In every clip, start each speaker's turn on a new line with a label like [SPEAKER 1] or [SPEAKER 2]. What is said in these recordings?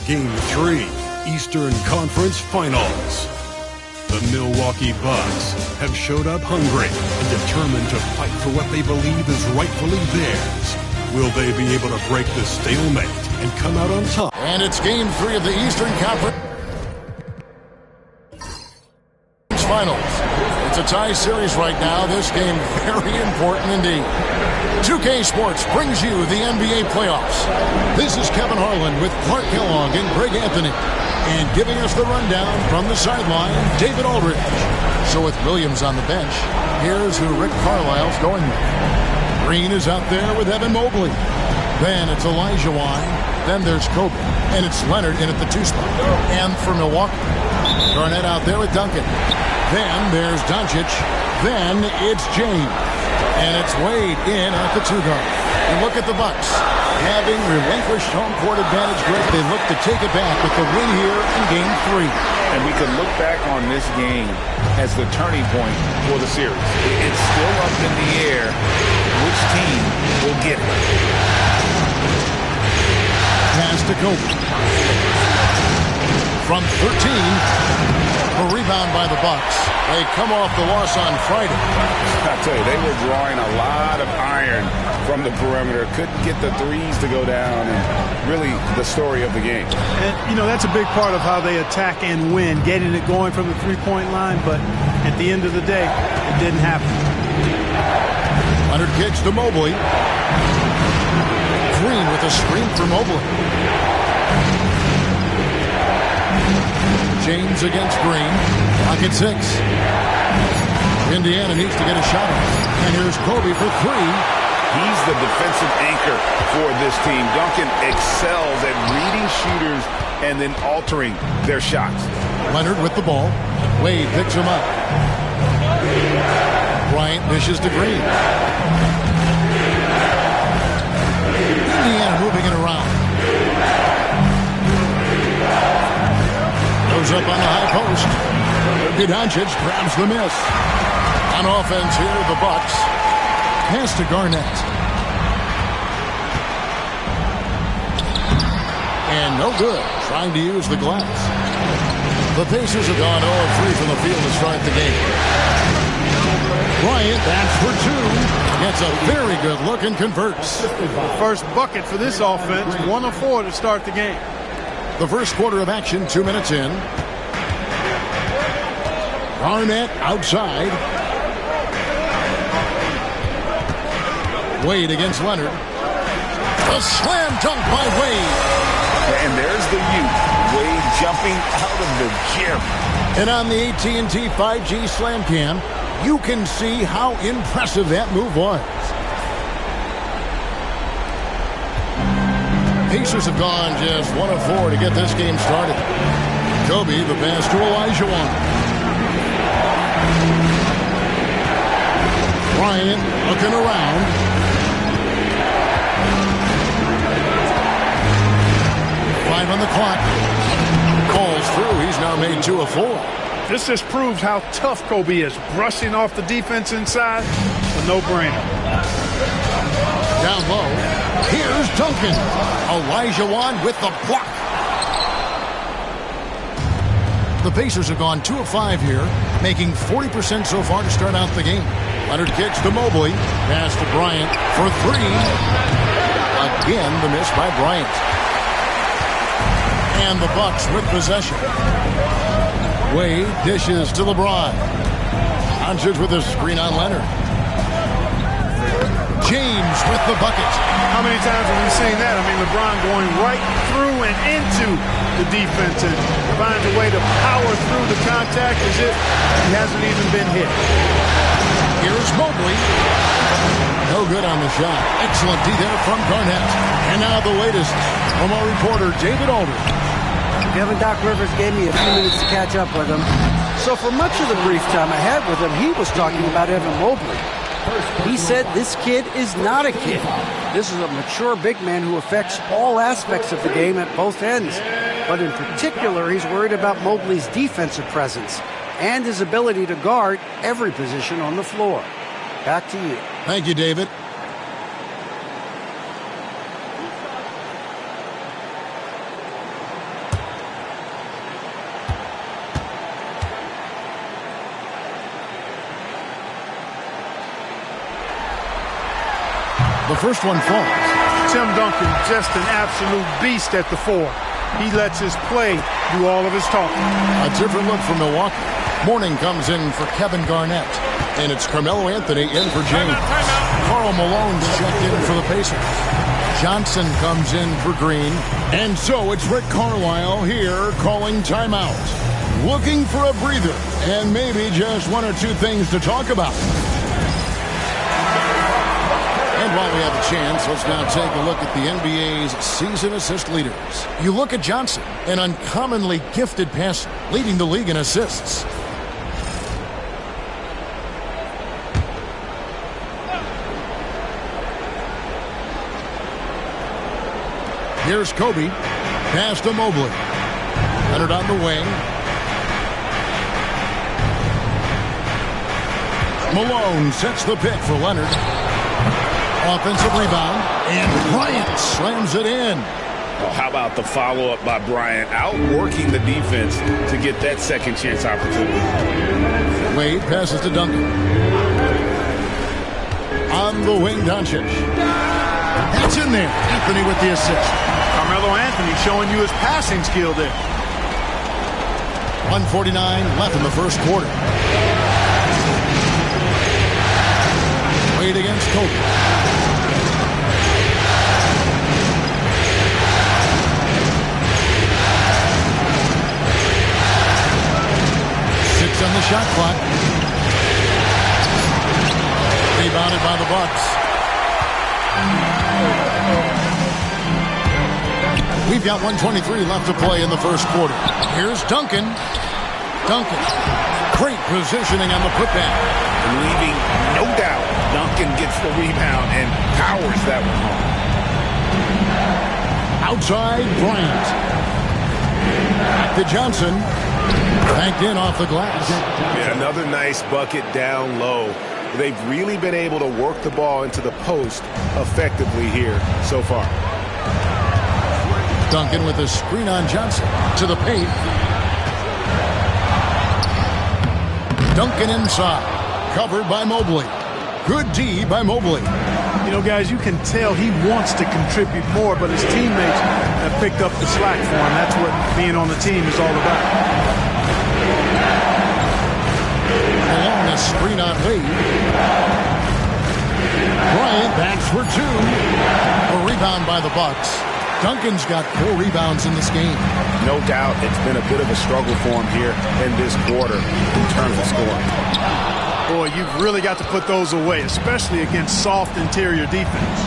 [SPEAKER 1] Game 3, Eastern Conference Finals. The Milwaukee Bucks have showed up hungry and determined to fight for what they believe is rightfully theirs. Will they be able to break the stalemate and come out on top?
[SPEAKER 2] And it's Game 3 of the Eastern Conference Finals. It's a tie series right now. This game very important indeed. 2K Sports brings you the NBA playoffs. This is Kevin Harlan with Clark Kellogg and Greg Anthony. And giving us the rundown from the sideline, David Aldridge. So with Williams on the bench, here's who Rick Carlisle's going with. Green is out there with Evan Mobley. Then it's Elijah Wan. Then there's Kobe. And it's Leonard in at the 2 spot. And for Milwaukee, Garnett out there with Duncan. Then there's Doncic. Then it's James. And it's Wade in at the 2 guard. And look at the Bucks. Having relinquished home court advantage, Greg, they look to take it back with the win here in Game 3.
[SPEAKER 3] And we can look back on this game as the turning point for the series. It's still up in the air which team will get it.
[SPEAKER 2] Pass to Kobe. From 13. A rebound by the Bucks. They come off the loss on Friday.
[SPEAKER 3] I tell you, they were drawing a lot of iron from the perimeter. Couldn't get the threes to go down. And really the story of the game.
[SPEAKER 4] And, you know, that's a big part of how they attack and win, getting it going from the three-point line. But at the end of the day, it didn't happen.
[SPEAKER 2] Leonard kicks to Mobley. Green with a screen for Mobley. James against Green. Pocket 6. Indiana needs to get a shot off. And here's Kobe for 3.
[SPEAKER 3] He's the defensive anchor for this team. Duncan excels at reading shooters and then altering their shots.
[SPEAKER 2] Leonard with the ball. Wade picks him up. Bryant dishes to Green. Indiana moving it around. Goes up on the high post. Doncic grabs the miss. On offense here, the Bucks. Pass to Garnett. And no good. Trying to use the glass. The Pacers have gone 0-3 from the field to start the game. Bryant, that's for 2. Gets a very good look and converts.
[SPEAKER 4] The first bucket for this offense. 1 of 4 to start the game.
[SPEAKER 2] The first quarter of action, 2 minutes in. Garnett outside. Wade against Leonard. A slam dunk by Wade.
[SPEAKER 3] And there's the youth. Wade jumping out of the gym.
[SPEAKER 2] And on the AT&T 5G Slam Cam, you can see how impressive that move was. Pacers have gone just 1 of 4 to get this game started. Kobe, the pass to Elijah Wan. Bryant looking around. Five on the clock. Calls through. He's now made 2 of 4.
[SPEAKER 4] This just proves how tough Kobe is. Brushing off the defense inside, a no-brainer.
[SPEAKER 2] Down low. Here's Duncan. Elijah Wan with the block. The Pacers have gone 2 of 5 here, making 40% so far to start out the game. Leonard kicks to Mobley. Pass to Bryant for 3. Again, the miss by Bryant. And the Bucks with possession. Wade dishes to LeBron. Doncic with a screen on Leonard. James with the bucket.
[SPEAKER 4] How many times have we seen that? I mean, LeBron going right through and into the defense and finds a way to power through the contact as if he hasn't even been hit.
[SPEAKER 2] Here's Mobley. No good on the shot. Excellent D there from Garnett. And now the latest from our reporter, David Aldridge.
[SPEAKER 5] Kevin, Doc Rivers gave me a few minutes to catch up with him. So for much of the brief time I had with him, he was talking about Evan Mobley. He said this kid is not a kid. This is a mature big man who affects all aspects of the game at both ends. But in particular, he's worried about Mobley's defensive presence and his ability to guard every position on the floor. Back to you.
[SPEAKER 2] Thank you, David. The first one falls.
[SPEAKER 4] Tim Duncan, just an absolute beast at the 4. He lets his play do all of his talking.
[SPEAKER 2] A different look for Milwaukee. Mourning comes in for Kevin Garnett. And it's Carmelo Anthony in for James. Karl Malone's checked in for the Pacers. Johnson comes in for Green. And so it's Rick Carlisle here calling timeout. Looking for a breather and maybe just one or two things to talk about. And while we have a chance, let's now take a look at the NBA's season assist leaders. You look at Johnson, an uncommonly gifted passer, leading the league in assists. Here's Kobe. Pass to Mobley. Leonard on the wing. Malone sets the pick for Leonard. Offensive rebound. And Bryant slams it in.
[SPEAKER 3] Well, how about the follow-up by Bryant, outworking the defense to get that second chance opportunity.
[SPEAKER 2] Wade passes to Duncan. On the wing, Doncic. That's in there. Anthony with the assist.
[SPEAKER 4] Carmelo Anthony showing you his passing skill there.
[SPEAKER 2] 1:49 left in the first quarter. Wade against Kobe. On the shot clock. Rebounded by the Bucks. We've got 1:23 left to play in the first quarter. Here's Duncan. Duncan. Great positioning on the putback.
[SPEAKER 3] Leaving no doubt. Duncan gets the rebound and powers that one home.
[SPEAKER 2] Outside Bryant. Back to Johnson. Banked in off the glass.
[SPEAKER 6] Yeah, another nice bucket down low. They've really been able to work the ball into the post effectively here so far.
[SPEAKER 2] Duncan with a screen on Johnson to the paint. Duncan inside. Covered by Mobley. Good D by Mobley.
[SPEAKER 4] You know, guys, you can tell he wants to contribute more, but his teammates have picked up the slack for him. That's what being on the team is all about.
[SPEAKER 2] Along a screen on Wade. Bryant backs for two. A rebound by the Bucks. Duncan's got 4 rebounds in this game.
[SPEAKER 6] No doubt it's been a bit of a struggle for him here in this quarter in terms of scoring.
[SPEAKER 4] Boy, you've really got to put those away, especially against soft interior defense.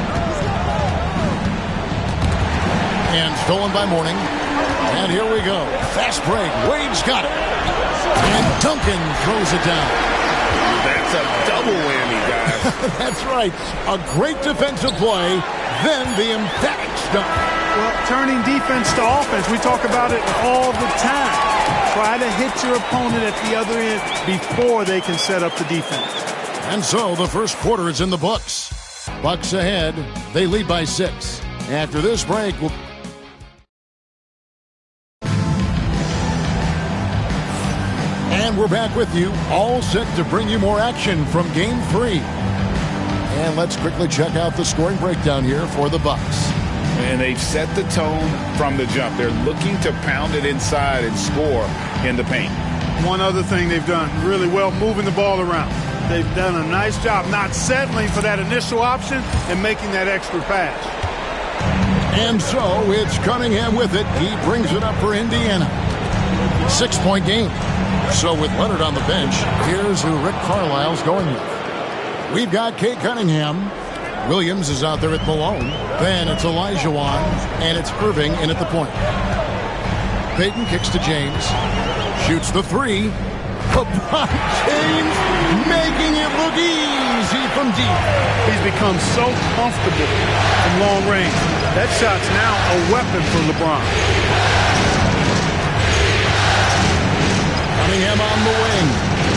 [SPEAKER 2] And stolen by Mourning. And here we go. Fast break. Wade's got it. And Duncan throws it down.
[SPEAKER 3] That's a double whammy, guys.
[SPEAKER 2] That's right. A great defensive play, then the emphatic dunk.
[SPEAKER 4] Well, turning defense to offense, we talk about it all the time. Try to hit your opponent at the other end before they can set up the defense.
[SPEAKER 2] And so the first quarter is in the books. Bucks ahead. They lead by 6. After this break, we'll... And we're back with you, all set to bring you more action from Game 3. And let's quickly check out the scoring breakdown here for the Bucks.
[SPEAKER 3] And they've set the tone from the jump. They're looking to pound it inside and score in the paint.
[SPEAKER 4] One other thing they've done really well, moving the ball around. They've done a nice job not settling for that initial option and making that extra pass.
[SPEAKER 2] And so it's Cunningham with it. He brings it up for Indiana. 6-point game. So with Leonard on the bench, here's who Rick Carlisle's going with. We've got Kate Cunningham. Williams is out there at Malone. Then it's Olajuwon, and it's Irving in at the point. Payton kicks to James. Shoots the 3. LeBron James making it look easy from deep.
[SPEAKER 4] He's become so comfortable from long range. That shot's now a weapon for LeBron.
[SPEAKER 2] Cunningham on the wing.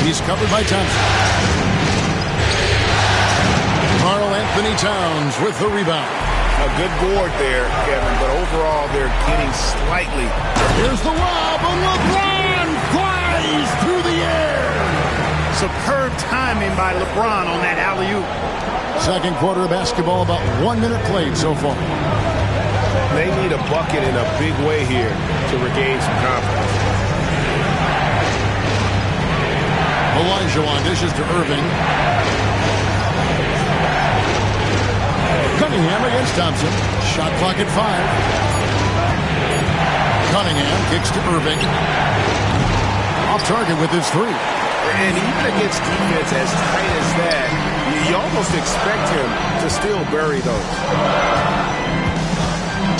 [SPEAKER 2] He's covered by Thompson. Karl-Anthony Towns with the rebound.
[SPEAKER 3] A good board there, Kevin, but overall they're getting slightly.
[SPEAKER 2] Here's the lob, and LeBron flies through the air.
[SPEAKER 4] Superb timing by LeBron on that alley-oop.
[SPEAKER 2] Second quarter of basketball, about 1 minute played so far.
[SPEAKER 6] They need a bucket in a big way here to regain some confidence.
[SPEAKER 2] Olajuwon dishes to Irving. Cunningham against Thompson. Shot clock at 5. Cunningham kicks to Irving. Off target with his 3.
[SPEAKER 6] And even against defense as tight as that, you almost expect him to still bury those.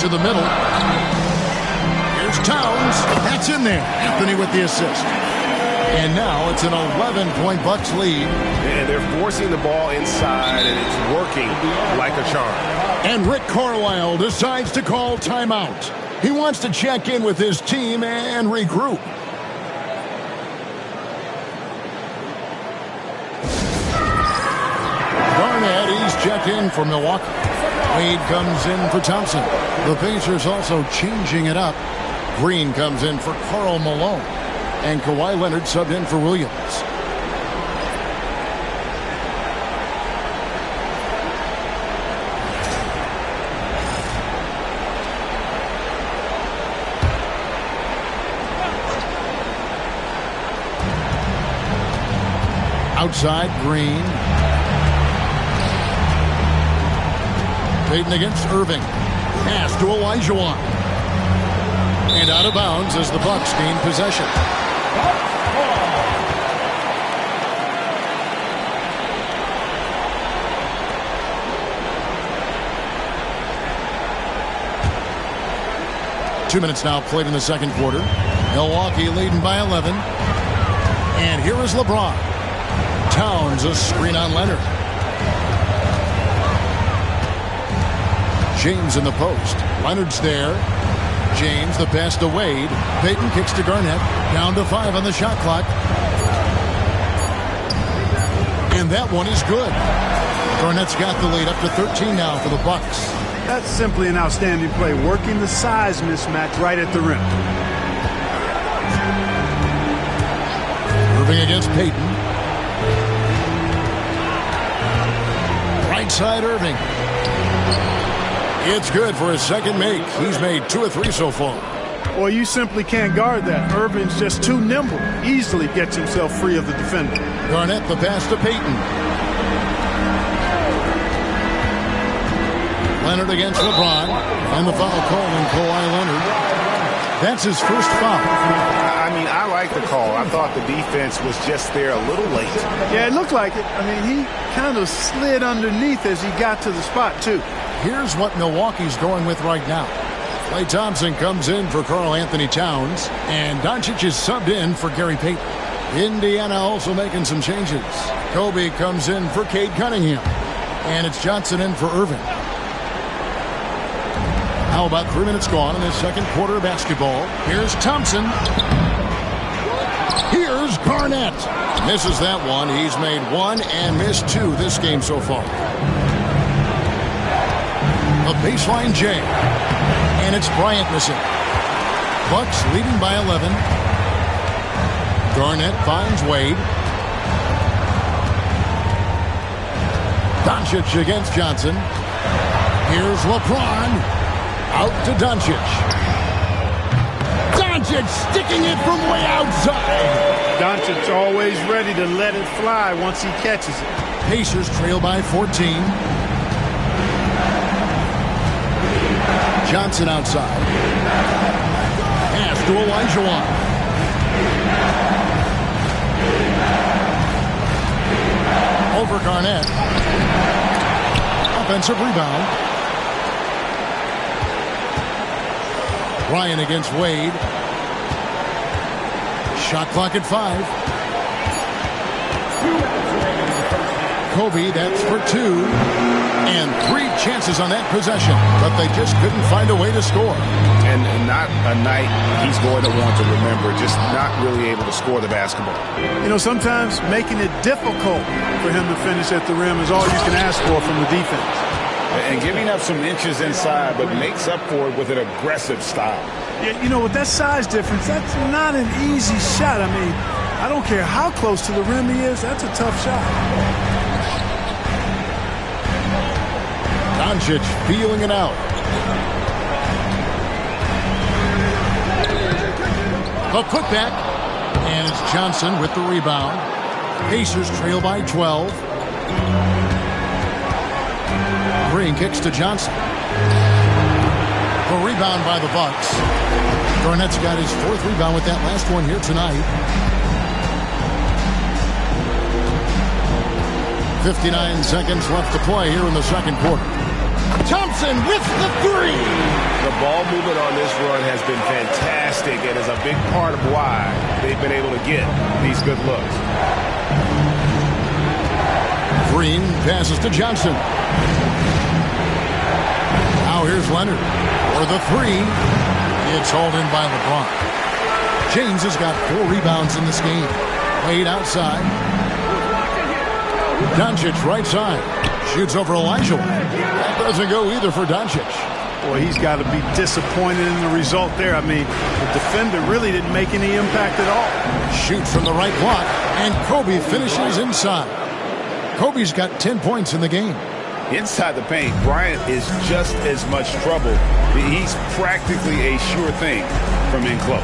[SPEAKER 2] To the middle. Here's Towns. That's in there. Anthony with the assist. And now it's an 11-point Bucks lead.
[SPEAKER 6] And they're forcing the ball inside, and it's working like a charm.
[SPEAKER 2] And Rick Carlisle decides to call timeout. He wants to check in with his team and regroup. Garnett, he's checked in for Milwaukee. Wade comes in for Thompson. The Pacers also changing it up. Green comes in for Karl Malone. And Kawhi Leonard subbed in for Williams. Outside, Green. Payton against Irving. Pass to Olajuwon. And out of bounds as the Bucks gain possession. Two minutes now played in the second quarter. Milwaukee leading by 11. And here is LeBron. Towns a screen on Leonard. James in the post. Leonard's there. James the pass to Wade. Payton kicks to Garnett. Down to 5 on the shot clock. And that one is good. Garnett's got the lead up to 13 now for the Bucks.
[SPEAKER 4] That's simply an outstanding play, working the size mismatch right at the rim.
[SPEAKER 2] Irving against Payton. Right side Irving. It's good for his second make. He's made 2 of 3 so far.
[SPEAKER 4] Well, you simply can't guard that. Irving's just too nimble. Easily gets himself free of the defender.
[SPEAKER 2] Garnett the pass to Payton. Leonard against LeBron. And the foul call on Kawhi Leonard. That's his first foul.
[SPEAKER 6] I mean, I like the call. I thought the defense was just there a little late.
[SPEAKER 4] Yeah, it looked like it. I mean, he kind of slid underneath as he got to the spot, too.
[SPEAKER 2] Here's what Milwaukee's going with right now. Klay Thompson comes in for Karl Anthony Towns. And Doncic is subbed in for Gary Payton. Indiana also making some changes. Kobe comes in for Cade Cunningham. And it's Johnson in for Irving. How about 3 minutes gone in the second quarter of basketball? Here's Thompson. Here's Garnett. Misses that one. He's made 1 and missed 2 this game so far. A baseline J. And it's Bryant missing. Bucks leading by 11. Garnett finds Wade. Doncic against Johnson. Here's LeBron. Out to Doncic. Doncic sticking it from way outside.
[SPEAKER 4] Doncic always ready to let it fly once he catches it.
[SPEAKER 2] Pacers trail by 14. Johnson outside. Pass to Olajuwon. Over Garnett. Offensive rebound. Ryan against Wade. Shot clock at 5. Kobe, that's for 2. And 3 chances on that possession. But they just couldn't find a way to score.
[SPEAKER 6] And not a night he's going to want to remember. Just not really able to score the basketball.
[SPEAKER 4] You know, sometimes making it difficult for him to finish at the rim is all you can ask for from the defense.
[SPEAKER 3] And giving up some inches inside, but makes up for it with an aggressive style.
[SPEAKER 4] Yeah, you know, with that size difference, that's not an easy shot. I mean, I don't care how close to the rim he is. That's a tough shot.
[SPEAKER 2] Doncic feeling it out. A putback, and it's Johnson with the rebound. Pacers trail by 12. Green kicks to Johnson. A rebound by the Bucks. Garnett's got his 4th rebound with that last one here tonight. 59 seconds left to play here in the second quarter. Thompson with the 3.
[SPEAKER 6] The ball movement on this run has been fantastic and is a big part of why they've been able to get these good looks.
[SPEAKER 2] Green passes to Johnson. Now here's Leonard for the 3. It's hauled in by LeBron. James has got 4 rebounds in this game. Played outside. Doncic right side. Shoots over Elijah. That doesn't go either for Doncic.
[SPEAKER 4] Boy, he's got to be disappointed in the result there. I mean, the defender really didn't make any impact at all.
[SPEAKER 2] Shoots from the right block, and Kobe finishes inside. Kobe's got 10 points in the game.
[SPEAKER 3] Inside the paint, Bryant is just as much trouble. He's practically a sure thing from in close.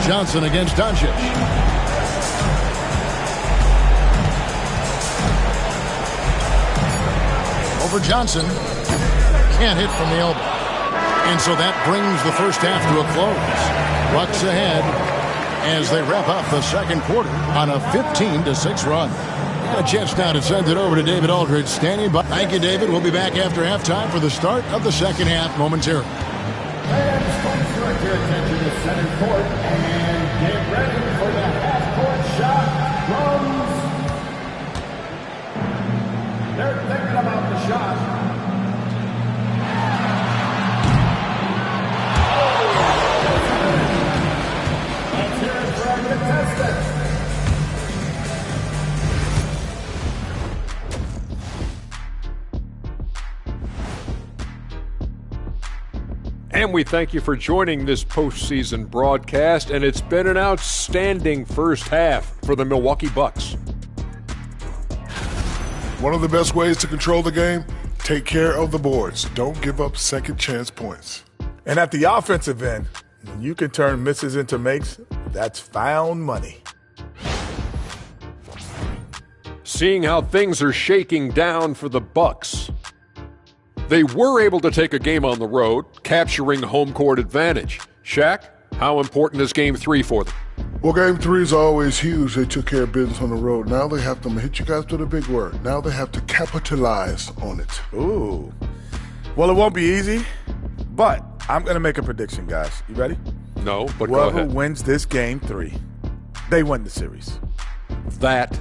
[SPEAKER 2] Johnson against Doncic. Over Johnson. Can't hit from the elbow. And so that brings the first half to a close. Bucks ahead as they wrap up the second quarter on a 15-6 run. A chance now to send it over to David Aldridge standing by. Thank you, David. We'll be back after halftime for the start of the second half momentarily.
[SPEAKER 7] Fans, please direct your attention to center court and get ready for the half-court shot from... They're thinking about the shot. Let's hear it for our contestants.
[SPEAKER 8] And we thank you for joining this postseason broadcast, and it's been an outstanding first half for the Milwaukee Bucks.
[SPEAKER 9] One of the best ways to control the game, take care of the boards. Don't give up second chance points.
[SPEAKER 10] And at the offensive end, when you can turn misses into makes, that's found money.
[SPEAKER 8] Seeing how things are shaking down for the Bucks, they were able to take a game on the road, capturing home court advantage. Shaq, how important is Game 3 for them?
[SPEAKER 9] Well, Game 3 is always huge. They took care of business on the road. Now they have to hit you guys with a big word. Now they have to capitalize on it.
[SPEAKER 10] Ooh. Well, it won't be easy, but I'm going to make a prediction, guys. You ready?
[SPEAKER 8] No, but go
[SPEAKER 10] Whoever
[SPEAKER 8] ahead.
[SPEAKER 10] wins this Game 3, they win the series.
[SPEAKER 8] That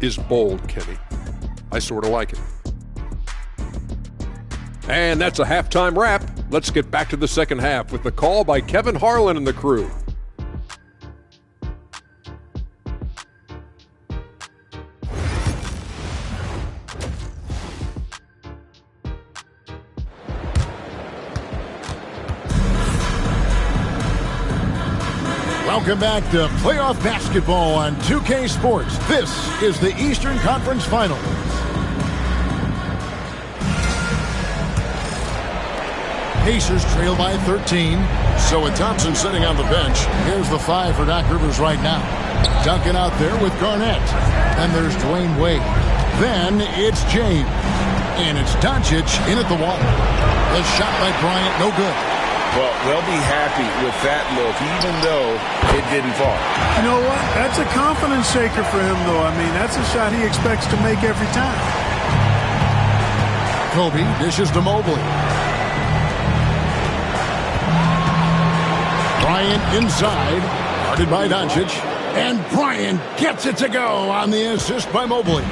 [SPEAKER 8] is bold, Kenny. I sort of like it. And that's a halftime wrap. Let's get back to the second half with the call by Kevin Harlan and the crew.
[SPEAKER 2] Welcome back to playoff basketball on 2K Sports. This is the Eastern Conference Finals. Pacers trail by 13. So with Thompson sitting on the bench, here's the 5 for Doc Rivers right now. Duncan out there with Garnett. And there's Dwayne Wade. Then it's James. And it's Doncic in at the wall. The shot by Bryant, no good.
[SPEAKER 3] Well, they'll be happy with that look, even though it didn't fall.
[SPEAKER 4] You know what? That's a confidence shaker for him, though. I mean, that's a shot he expects to make every time.
[SPEAKER 2] Kobe dishes to Mobley. Bryant inside, guarded by Doncic. And Bryant gets it to go on the assist by Mobley.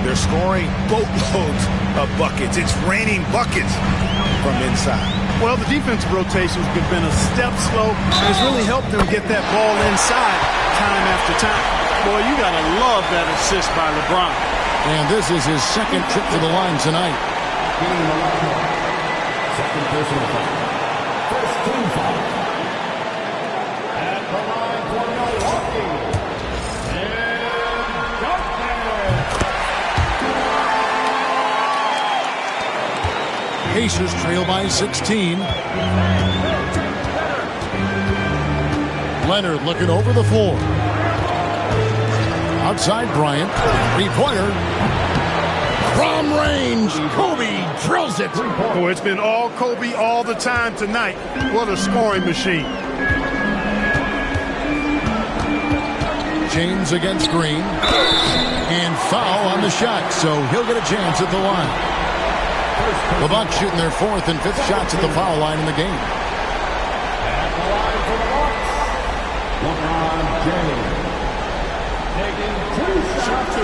[SPEAKER 3] They're scoring boatloads of buckets. It's raining buckets from inside.
[SPEAKER 4] Well, the defensive rotations have been a step slow, and it's really helped them get that ball inside time after time. Boy, you got to love that assist by LeBron.
[SPEAKER 2] And this is his second trip to the line tonight.
[SPEAKER 7] Second personal foul. First team foul. At the line for Milwaukee. And Duncan.
[SPEAKER 2] Pacers trail by 16. Leonard looking over the floor. Outside Bryant. Three-pointer. From range. Kobe drills it.
[SPEAKER 4] Oh, it's been all Kobe all the time tonight. What a scoring machine.
[SPEAKER 2] James against Green. And foul on the shot, so he'll get a chance at the line. The Bucks shooting their fourth and fifth shots at the foul line in the game.
[SPEAKER 7] LeBron James taking 2 shots.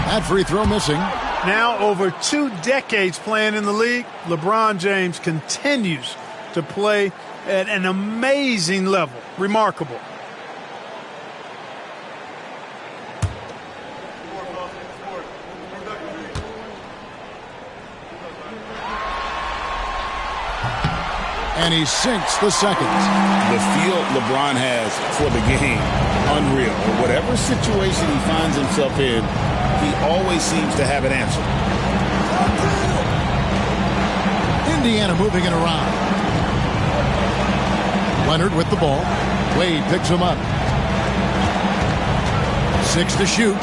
[SPEAKER 2] That free throw missing.
[SPEAKER 4] Now over 2 decades playing in the league, LeBron James continues to play at an amazing level. Remarkable.
[SPEAKER 2] And he sinks the second.
[SPEAKER 3] The feel LeBron has for the game, unreal. Whatever situation he finds himself in, he always seems to have an answer.
[SPEAKER 2] Indiana moving it around. Leonard with the ball. Wade picks him up. 6 to shoot.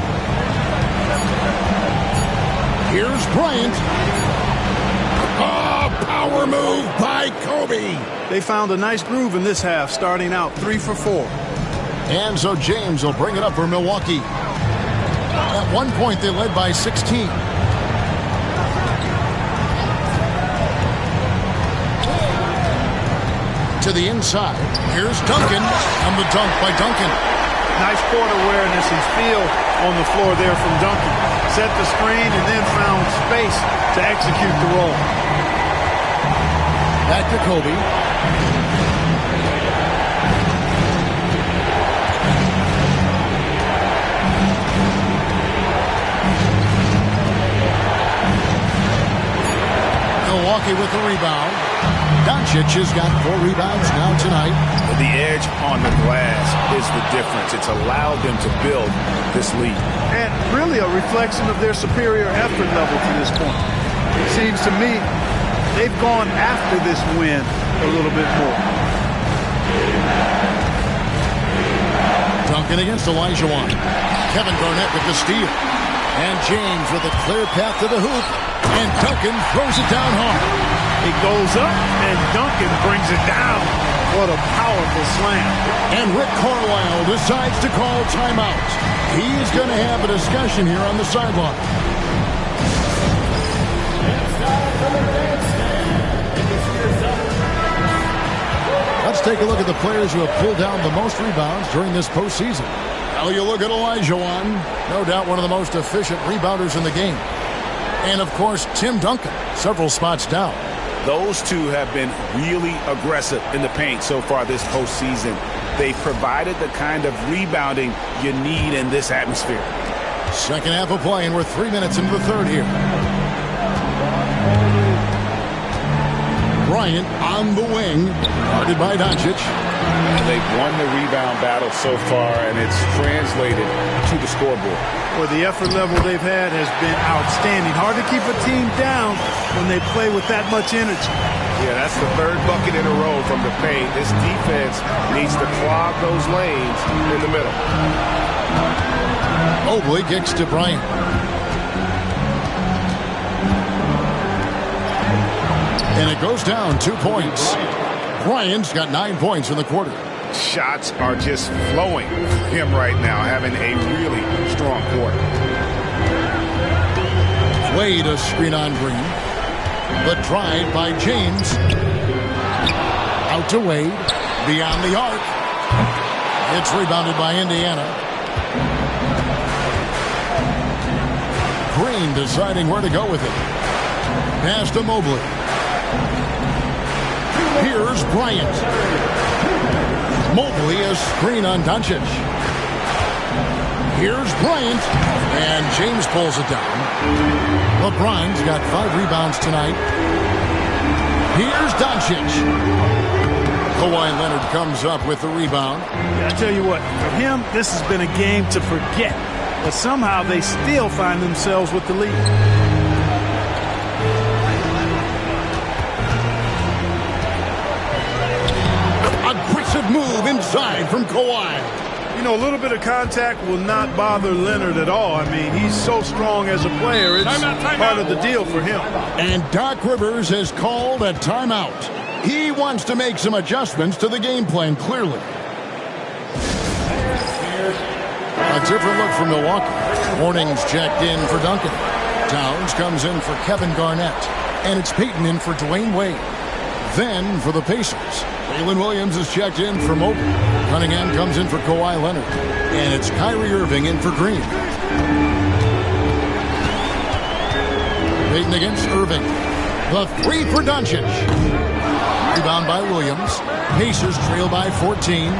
[SPEAKER 2] Here's Bryant. Oh, power move by Kobe.
[SPEAKER 4] They found a nice groove in this half, starting out 3 for 4.
[SPEAKER 2] And so James will bring it up for Milwaukee. At one point, they led by 16. To the inside. Here's Duncan. And the dunk by Duncan.
[SPEAKER 4] Nice court awareness and feel on the floor there from Duncan. Set the screen and then found space to execute the roll.
[SPEAKER 2] Back to Kobe. Milwaukee with the rebound. Doncic has got 4 rebounds now tonight.
[SPEAKER 3] The edge on the glass is the difference. It's allowed them to build this lead.
[SPEAKER 4] And really a reflection of their superior effort level to this point. It seems to me they've gone after this win a little bit more.
[SPEAKER 2] Duncan against Olajuwon. Kevin Garnett with the steal. And James with a clear path to the hoop. And Duncan throws it down hard.
[SPEAKER 4] It goes up, and Duncan brings it down. What a powerful slam.
[SPEAKER 2] And Rick Carlisle decides to call timeout. He's going to have a discussion here on the sideline. Let's take a look at the players who have pulled down the most rebounds during this postseason. Well, you look at Olajuwon, no doubt one of the most efficient rebounders in the game. And, of course, Tim Duncan, several spots down.
[SPEAKER 3] Those two have been really aggressive in the paint so far this postseason. They've provided the kind of rebounding you need in this atmosphere.
[SPEAKER 2] Second half of play, and we're 3 minutes into the third here. Bryant on the wing, guarded by Doncic.
[SPEAKER 3] They've won the rebound battle so far, and it's translated to the scoreboard.
[SPEAKER 4] Well, the effort level they've had has been outstanding. Hard to keep a team down when they play with that much energy.
[SPEAKER 6] Yeah, that's the 3rd bucket in a row from the paint. This defense needs to clog those lanes in the middle.
[SPEAKER 2] Mobley kicks to Bryant. And it goes down 2 points. Bryant's got 9 points in the quarter.
[SPEAKER 6] Shots are just flowing for him right now, having a really strong quarter.
[SPEAKER 2] Wade a screen on Green. But tried by James. Out to Wade. Beyond the arc. It's rebounded by Indiana. Green deciding where to go with it. Pass to Mobley. Here's Bryant. Mobley a screen on Doncic. Here's Bryant. And James pulls it down. LeBron's got 5 rebounds tonight. Here's Doncic. Kawhi Leonard comes up with the rebound.
[SPEAKER 4] I tell you what, for him, this has been a game to forget. But somehow they still find themselves with the lead.
[SPEAKER 2] Aggressive move inside from Kawhi.
[SPEAKER 4] You know, a little bit of contact will not bother Leonard at all. I mean, he's so strong as a player. It's part of the deal for him.
[SPEAKER 2] And Doc Rivers has called a timeout. He wants to make some adjustments to the game plan, clearly. A different look from Milwaukee. Hornings checked in for Duncan. Towns comes in for Kevin Garnett. And it's Peyton in for Dwayne Wade. Then for the Pacers, Jalen Williams is checked in for Mobley. Cunningham comes in for Kawhi Leonard. And it's Kyrie Irving in for Green. Peyton against Irving. The three for Doncic. Rebound by Williams. Pacers trail by 14.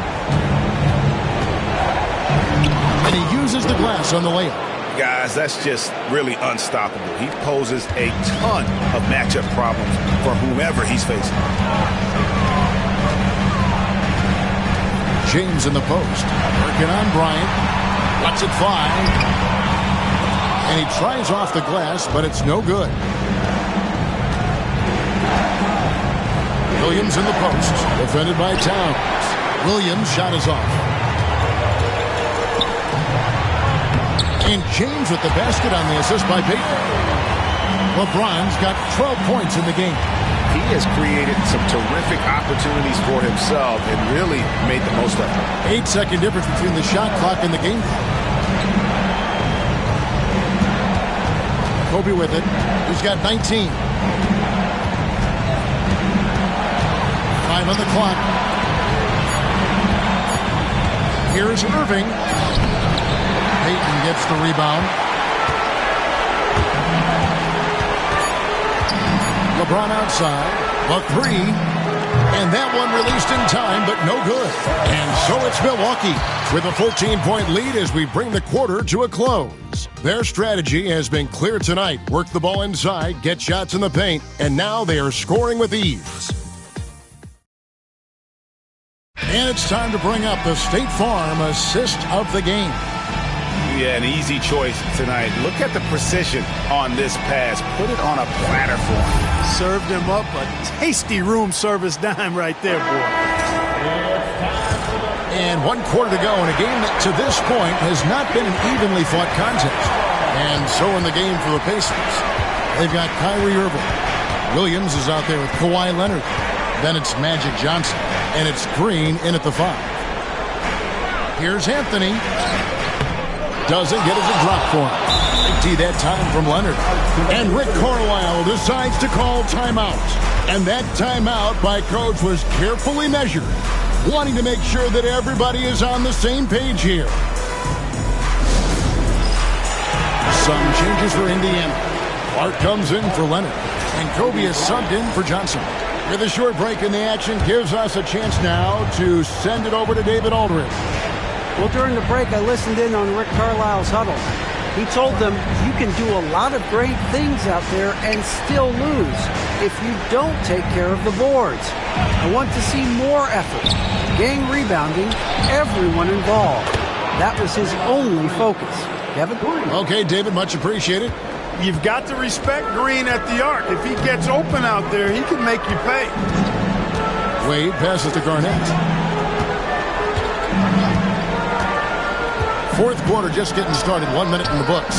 [SPEAKER 2] And he uses the glass on the layup.
[SPEAKER 3] Guys, that's just really unstoppable. He poses a ton of matchup problems for whomever he's facing.
[SPEAKER 2] James in the post. Working on Bryant. Lets it fly. And he tries off the glass, but it's no good. Williams in the post. Defended by Towns. Williams' shot is off. And James with the basket on the assist by Peyton. LeBron's got 12 points in the game.
[SPEAKER 3] He has created some terrific opportunities for himself and really made the most of it.
[SPEAKER 2] 8-second difference between the shot clock and the game clock. Kobe with it. He's got 19. 5 on the clock. Here's Irving. Peyton gets the rebound. LeBron outside. The three. And that one released in time, but no good. And so it's Milwaukee with a 14-point lead as we bring the quarter to a close. Their strategy has been clear tonight. Work the ball inside, get shots in the paint, and now they are scoring with ease. And it's time to bring up the State Farm assist of the game.
[SPEAKER 3] Yeah, an easy choice tonight. Look at the precision on this pass. Put it on a platter for him.
[SPEAKER 4] Served him up a tasty room service dime right there, boy.
[SPEAKER 2] And 1 quarter to go in a game that to this point has not been an evenly fought contest. And so in the game for the Pacers, they've got Kyrie Irving. Williams is out there with Kawhi Leonard. Then it's Magic Johnson. And it's Green in at the 5. Here's Anthony. Doesn't get us a drop for him. Empty that time from Leonard. And Rick Carlisle decides to call timeout. And that timeout by Coach was carefully measured, wanting to make sure that everybody is on the same page here. Some changes for Indiana. Clark comes in for Leonard. And Kobe is subbed in for Johnson. With a short break in the action gives us a chance now to send it over to David Aldridge.
[SPEAKER 5] Well, during the break, I listened in on Rick Carlisle's huddle. He told them you can do a lot of great things out there and still lose if you don't take care of the boards. I want to see more effort, gang rebounding, everyone involved. That was his only focus. Kevin?
[SPEAKER 2] Okay, David, much appreciated.
[SPEAKER 4] You've got to respect Green at the arc. If he gets open out there, he can make you pay.
[SPEAKER 2] Wade passes to Garnett. Fourth quarter just getting started. 1 minute in the books.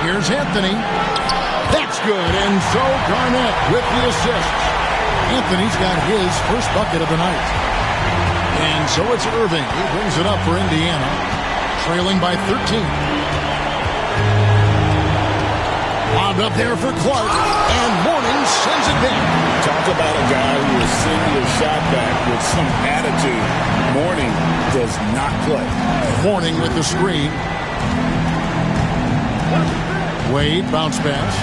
[SPEAKER 2] Here's Anthony. That's good. And so Garnett with the assist. Anthony's got his first bucket of the night. And so it's Irving. He brings it up for Indiana. Trailing by 13. Lobbed up there for Clark. And Mourning sends it back.
[SPEAKER 6] Talk about a guy who will send your shot back with some attitude. Mourning does not play.
[SPEAKER 2] Mourning with the screen. Wade, bounce pass.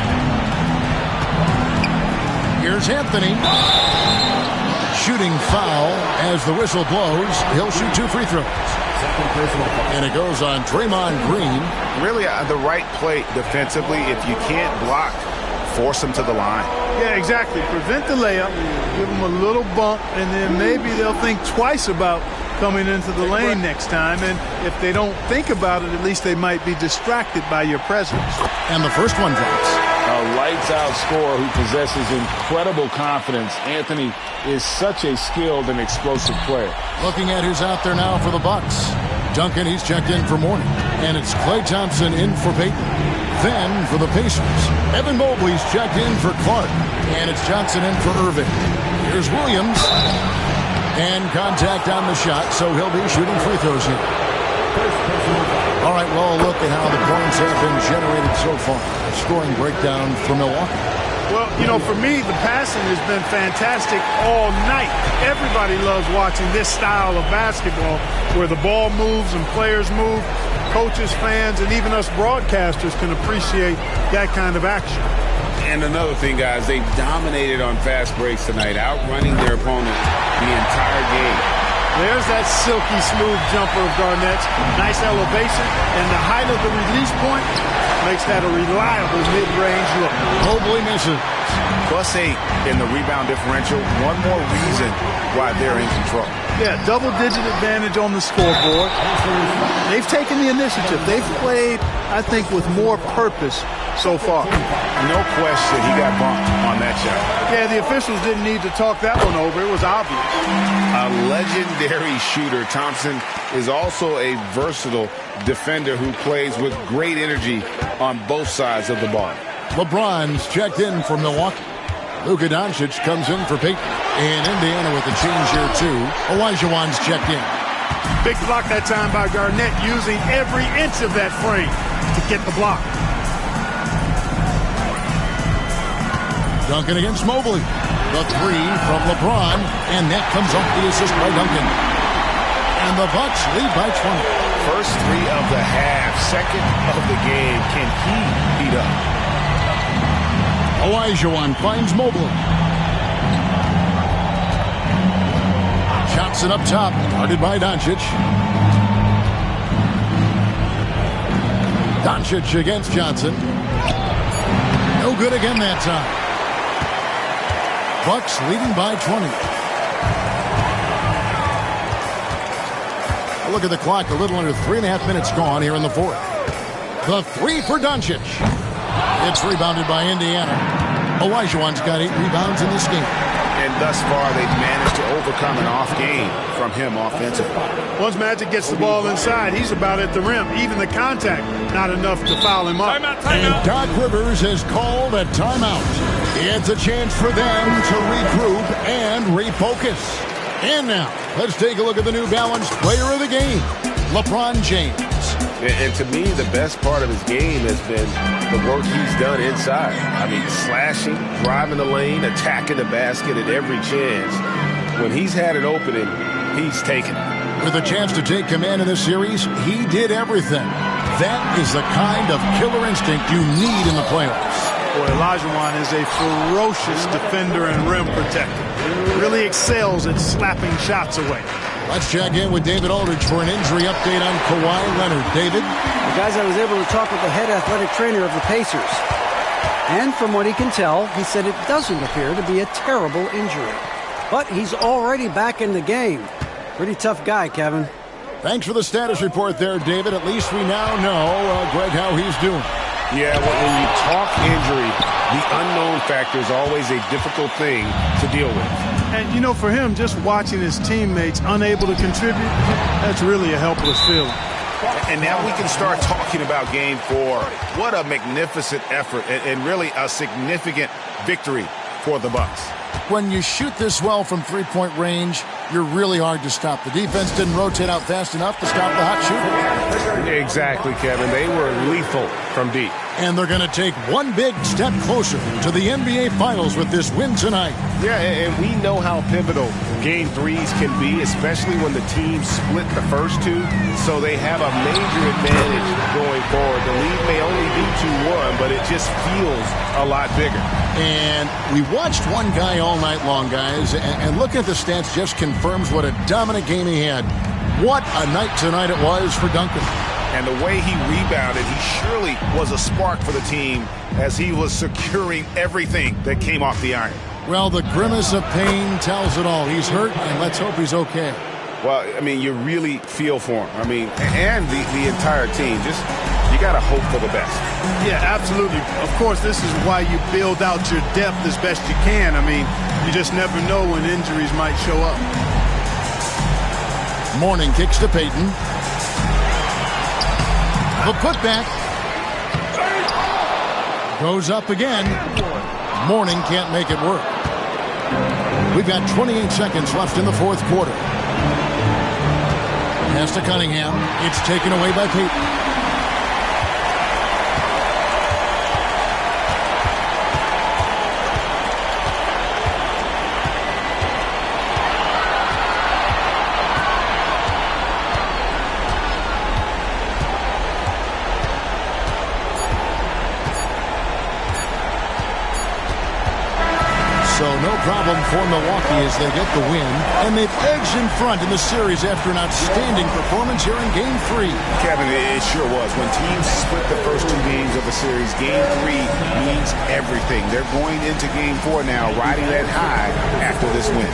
[SPEAKER 2] Here's Anthony. Shooting foul as the whistle blows. He'll shoot 2 free throws. And it goes on Draymond Green.
[SPEAKER 3] Really the right play defensively. If you can't block force them to the line.
[SPEAKER 4] Yeah, exactly. Prevent the layup, give them a little bump, and then maybe they'll think twice about coming into the lane next time. And if they don't think about it, at least they might be distracted by your presence.
[SPEAKER 10] And the first one drops.
[SPEAKER 3] A lights-out scorer who possesses incredible confidence. Anthony is such a skilled and explosive player.
[SPEAKER 2] Looking at who's out there now for the Bucks. Duncan, he's checked in for Mourning. And it's Klay Thompson in for Payton. Then for the Pacers, Evan Mobley's checked in for Clark. And it's Johnson in for Irving. Here's Williams. And contact on the shot, so he'll be shooting free throws here. All right, well, look at how the points have been generated so far. A scoring breakdown for Milwaukee.
[SPEAKER 4] Well, you know, for me, the passing has been fantastic all night. Everybody loves watching this style of basketball where the ball moves and players move. Coaches, fans, and even us broadcasters can appreciate that kind of action.
[SPEAKER 3] And another thing, guys, they've dominated on fast breaks tonight, outrunning their opponent the entire game.
[SPEAKER 4] There's that silky smooth jumper of Garnett's. Nice elevation, and the height of the release point makes that a reliable mid-range look.
[SPEAKER 2] Mobley misses.
[SPEAKER 3] +8 in the rebound differential. One more reason why they're in control.
[SPEAKER 4] Yeah, double-digit advantage on the scoreboard. They've taken the initiative. They've played, I think, with more purpose so far.
[SPEAKER 3] No question he got bumped on that shot.
[SPEAKER 4] Yeah, the officials didn't need to talk that one over. It was obvious.
[SPEAKER 3] A legendary shooter, Thompson is also a versatile defender who plays with great energy on both sides of the ball.
[SPEAKER 2] LeBron's checked in for Milwaukee. Luka Doncic comes in for Payton. And Indiana with a change here, too. Olajuwon's checked in.
[SPEAKER 4] Big block that time by Garnett, using every inch of that frame to get the block.
[SPEAKER 2] Duncan against Mobley. The three from LeBron, and that comes off the assist by Duncan. And the Bucks lead by 20.
[SPEAKER 3] First three of the half, second of the game. Can he beat up?
[SPEAKER 2] Olajuwon finds Mobley. Johnson up top, guarded by Doncic. Doncic against Johnson. No good again that time. Bucks leading by 20. A look at the clock, a little under 3.5 minutes gone here in the fourth. The three for Doncic. It's rebounded by Indiana. Olajuwon's got 8 rebounds in this game.
[SPEAKER 3] And thus far, they've managed to overcome an off game from him offensively.
[SPEAKER 4] Once Magic gets the ball inside, he's about at the rim. Even the contact, not enough to foul him up.
[SPEAKER 2] And Doc Rivers has called a timeout. It's a chance for them to regroup and refocus. And now, let's take a look at the New Balance player of the game, LeBron James.
[SPEAKER 6] And to me, the best part of his game has been the work he's done inside. I mean, slashing, driving the lane, attacking the basket at every chance. When he's had an opening, he's taken it.
[SPEAKER 2] With a chance to take command in this series, he did everything. That is the kind of killer instinct you need in the playoffs.
[SPEAKER 4] Boy, Olajuwon is a ferocious defender and rim protector. Really excels at slapping shots away.
[SPEAKER 2] Let's check in with David Aldridge for an injury update on Kawhi Leonard. David?
[SPEAKER 5] Guys, I was able to talk with the head athletic trainer of the Pacers. And from what he can tell, he said it doesn't appear to be a terrible injury. But he's already back in the game. Pretty tough guy, Kevin.
[SPEAKER 2] Thanks for the status report there, David. At least we now know, Greg, how he's doing.
[SPEAKER 6] Yeah, when you talk injury, the unknown factor is always a difficult thing to deal with.
[SPEAKER 4] And, you know, for him, just watching his teammates unable to contribute, that's really a helpless feeling.
[SPEAKER 6] And now we can start talking about Game 4. What a magnificent effort and really a significant victory for the Bucks.
[SPEAKER 2] When you shoot this well from three-point range, you're really hard to stop. The defense didn't rotate out fast enough to stop the hot shooter.
[SPEAKER 6] Exactly, Kevin. They were lethal from deep.
[SPEAKER 2] And they're going to take one big step closer to the NBA Finals with this win tonight.
[SPEAKER 6] Yeah, and we know how pivotal Game 3s can be, especially when the teams split the first two. So they have a major advantage going forward. The lead may only be 2-1, but it just feels a lot bigger.
[SPEAKER 2] And we watched one guy all night long, guys, and looking at the stats just confirms what a dominant game he had. What a night tonight it was for Duncan.
[SPEAKER 3] And the way he rebounded, he surely was a spark for the team as he was securing everything that came off the iron.
[SPEAKER 2] Well, the grimace of pain tells it all. He's hurt, and let's hope he's okay.
[SPEAKER 3] Well, I mean, you really feel for him. I mean, and the entire team. Just, you got to hope for the best.
[SPEAKER 4] Yeah, absolutely. Of course, this is why you build out your depth as best you can. I mean, you just never know when injuries might show up.
[SPEAKER 2] Mourning kicks to Payton. The putback. Goes up again. Mourning can't make it work. We've got 28 seconds left in the fourth quarter. Pass to Cunningham. It's taken away by Payton. So no problem for Milwaukee as they get the win. And they've edged in front in the series after an outstanding performance here in Game 3.
[SPEAKER 3] Kevin, it sure was. When teams split the first two games of a series, Game 3 means everything. They're going into Game 4 now, riding that high after this win.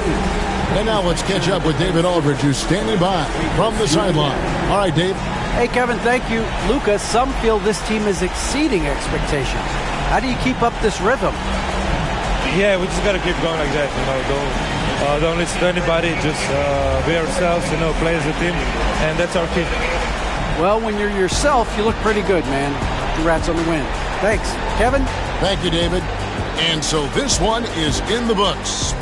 [SPEAKER 2] And now let's catch up with David Aldridge, who's standing by from the sideline. All right, Dave.
[SPEAKER 5] Hey, Kevin, thank you. Lucas, some feel this team is exceeding expectations. How do you keep up this rhythm?
[SPEAKER 11] Yeah, we just got to keep going like that, don't listen to anybody, just be ourselves, play as a team, and that's our key.
[SPEAKER 5] Well, when you're yourself, you look pretty good, man. Congrats on the win. Thanks. Kevin?
[SPEAKER 2] Thank you, David. And so this one is in the books.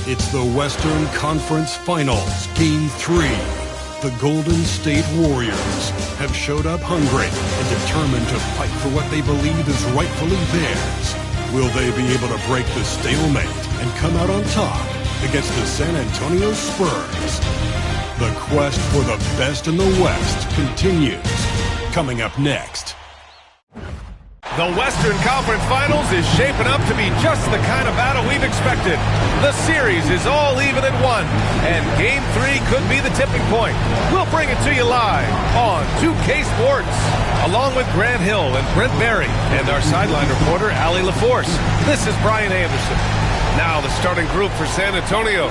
[SPEAKER 1] It's the Western Conference Finals, Game 3. The Golden State Warriors have showed up hungry and determined to fight for what they believe is rightfully theirs. Will they be able to break the stalemate and come out on top against the San Antonio Spurs? The quest for the best in the West continues. Coming up next.
[SPEAKER 12] The Western Conference Finals is shaping up to be just the kind of battle we've expected. The series is all even at 1, and Game 3 could be the tipping point. We'll bring it to you live on 2K Sports, along with Grant Hill and Brent Berry, and our sideline reporter, Allie LaForce. This is Brian Anderson. Now the starting group for San Antonio.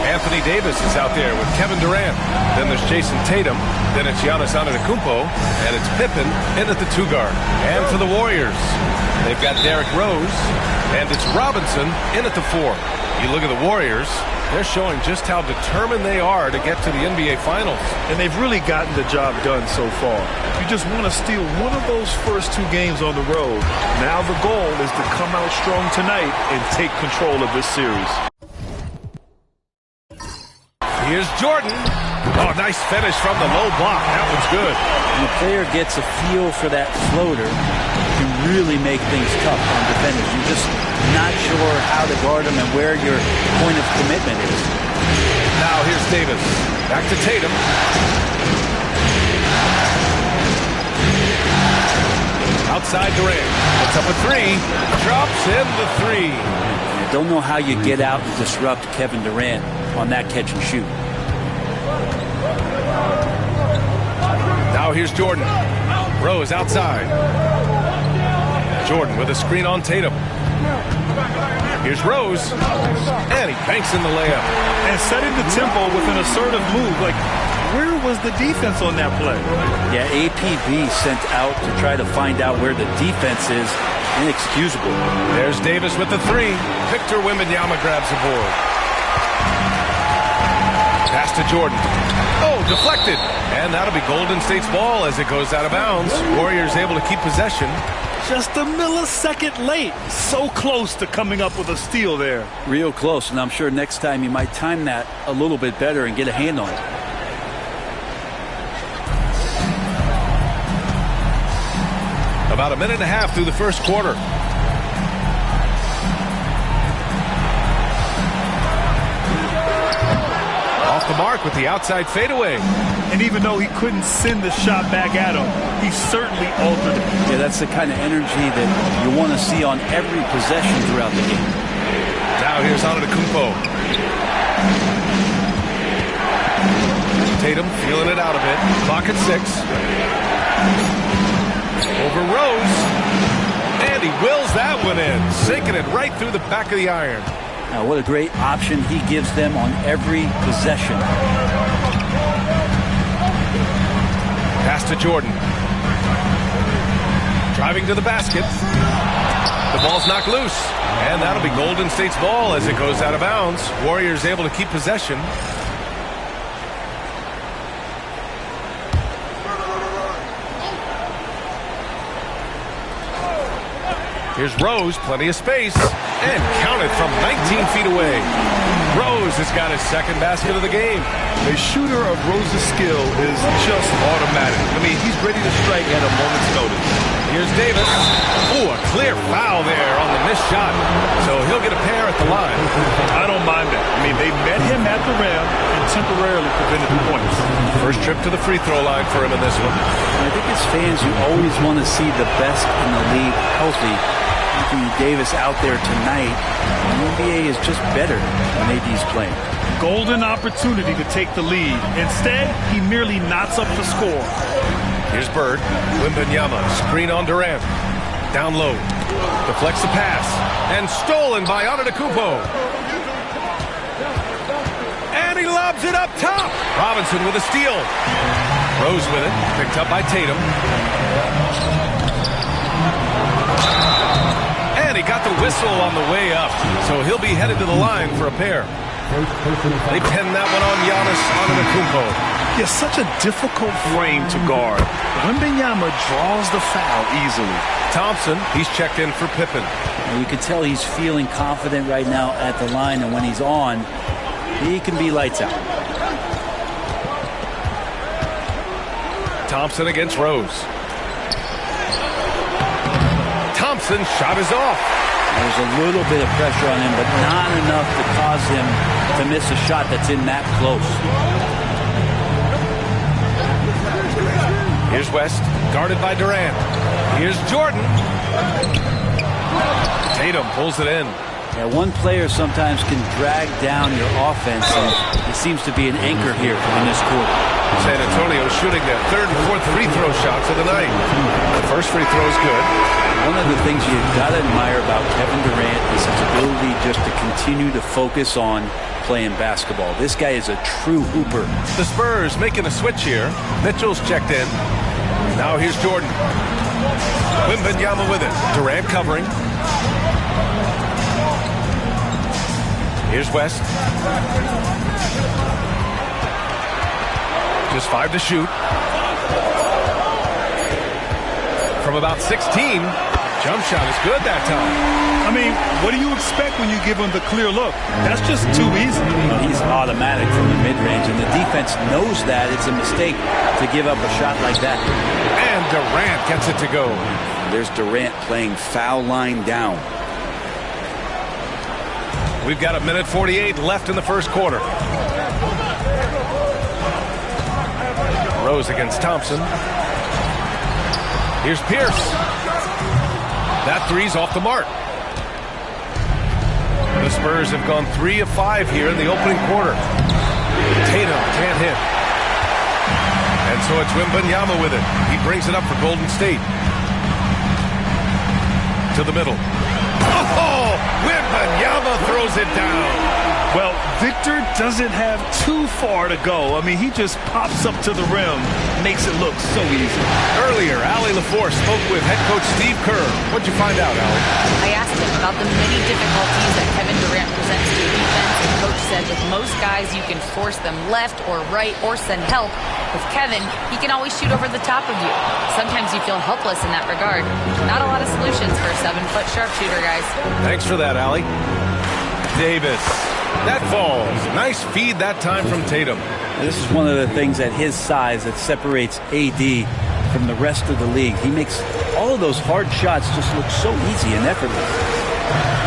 [SPEAKER 12] Anthony Davis is out there with Kevin Durant. Then there's Jason Tatum. Then it's Giannis Antetokounmpo. And it's Pippen in at the 2 guard. And for the Warriors, they've got Derrick Rose. And it's Robinson in at the 4. You look at the Warriors, they're showing just how determined they are to get to the NBA Finals.
[SPEAKER 13] And they've really gotten the job done so far. You just want to steal one of those first 2 games on the road. Now the goal is to come out strong tonight and take control of this series.
[SPEAKER 12] Here's Jordan. Oh, nice finish from the low block. That one's good.
[SPEAKER 5] When the player gets a feel for that floater, you can really make things tough on defenders. You're just not sure how to guard them and where your point of commitment is.
[SPEAKER 12] Now here's Davis. Back to Tatum. Outside Durant. Puts up a 3. Drops in the 3.
[SPEAKER 5] I don't know how you get out and disrupt Kevin Durant on that catch and shoot.
[SPEAKER 12] Now here's Jordan. Rose outside. Jordan with a screen on Tatum. Here's Rose. And he banks in the layup.
[SPEAKER 13] And setting the tempo with an assertive move. Like, where was the defense on that play?
[SPEAKER 5] Yeah, APB sent out to try to find out where the defense is. Inexcusable.
[SPEAKER 12] There's Davis with the 3. Victor Wembanyama grabs the board. Pass to Jordan. Oh, deflected. And that'll be Golden State's ball as it goes out of bounds. Warriors able to keep possession.
[SPEAKER 13] Just a millisecond late. So close to coming up with a steal there.
[SPEAKER 5] Real close, and I'm sure next time you might time that a little bit better and get a hand on it.
[SPEAKER 12] About a minute and a half through the first quarter. Off the mark with the outside fadeaway.
[SPEAKER 13] And even though he couldn't send the shot back at him, he certainly altered it.
[SPEAKER 5] Yeah, that's the kind of energy that you want to see on every possession throughout the game.
[SPEAKER 12] Now here's Antetokounmpo. Tatum feeling it out a bit. Clock at 6. Over Rose. And he wills that one in. Sinking it right through the back of the iron.
[SPEAKER 5] Now, what a great option he gives them on every possession.
[SPEAKER 12] Pass to Jordan. Driving to the basket. The ball's knocked loose. And that'll be Golden State's ball as it goes out of bounds. Warriors able to keep possession. Here's Rose, plenty of space, and counted from 19 feet away. Rose has got his second basket of the game.
[SPEAKER 13] A shooter of Rose's skill is just automatic. I mean, he's ready to strike at a moment's notice.
[SPEAKER 12] Here's Davis. Ooh, a clear foul there on the missed shot. So he'll get a pair at the line.
[SPEAKER 13] I don't mind that. I mean, they met him at the rim and temporarily prevented the points.
[SPEAKER 12] First trip to the free throw line for him in this one.
[SPEAKER 5] I think as fans, you always want to see the best in the league healthy. Anthony Davis out there tonight. The NBA is just better when AD's playing.
[SPEAKER 13] Golden opportunity to take the lead. Instead, he merely knots up the score.
[SPEAKER 12] Here's Bird. Wembanyama. Screen on Durant. Down low. Deflects the pass. And stolen by Antetokounmpo. And he lobs it up top. Robinson with a steal. Rose with it. Picked up by Tatum. And he got the whistle on the way up. So he'll be headed to the line for a pair. They pin that one on Giannis Antetokounmpo.
[SPEAKER 13] Yeah, such a difficult frame to guard. Wembanyama draws the foul easily.
[SPEAKER 12] Thompson, he's checked in for Pippen.
[SPEAKER 5] And you can tell he's feeling confident right now at the line, and when he's on, he can be lights out.
[SPEAKER 12] Thompson against Rose. Thompson shot is off.
[SPEAKER 5] There's a little bit of pressure on him, but not enough to cause him to miss a shot that's in that close.
[SPEAKER 12] Here's West, guarded by Durant. Here's Jordan. Tatum pulls it in.
[SPEAKER 5] Yeah, one player sometimes can drag down your offense, and it seems to be an anchor here in this quarter.
[SPEAKER 12] San Antonio shooting their third and fourth free throw shots of the night. The first free throw is good.
[SPEAKER 5] One of the things you've got to admire about Kevin Durant is his ability just to continue to focus on playing basketball. This guy is a true hooper.
[SPEAKER 12] The Spurs making a switch here. Mitchell's checked in. Now here's Jordan. Wembanyama with it. Durant covering. Here's West. Just 5 to shoot. From about 16. Jump shot is good that time.
[SPEAKER 13] I mean, what do you expect when you give him the clear look? That's just too easy.
[SPEAKER 5] He's automatic from the mid-range, and the defense knows that it's a mistake to give up a shot like that.
[SPEAKER 12] And Durant gets it to go.
[SPEAKER 5] There's Durant playing foul line down.
[SPEAKER 12] We've got 1:48 left in the first quarter. Rose against Thompson. Here's Pierce. That three's off the mark. The Spurs have gone 3 of 5 here in the opening quarter. Tatum can't hit. And so it's Wembanyama with it. He brings it up for Golden State. To the middle. Oh, Wembanyama throws it down.
[SPEAKER 13] Well, Victor doesn't have too far to go. I mean, he just pops up to the rim, makes it look so easy.
[SPEAKER 12] Earlier, Allie LaForce spoke with head coach Steve Kerr. What'd you find out, Allie?
[SPEAKER 14] I asked him about the many difficulties that Kevin Durant presents to the defense, and coach said with most guys, you can force them left or right or send help. With Kevin, he can always shoot over the top of you. Sometimes you feel helpless in that regard. Not a lot of solutions for a 7-foot sharpshooter, guys.
[SPEAKER 12] Thanks for that, Allie. Davis. That falls. Nice feed that time from Tatum.
[SPEAKER 5] This is one of the things at his size that separates AD from the rest of the league. He makes all of those hard shots just look so easy and effortless.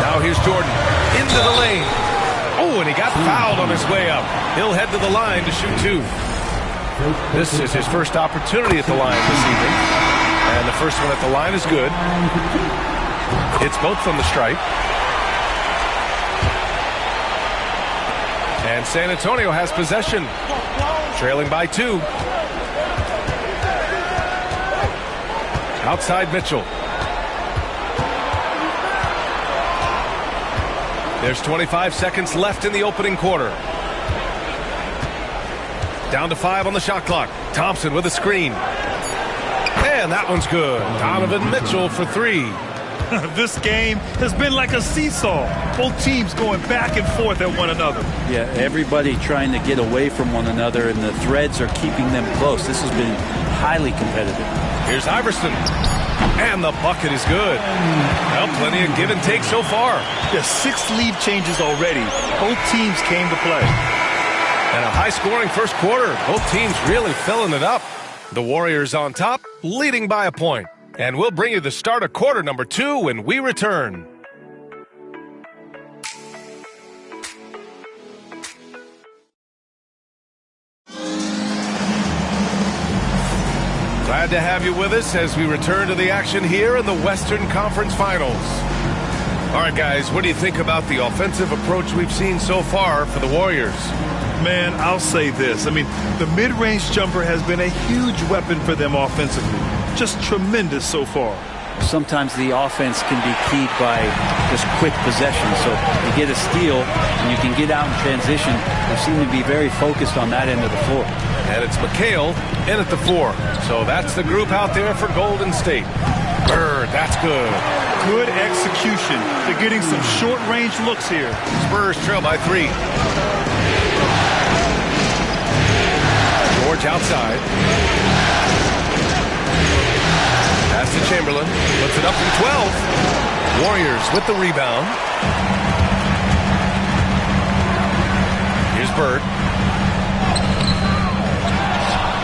[SPEAKER 12] Now here's Jordan into the lane. Oh, and he got fouled on his way up. He'll head to the line to shoot 2. This is his first opportunity at the line this evening. And the first one at the line is good. It's both from the stripe. And San Antonio has possession, trailing by 2. Outside Mitchell. There's 25 seconds left in the opening quarter. Down to 5 on the shot clock. Thompson with a screen. And that one's good. Donovan Mitchell for 3.
[SPEAKER 13] This game has been like a seesaw. Both teams going back and forth at one another.
[SPEAKER 5] Yeah, everybody trying to get away from one another, and the threads are keeping them close. This has been highly competitive.
[SPEAKER 12] Here's Iverson. And the bucket is good. Well, plenty of give and take so far.
[SPEAKER 13] There's 6 lead changes already. Both teams came to play.
[SPEAKER 12] And a high-scoring first quarter. Both teams really filling it up. The Warriors on top, leading by a point. And we'll bring you the start of quarter number 2 when we return. Glad to have you with us as we return to the action here in the Western Conference Finals. All right, guys, what do you think about the offensive approach we've seen so far for the Warriors?
[SPEAKER 13] Man, I'll say this. I mean, the mid-range jumper has been a huge weapon for them offensively. Just tremendous so far.
[SPEAKER 5] Sometimes the offense can be keyed by just quick possession. So you get a steal and you can get out in transition. They seem to be very focused on that end of the floor.
[SPEAKER 12] And it's McHale in at the 4. So that's the group out there for Golden State. Bird, that's good.
[SPEAKER 13] Good execution. They're getting some short-range looks here.
[SPEAKER 12] Spurs trail by 3. George outside. Pass to Chamberlain. Puts it up from 12. Warriors with the rebound. Here's Bird.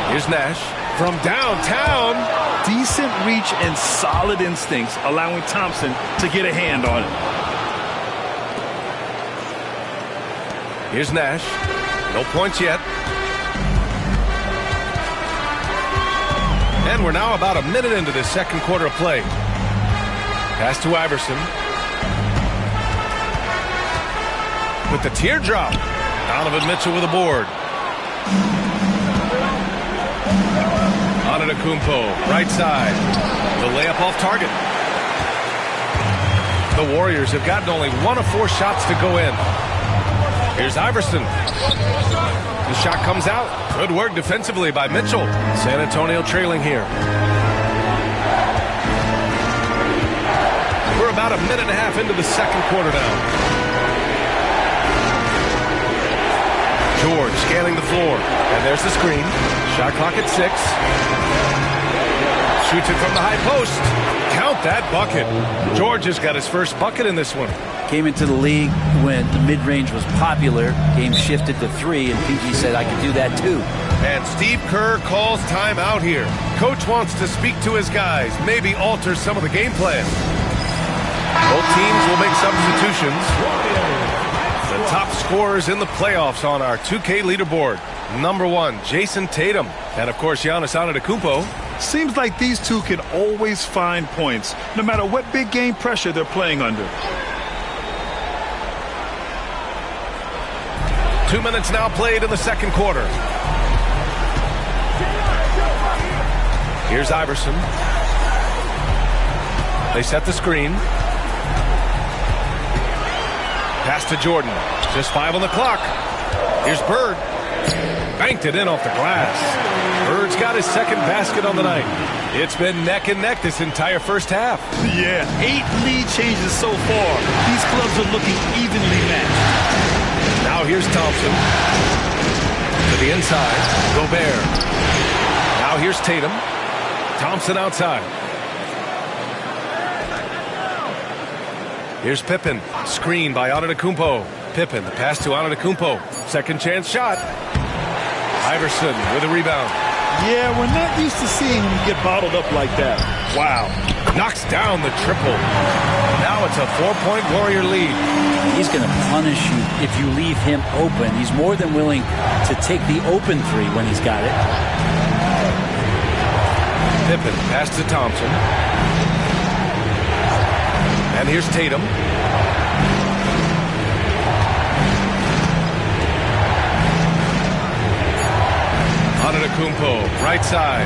[SPEAKER 12] Here's Nash from downtown.
[SPEAKER 13] Decent reach and solid instincts, allowing Thompson to get a hand on it.
[SPEAKER 12] Here's Nash. No points yet. And we're now about a minute into this second quarter of play. Pass to Iverson. with the teardrop. Donovan Mitchell with a board. Antetokounmpo, right side. The layup off target. The Warriors have gotten only 1 of 4 shots to go in. Here's Iverson. The shot comes out. Good work defensively by Mitchell. San Antonio trailing here. We're about a minute and a half into the second quarter now. George scanning the floor. And there's the screen. Shot clock at 6. Shoots it from the high post. Count that bucket. George has got his first bucket in this one.
[SPEAKER 5] Came into the league when the mid-range was popular. Game shifted to 3, and PG said, I could do that too.
[SPEAKER 12] And Steve Kerr calls timeout here. Coach wants to speak to his guys, maybe alter some of the game plan. Both teams will make substitutions. The top scorers in the playoffs on our 2K leaderboard. Number 1, Jason Tatum. And, of course, Giannis Antetokounmpo.
[SPEAKER 13] Seems like these two can always find points, no matter what big game pressure they're playing under.
[SPEAKER 12] 2 minutes now played in the second quarter. Here's Iverson. They set the screen. Pass to Jordan. Just 5 on the clock. Here's Bird. Banked it in off the glass. Bird's got his second basket on the night. It's been neck and neck this entire first half.
[SPEAKER 13] Yeah, 8 lead changes so far. These clubs are looking evenly matched.
[SPEAKER 12] Now here's Thompson. To the inside. Gobert. Now here's Tatum. Thompson outside. Here's Pippen. Screen by Antetokounmpo. Pippen, the pass to Antetokounmpo. Second chance shot. Iverson with a rebound.
[SPEAKER 13] Yeah, we're not used to seeing him get bottled up like that. Wow.
[SPEAKER 12] Knocks down the triple. Now it's a 4-point Warrior lead.
[SPEAKER 5] He's going to punish you if you leave him open. He's more than willing to take the open 3 when he's got it.
[SPEAKER 12] Pippen, pass to Thompson. And here's Tatum. Antetokounmpo, right side.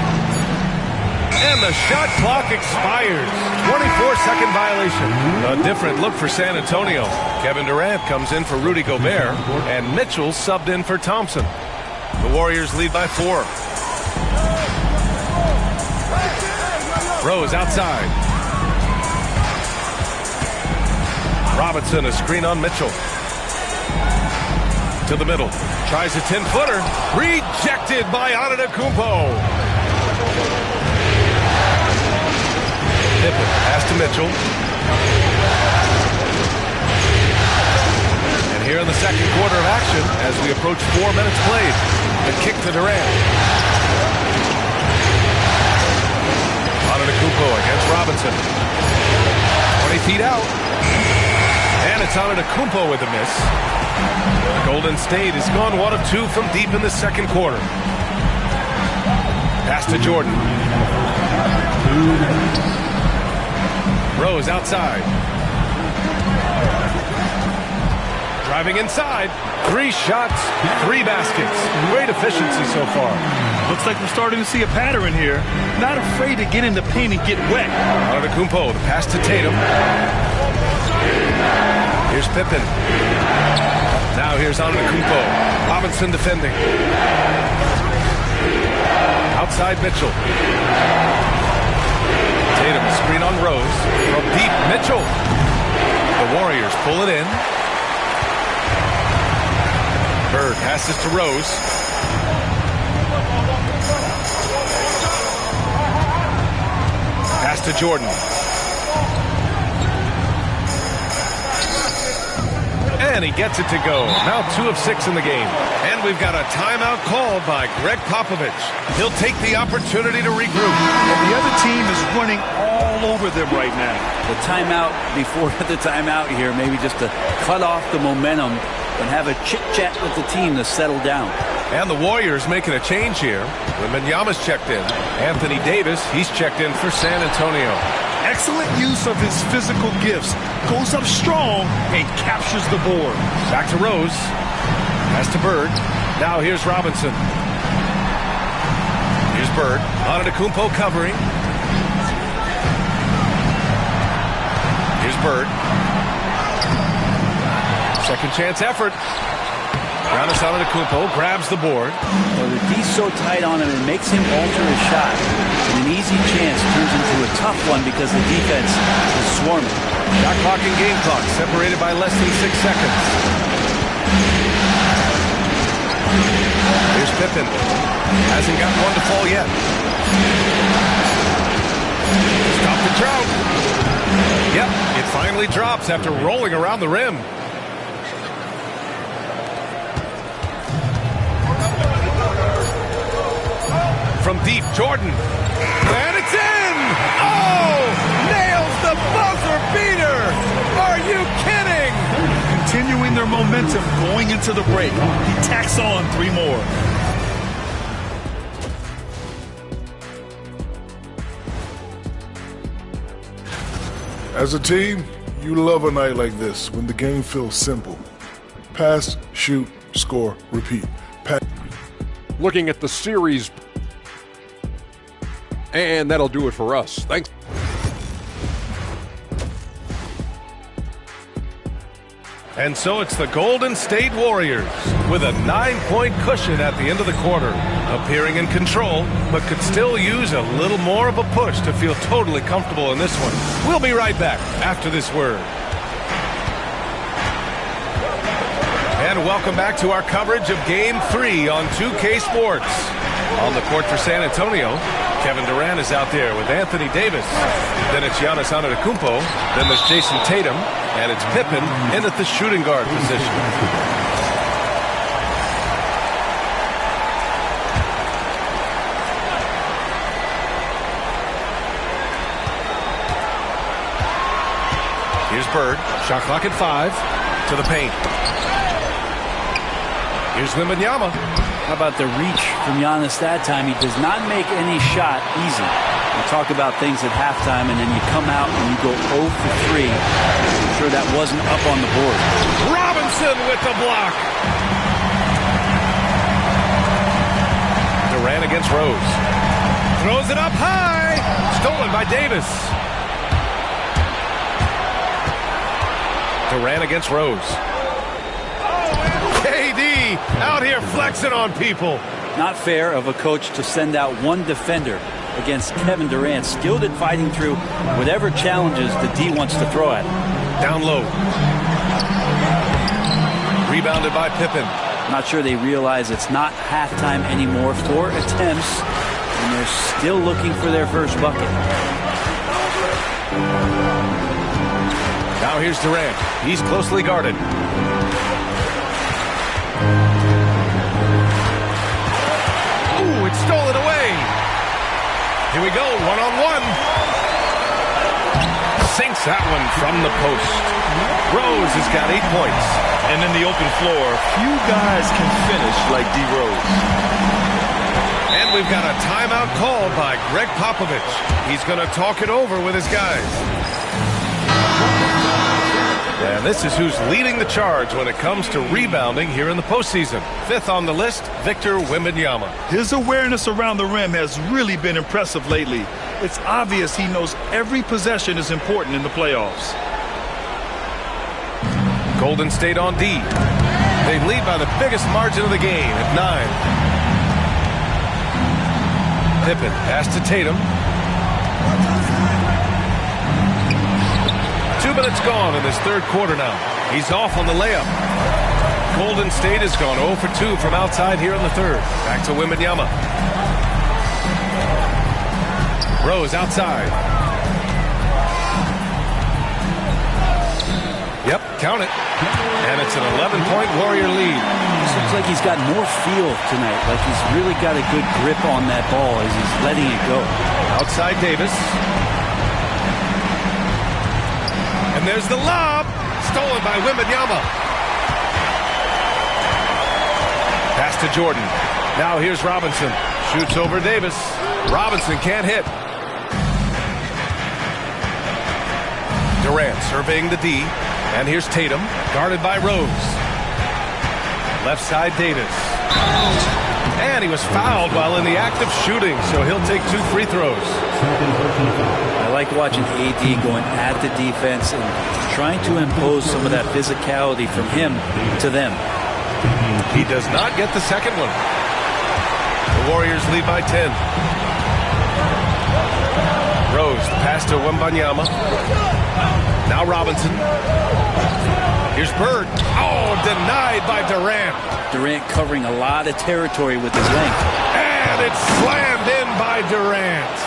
[SPEAKER 12] And the shot clock expires. 24-second violation. A different look for San Antonio. Kevin Durant comes in for Rudy Gobert, and Mitchell subbed in for Thompson. The Warriors lead by 4. Rose outside. Robinson, a screen on Mitchell. To the middle. Tries a 10-footer. Rejected by Antetokounmpo. Pippen, pass to Mitchell. And here in the second quarter of action, as we approach 4 minutes played, the kick to Durant. Antetokounmpo against Robinson. 20 feet out. And it's Antetokounmpo with a miss. Golden State has gone 1 of 2 from deep in the second quarter. Pass to Jordan. Rose outside. Driving inside. 3 shots, 3 baskets. Great efficiency so far.
[SPEAKER 13] Looks like we're starting to see a pattern here. Not afraid to get in the paint and get wet.
[SPEAKER 12] Antetokounmpo, the pass to Tatum. Here's Pippen. Now here's Antetokounmpo. Robinson defending. Outside Mitchell. Tatum, screen on Rose. From deep, Mitchell. The Warriors pull it in. Bird passes to Rose. Pass to Jordan. And he gets it to go. Now 2 of 6 in the game. And we've got a timeout called by Greg Popovich. He'll take the opportunity to regroup.
[SPEAKER 13] And the other team is running all over them right now.
[SPEAKER 5] The timeout before the timeout here, maybe just to cut off the momentum and have a chit-chat with the team to settle down.
[SPEAKER 12] And the Warriors making a change here. Wembanyama's checked in. Anthony Davis, he's checked in for San Antonio.
[SPEAKER 13] Excellent use of his physical gifts. Goes up strong and captures the board.
[SPEAKER 12] Back to Rose. Pass to Bird. Now here's Robinson. Here's Bird. Antetokounmpo covering. Here's Bird. Second chance effort. Giannis Antetokounmpo grabs the board.
[SPEAKER 5] Well, the D's so tight on him, it makes him alter his shot. And an easy chance turns into a tough one because the defense is swarming.
[SPEAKER 12] Shot clock and game clock separated by less than 6 seconds. Here's Pippen. Hasn't got one to fall yet. Stop the drought. Yep, it finally drops after rolling around the rim. From deep, Jordan. And it's in! Oh! Nails the buzzer beater! Are you kidding?
[SPEAKER 13] Continuing their momentum going into the break. He tacks on 3 more.
[SPEAKER 9] As a team, you love a night like this when the game feels simple. Pass, shoot, score, repeat.
[SPEAKER 8] Looking at the series, and that'll do it for us. Thanks.
[SPEAKER 12] And so it's the Golden State Warriors with a 9-point cushion at the end of the quarter, appearing in control, but could still use a little more of a push to feel totally comfortable in this one. We'll be right back after this word. And welcome back to our coverage of Game 3 on 2K Sports. On the court for San Antonio, Kevin Durant is out there with Anthony Davis. Then it's Giannis Antetokounmpo. Then there's Jason Tatum. And it's Pippen in at the shooting guard position. Here's Bird. Shot clock at 5. To the paint. Here's Wembanyama.
[SPEAKER 5] How about the reach from Giannis that time? He does not make any shot easy. We talk about things at halftime, and then you come out and you go 0 for 3. I'm sure that wasn't up on the board.
[SPEAKER 12] Robinson with the block. Durant against Rose. Throws it up high. Stolen by Davis. Durant against Rose. KD out here flexing on people.
[SPEAKER 5] Not fair of a coach to send out one defender against Kevin Durant, skilled at fighting through whatever challenges the D wants to throw at him.
[SPEAKER 12] Down low. Rebounded by Pippen.
[SPEAKER 5] Not sure they realize it's not halftime anymore. 4 attempts, and they're still looking for their first bucket.
[SPEAKER 12] Now here's Durant. He's closely guarded. Ooh, it's stolen away. Here we go, one-on-one. Sinks that one from the post. Rose has got 8 points.
[SPEAKER 13] And in the open floor, few guys can finish like D. Rose.
[SPEAKER 12] And we've got a timeout called by Greg Popovich. He's going to talk it over with his guys. And this is who's leading the charge when it comes to rebounding here in the postseason. 5th on the list, Victor Wembanyama.
[SPEAKER 13] His awareness around the rim has really been impressive lately. It's obvious he knows every possession is important in the playoffs.
[SPEAKER 12] Golden State on D. They lead by the biggest margin of the game at 9. Pippen pass to Tatum. 2 minutes gone in this third quarter now. He's off on the layup. Golden State has gone 0 for 2 from outside here in the third. Back to Wembanyama. Rose outside. Yep, count it. And it's an 11-point Warrior lead.
[SPEAKER 5] This looks like he's got more feel tonight. Like he's really got a good grip on that ball as he's letting it go.
[SPEAKER 12] Outside Davis. And there's the lob. Stolen by Wembanyama. Pass to Jordan. Now here's Robinson. Shoots over Davis. Robinson can't hit. Durant surveying the D. And here's Tatum, guarded by Rose. Left side, Davis. And he was fouled while in the act of shooting, so he'll take 2 free throws.
[SPEAKER 15] I like watching AD going at the defense and trying to impose some of that physicality from him to them.
[SPEAKER 12] He does not get the second one. The Warriors lead by 10. Rose, the pass to Wembanyama. Now Robinson. Here's Bird. Oh, denied by Durant.
[SPEAKER 15] Durant covering a lot of territory with his length.
[SPEAKER 12] And it's slammed in by Durant.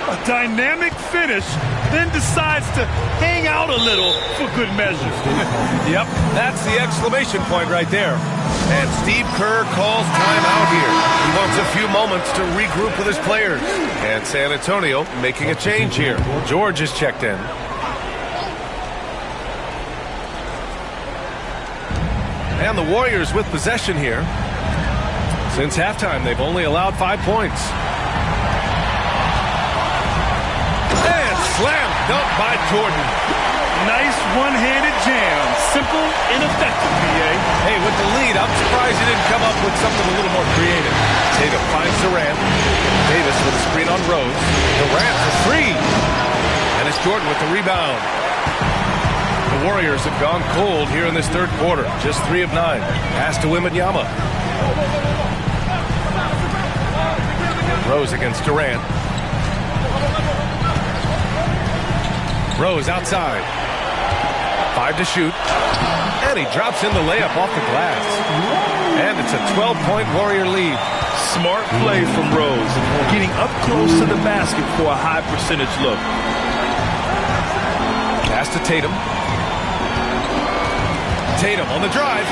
[SPEAKER 13] A dynamic finish, then decides to hang out a little for good measure.
[SPEAKER 12] Yep, that's the exclamation point right there. And Steve Kerr calls timeout here. He wants a few moments to regroup with his players. And San Antonio making a change here. George is checked in. And the Warriors with possession here. Since halftime, they've only allowed 5 points. And slam dunk by Jordan.
[SPEAKER 13] Nice one-handed jam. Simple and effective, PA.
[SPEAKER 12] Hey, with the lead, I'm surprised he didn't come up with something a little more creative. Tatum finds Durant. Davis with a screen on Rose. Durant for 3. And it's Jordan with the rebound. The Warriors have gone cold here in this third quarter. Just 3 of 9. Pass to Wembanyama. Rose against Durant. Rose outside. 5 to shoot. And he drops in the layup off the glass. And it's a 12-point Warrior lead.
[SPEAKER 13] Smart play from Rose. Getting up close to the basket for a high percentage look.
[SPEAKER 12] Pass to Tatum. Tatum on the drive.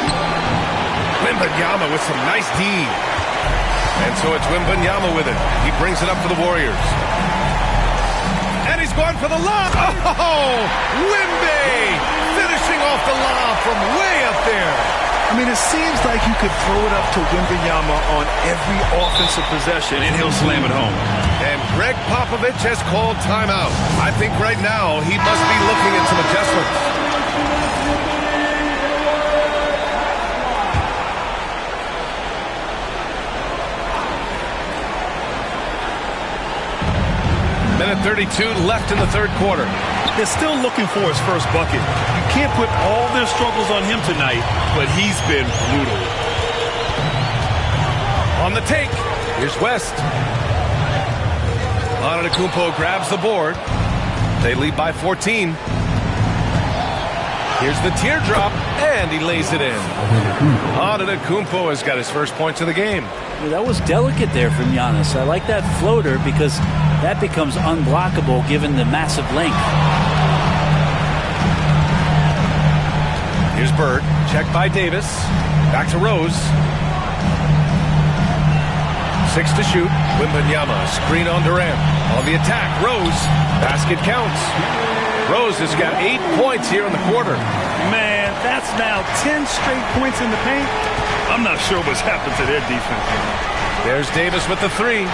[SPEAKER 12] Wembanyama with some nice D. And so it's Wembanyama with it. He brings it up for the Warriors. And he's going for the lob. Oh, Wemby finishing off the lob from way up there.
[SPEAKER 13] I mean, it seems like you could throw it up to Wembanyama on every offensive possession and he'll slam it home.
[SPEAKER 12] And Greg Popovich has called timeout. I think right now he must be looking at some adjustments. Minute 32 left in the third quarter.
[SPEAKER 13] They're still looking for his first bucket. You can't put all their struggles on him tonight, but he's been brutal.
[SPEAKER 12] On the take, here's West. Antetokounmpo grabs the board. They lead by 14. Here's the teardrop, and he lays it in. Antetokounmpo has got his first points of the game.
[SPEAKER 15] Well, that was delicate there from Giannis. I like that floater because that becomes unblockable given the massive length.
[SPEAKER 12] Here's Bird. Checked by Davis. Back to Rose. 6 to shoot. Wembanyama. Screen on Durant. On the attack. Rose. Basket counts. Rose has got 8 points here in the quarter.
[SPEAKER 13] Man, that's now 10 straight points in the paint. I'm not sure what's happened to their defense.
[SPEAKER 12] There's Davis with the 3.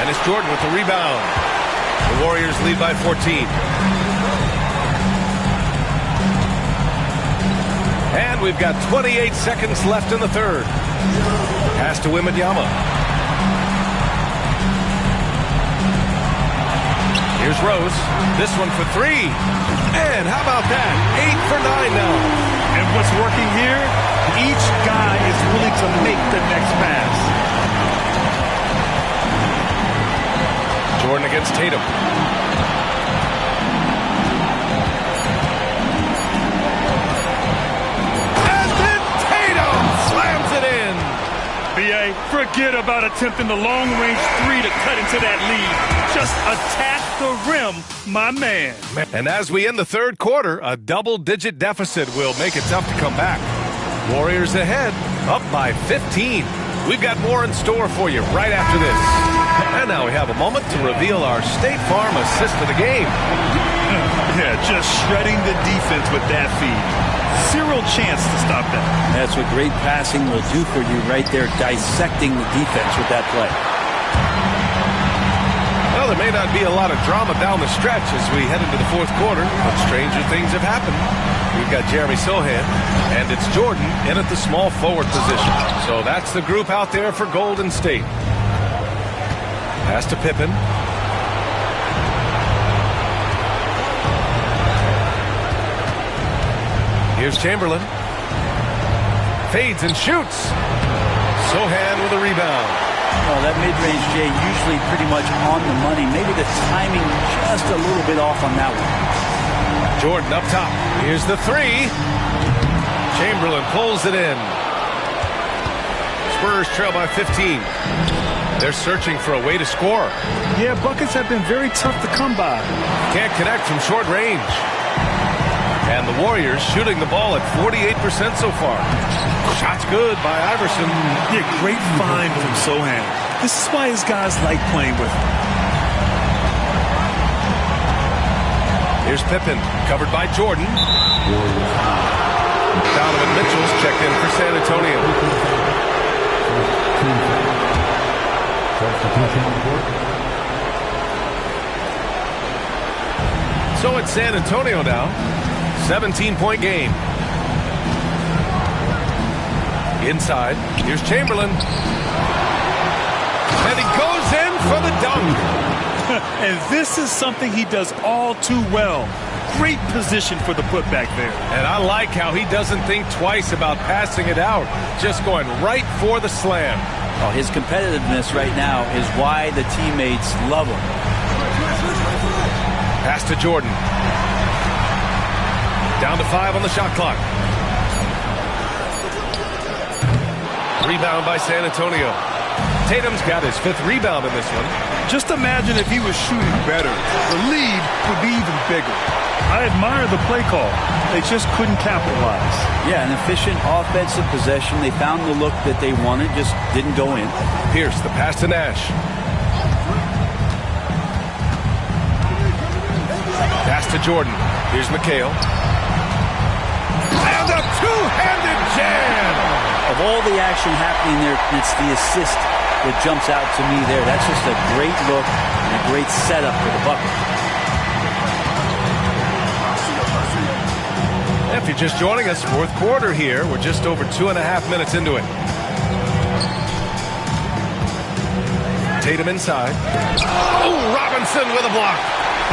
[SPEAKER 12] And it's Jordan with the rebound. The Warriors lead by 14. And we've got 28 seconds left in the third. Pass to Wembanyama. Here's Rose. This one for 3. And how about that? 8 for 9 now.
[SPEAKER 13] And what's working here? Each guy is willing to make the next pass.
[SPEAKER 12] Jordan against Tatum. And then Tatum slams it in.
[SPEAKER 13] BA, forget about attempting the long-range 3 to cut into that lead. Just attack the rim, my man.
[SPEAKER 12] And as we end the third quarter, a double-digit deficit will make it tough to come back. Warriors ahead, up by 15. We've got more in store for you right after this. And now we have a moment to reveal our State Farm assist of the game.
[SPEAKER 13] Yeah, just shredding the defense with that feed. Zero chance to stop that.
[SPEAKER 15] That's what great passing will do for you right there, dissecting the defense with that play.
[SPEAKER 12] Well, there may not be a lot of drama down the stretch as we head into the fourth quarter, but stranger things have happened. We've got Jeremy Sohan, and it's Jordan in at the small forward position. So that's the group out there for Golden State. Pass to Pippen. Here's Chamberlain. Fades and shoots. Sohan with a rebound.
[SPEAKER 15] Well, that mid-range, Jay, usually pretty much on the money. Maybe the timing just a little bit off on that one.
[SPEAKER 12] Jordan up top. Here's the three. Chamberlain pulls it in. Spurs trail by 15. They're searching for a way to score.
[SPEAKER 13] Yeah, buckets have been very tough to come by.
[SPEAKER 12] Can't connect from short range. And the Warriors shooting the ball at 48% so far. Shot's good by Iverson.
[SPEAKER 13] Yeah, great find from Sohan. This is why his guys like playing with him.
[SPEAKER 12] Here's Pippen, covered by Jordan. Donovan Mitchell's checked in for San Antonio. So it's San Antonio now. 17-point game. Inside, here's Chamberlain. And he goes in for the dunk.
[SPEAKER 13] And this is something he does all too well. Great position for the putback there.
[SPEAKER 12] And I like how he doesn't think twice about passing it out. Just going right for the slam.
[SPEAKER 15] Oh, his competitiveness right now is why the teammates love him.
[SPEAKER 12] Pass to Jordan. Down to 5 on the shot clock. Rebound by San Antonio. Tatum's got his 5th rebound in this one.
[SPEAKER 13] Just imagine if he was shooting better. The lead would be even bigger. I admire the play call. They just couldn't capitalize.
[SPEAKER 15] Yeah, an efficient offensive possession. They found the look that they wanted, just didn't go in.
[SPEAKER 12] Pierce, the pass to Nash. Pass to Jordan. Here's McHale. And a two-handed jam!
[SPEAKER 15] Of all the action happening there, it's the assist that jumps out to me there. That's just a great look and a great setup for the bucket.
[SPEAKER 12] If you're just joining us, fourth quarter here. We're just over 2.5 minutes into it. Tatum inside. Oh, Robinson with a block.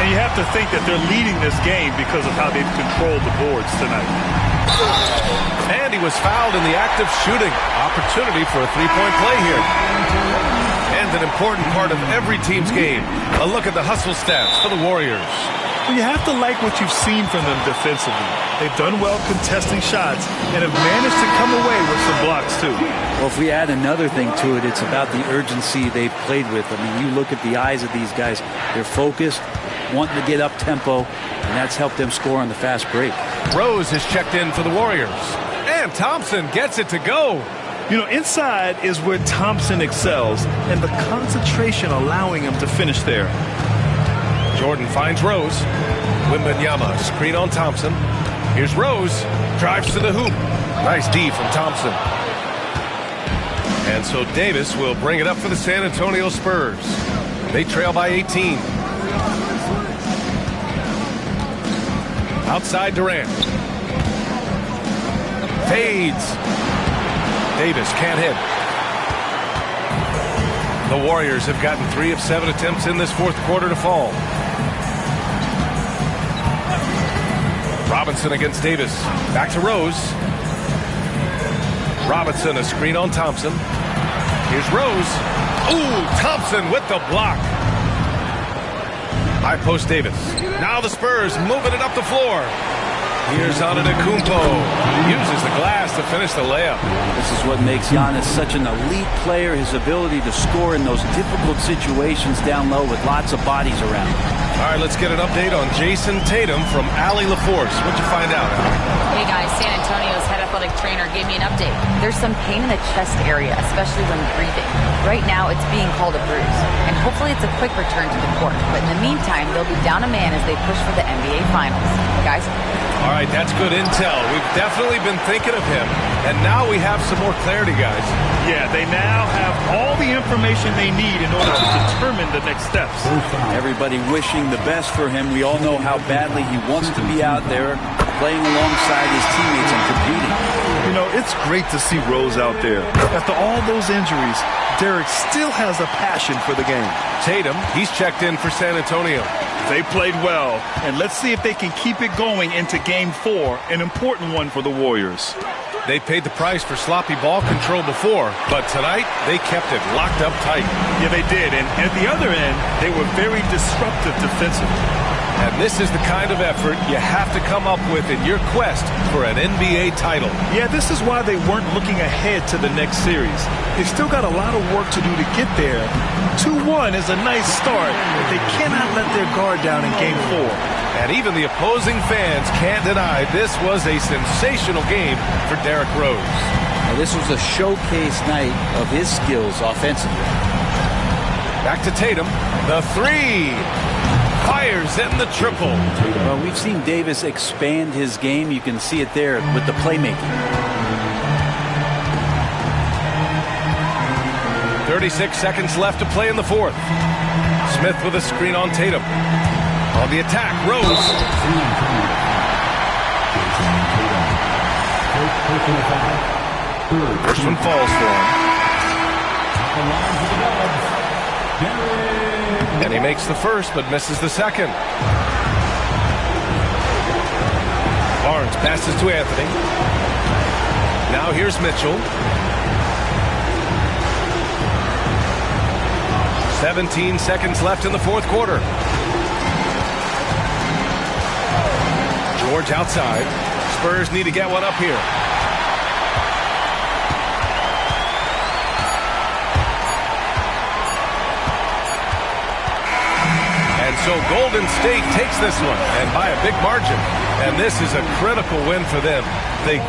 [SPEAKER 13] And you have to think that they're leading this game because of how they've controlled the boards tonight.
[SPEAKER 12] And he was fouled in the act of shooting. Opportunity for a three-point play here. And an important part of every team's game. A look at the hustle stats for the Warriors.
[SPEAKER 13] Well, you have to like what you've seen from them defensively. They've done well contesting shots and have managed to come away with some blocks, too.
[SPEAKER 15] Well, if we add another thing to it, it's about the urgency they've played with. I mean, you look at the eyes of these guys. They're focused, wanting to get up tempo, and that's helped them score on the fast break.
[SPEAKER 12] Rose has checked in for the Warriors. And Thompson gets it to go.
[SPEAKER 13] You know, inside is where Thompson excels, and the concentration allowing him to finish there.
[SPEAKER 12] Jordan finds Rose. Wembanyama, screen on Thompson. Here's Rose. Drives to the hoop. Nice D from Thompson. And so Davis will bring it up for the San Antonio Spurs. They trail by 18. Outside Durant. Fades. Davis can't hit. The Warriors have gotten 3 of 7 attempts in this fourth quarter to fall. Robinson against Davis. Back to Rose. Robinson, a screen on Thompson. Here's Rose. Ooh, Thompson with the block. High post Davis. Now the Spurs moving it up the floor. Here's Antetokounmpo. Uses the glass to finish the layup.
[SPEAKER 15] This is what makes Giannis such an elite player, his ability to score in those difficult situations down low with lots of bodies around.
[SPEAKER 12] All right, let's get an update on Jason Tatum from Allie LaForce. What'd you find out, Allie?
[SPEAKER 14] Hey, guys, San Antonio's head athletic trainer gave me an update. There's some pain in the chest area, especially when breathing. Right now, it's being called a bruise, and hopefully it's a quick return to the court. But in the meantime, they'll be down a man as they push for the NBA Finals. Guys?
[SPEAKER 12] All right, that's good intel. We've definitely been thinking of him. And now we have some more clarity, guys.
[SPEAKER 13] Yeah, they now have all the information they need in order to determine the next steps.
[SPEAKER 15] Everybody wishing the best for him. We all know how badly he wants to be out there playing alongside his teammates and competing.
[SPEAKER 13] You know, it's great to see Rose out there. After all those injuries, Derek still has a passion for the game.
[SPEAKER 12] Tatum, he's checked in for San Antonio.
[SPEAKER 13] They played well, and let's see if they can keep it going into Game 4, an important one for the Warriors.
[SPEAKER 12] They paid the price for sloppy ball control before, but tonight they kept it locked up tight.
[SPEAKER 13] Yeah, they did, and at the other end, they were very disruptive defensively.
[SPEAKER 12] And this is the kind of effort you have to come up with in your quest for an NBA title.
[SPEAKER 13] Yeah, this is why they weren't looking ahead to the next series. They've still got a lot of work to do to get there. 2-1 is a nice start, but they cannot let their guard down in Game 4.
[SPEAKER 12] And even the opposing fans can't deny this was a sensational game for Derrick Rose.
[SPEAKER 15] Now, this was a showcase night of his skills offensively.
[SPEAKER 12] Back to Tatum. The three. Fires in the triple.
[SPEAKER 15] Well, we've seen Davis expand his game. You can see it there with the playmaking.
[SPEAKER 12] 36 seconds left to play in the fourth. Smith with a screen on Tatum. On the attack, Rose. First one falls for him. And he makes the first, but misses the second. Barnes passes to Anthony. Now here's Mitchell. 17 seconds left in the fourth quarter. George outside. Spurs need to get one up here. So Golden State takes this one, and by a big margin. And this is a critical win for them. They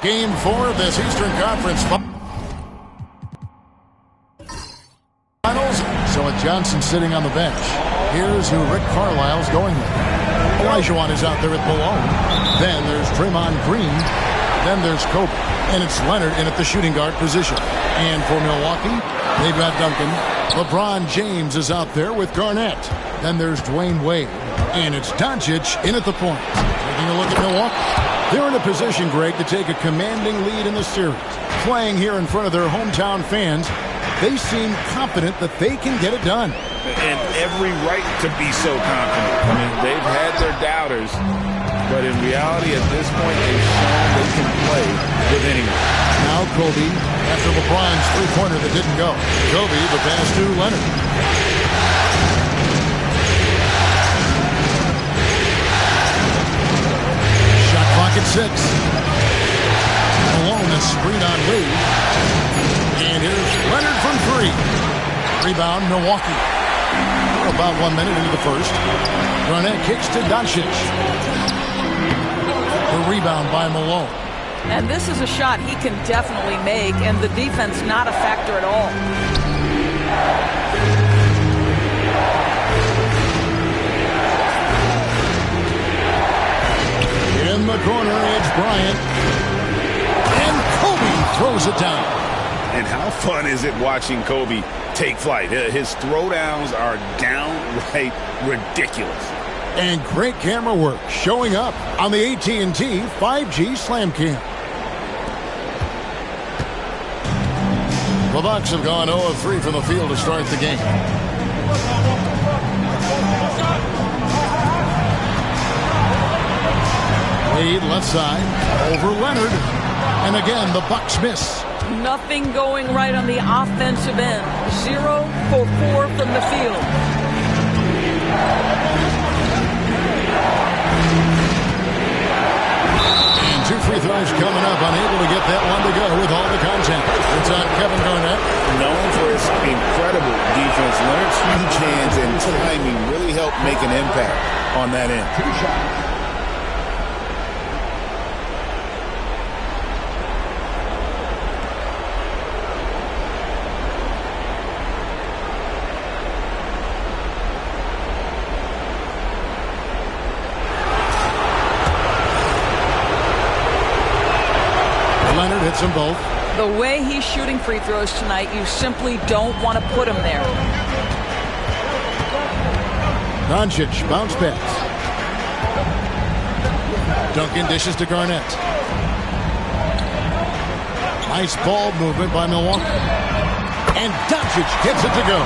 [SPEAKER 2] Game 4 of this Eastern Conference Finals. So with Johnson sitting on the bench, here's who Rick Carlisle's going with. Olajuwon is out there with Malone. Then there's Draymond Green. Then there's Kobe. And it's Leonard in at the shooting guard position. And for Milwaukee, they've got Duncan. LeBron James is out there with Garnett. Then there's Dwayne Wade. And it's Doncic in at the point. Taking a look at Milwaukee. They're in a position, Greg, to take a commanding lead in the series. Playing here in front of their hometown fans, they seem confident that they can get it done.
[SPEAKER 3] And every right to be so confident. I mean, they've had their doubters, but in reality, at this point, they've shown they can play with anyone.
[SPEAKER 2] Now Kobe, after LeBron's three-pointer that didn't go. Kobe, the pass to Leonard. Shot clock at 6. Malone, a screen on Wade. And here's Leonard from 3. Rebound, Milwaukee. We're about 1 minute into the first. Garnett kicks to Doncic. The rebound by Malone.
[SPEAKER 16] And this is a shot he can definitely make, and the defense not a factor at all.
[SPEAKER 2] In the corner, it's Bryant. And Kobe throws it down.
[SPEAKER 3] And how fun is it watching Kobe take flight? His throwdowns are downright ridiculous.
[SPEAKER 2] And great camera work showing up on the AT&T 5G Slam Cam. The Bucks have gone 0 of 3 from the field to start the game. Wade left side over Leonard. And again, the Bucks miss.
[SPEAKER 16] Nothing going right on the offensive end. 0 for 4 from the field.
[SPEAKER 2] And 2 free throws coming up. Unable to get that one to go with all the contact. It's on Kevin Garnett.
[SPEAKER 3] Known for his incredible defense, Leonard's huge hands and timing really helped make an impact on that end.
[SPEAKER 2] Leonard hits them both.
[SPEAKER 16] The way he's shooting free throws tonight, you simply don't want to put him there.
[SPEAKER 2] Doncic, bounce pass. Duncan dishes to Garnett. Nice ball movement by Milwaukee. And Doncic gets it to go.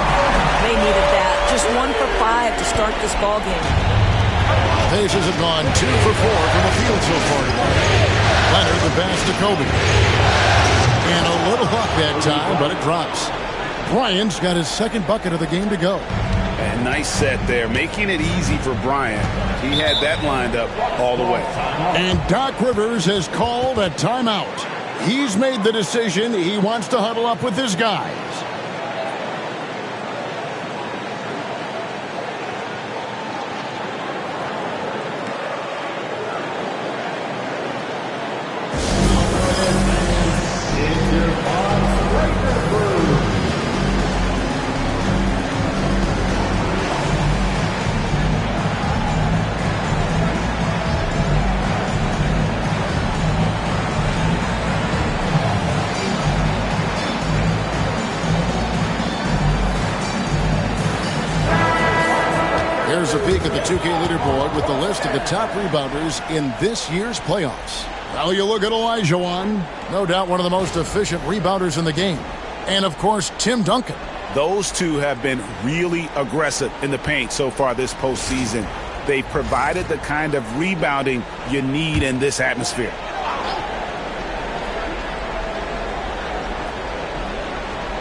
[SPEAKER 16] They needed that. Just 1 for 5 to start this ball game.
[SPEAKER 2] Pacers have gone 2 for 4 from the field so far today. Leonard, the pass to Kobe. And a little luck that time, but it drops. Bryant's got his second bucket of the game to go.
[SPEAKER 3] And nice set there, making it easy for Bryant. He had that lined up all the way.
[SPEAKER 2] And Doc Rivers has called a timeout. He's made the decision. He wants to huddle up with his guys. Here's a peek at the 2K leaderboard with the list of the top rebounders in this year's playoffs. Well, you look at Olajuwon, no doubt one of the most efficient rebounders in the game. And, of course, Tim Duncan.
[SPEAKER 3] Those two have been really aggressive in the paint so far this postseason. They provided the kind of rebounding you need in this atmosphere.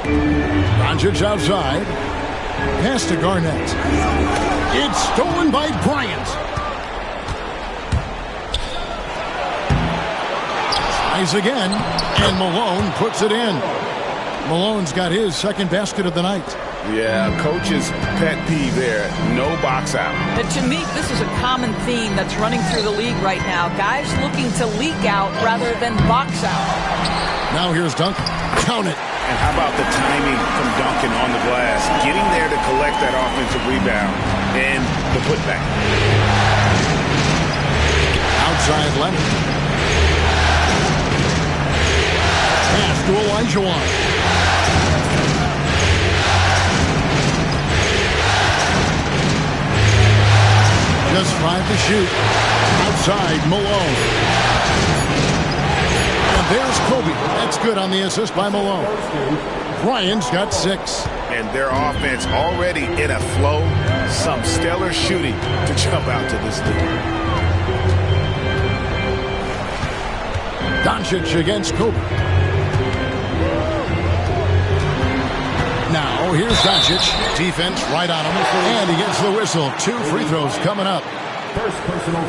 [SPEAKER 2] Doncic outside. Pass to Garnett. It's stolen by Bryant. Tries again, and Malone puts it in. Malone's got his second basket of the night.
[SPEAKER 3] Yeah, coach's pet peeve there. No box out.
[SPEAKER 16] And to me, this is a common theme that's running through the league right now. Guys looking to leak out rather than box out.
[SPEAKER 2] Now here's Duncan. Count it.
[SPEAKER 3] And how about the timing from Duncan on the glass? Getting there to collect that offensive rebound and the putback.
[SPEAKER 2] Outside Leonard. Pass to Olajuwon. Just 5 to shoot. Outside Malone. And there's Kobe. That's good on the assist by Malone. Bryant's got 6.
[SPEAKER 3] And their offense already in a flow. Some stellar shooting to jump out to this lead.
[SPEAKER 2] Doncic against Kobe. Now, here's Doncic. Defense right on him. And he gets the whistle. 2 free throws coming up.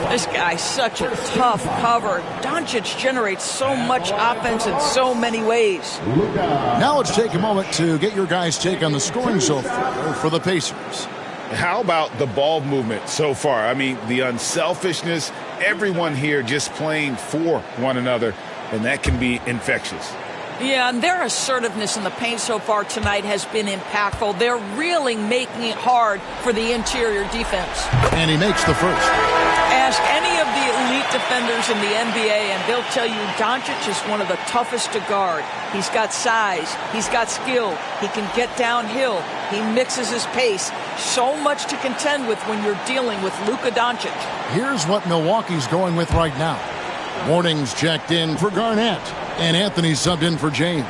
[SPEAKER 16] This guy's such a tough cover. Doncic generates so much offense in so many ways.
[SPEAKER 2] Now let's take a moment to get your guys' take on the scoring so far for the Pacers.
[SPEAKER 3] How about the ball movement so far? I mean, the unselfishness, everyone here just playing for one another, and that can be infectious.
[SPEAKER 16] Yeah, and their assertiveness in the paint so far tonight has been impactful. They're really making it hard for the interior defense.
[SPEAKER 2] And he makes the first.
[SPEAKER 16] Ask any of the elite defenders in the NBA, and they'll tell you Doncic is one of the toughest to guard. He's got size. He's got skill. He can get downhill. He mixes his pace. So much to contend with when you're dealing with Luka Doncic.
[SPEAKER 2] Here's what Milwaukee's going with right now. Morning's checked in for Garnett. And Anthony subbed in for James.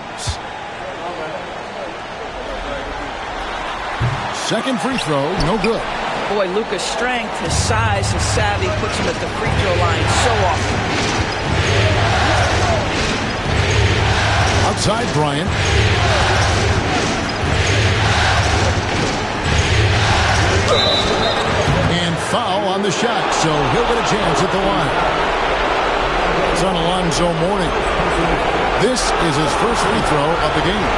[SPEAKER 2] Second free throw, no good.
[SPEAKER 16] Boy, Luka's strength, his size, his savvy puts him at the free throw line so often.
[SPEAKER 2] Outside Bryant. And foul on the shot, so he'll get a chance at the line. It's on Alonzo Mourning. This is his first free throw of the game.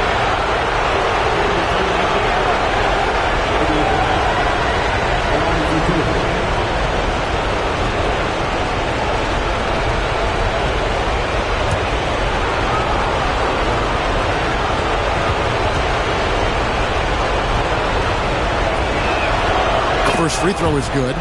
[SPEAKER 2] The first free throw is good.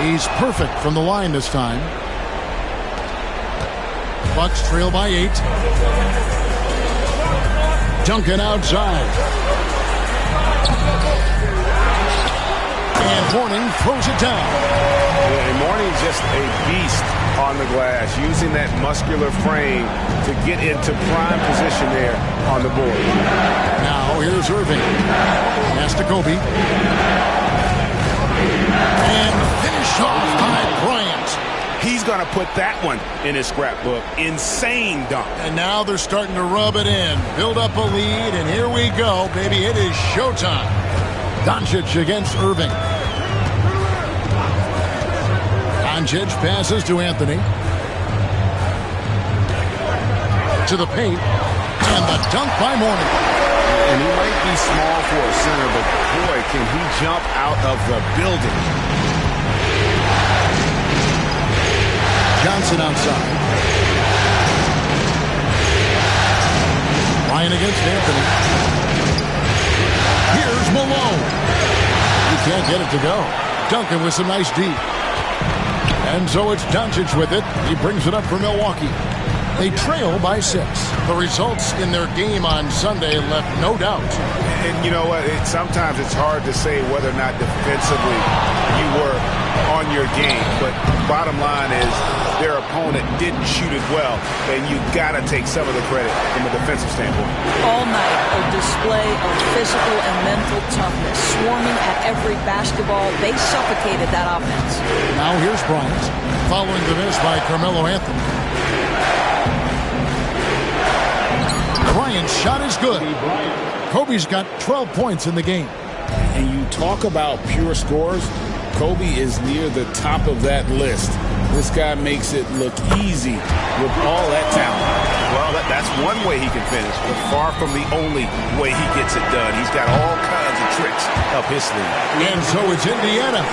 [SPEAKER 2] He's perfect from the line this time. Bucks trail by 8. Duncan outside. And Mourning throws it down.
[SPEAKER 3] Yeah, Mourning's just a beast on the glass, using that muscular frame to get into prime position there on the board.
[SPEAKER 2] Now here's Irving. Pass to Kobe. And finished off by Bryant.
[SPEAKER 3] He's going to put that one in his scrapbook. Insane dunk.
[SPEAKER 2] And now they're starting to rub it in. Build up a lead, and here we go, baby. It is showtime. Doncic against Irving. Doncic passes to Anthony. To the paint. And the dunk by Mourning.
[SPEAKER 3] And he might be small for a center, but boy, can he jump out of the building.
[SPEAKER 2] Johnson outside. Ryan against Anthony. Here's Malone. He can't get it to go. Duncan with some nice D. And so it's Doncic with it. He brings it up for Milwaukee. They trail by 6. The results in their game on Sunday left no doubt.
[SPEAKER 3] And you know what? Sometimes it's hard to say whether or not defensively you were on your game. But bottom line is their opponent didn't shoot it well. And you got to take some of the credit from a defensive standpoint.
[SPEAKER 16] All night, a display of physical and mental toughness. Swarming at every basketball, they suffocated that offense.
[SPEAKER 2] Now here's Bryant. Following the miss by Carmelo Anthony. Bryant's shot is good. Kobe's got 12 points in the game.
[SPEAKER 17] And you talk about pure scores, Kobe is near the top of that list. This guy makes it look easy with all that talent.
[SPEAKER 6] Well, that's one way he can finish, but far from the only way he gets it done. He's got all kinds of tricks up his sleeve.
[SPEAKER 2] And so it's Indiana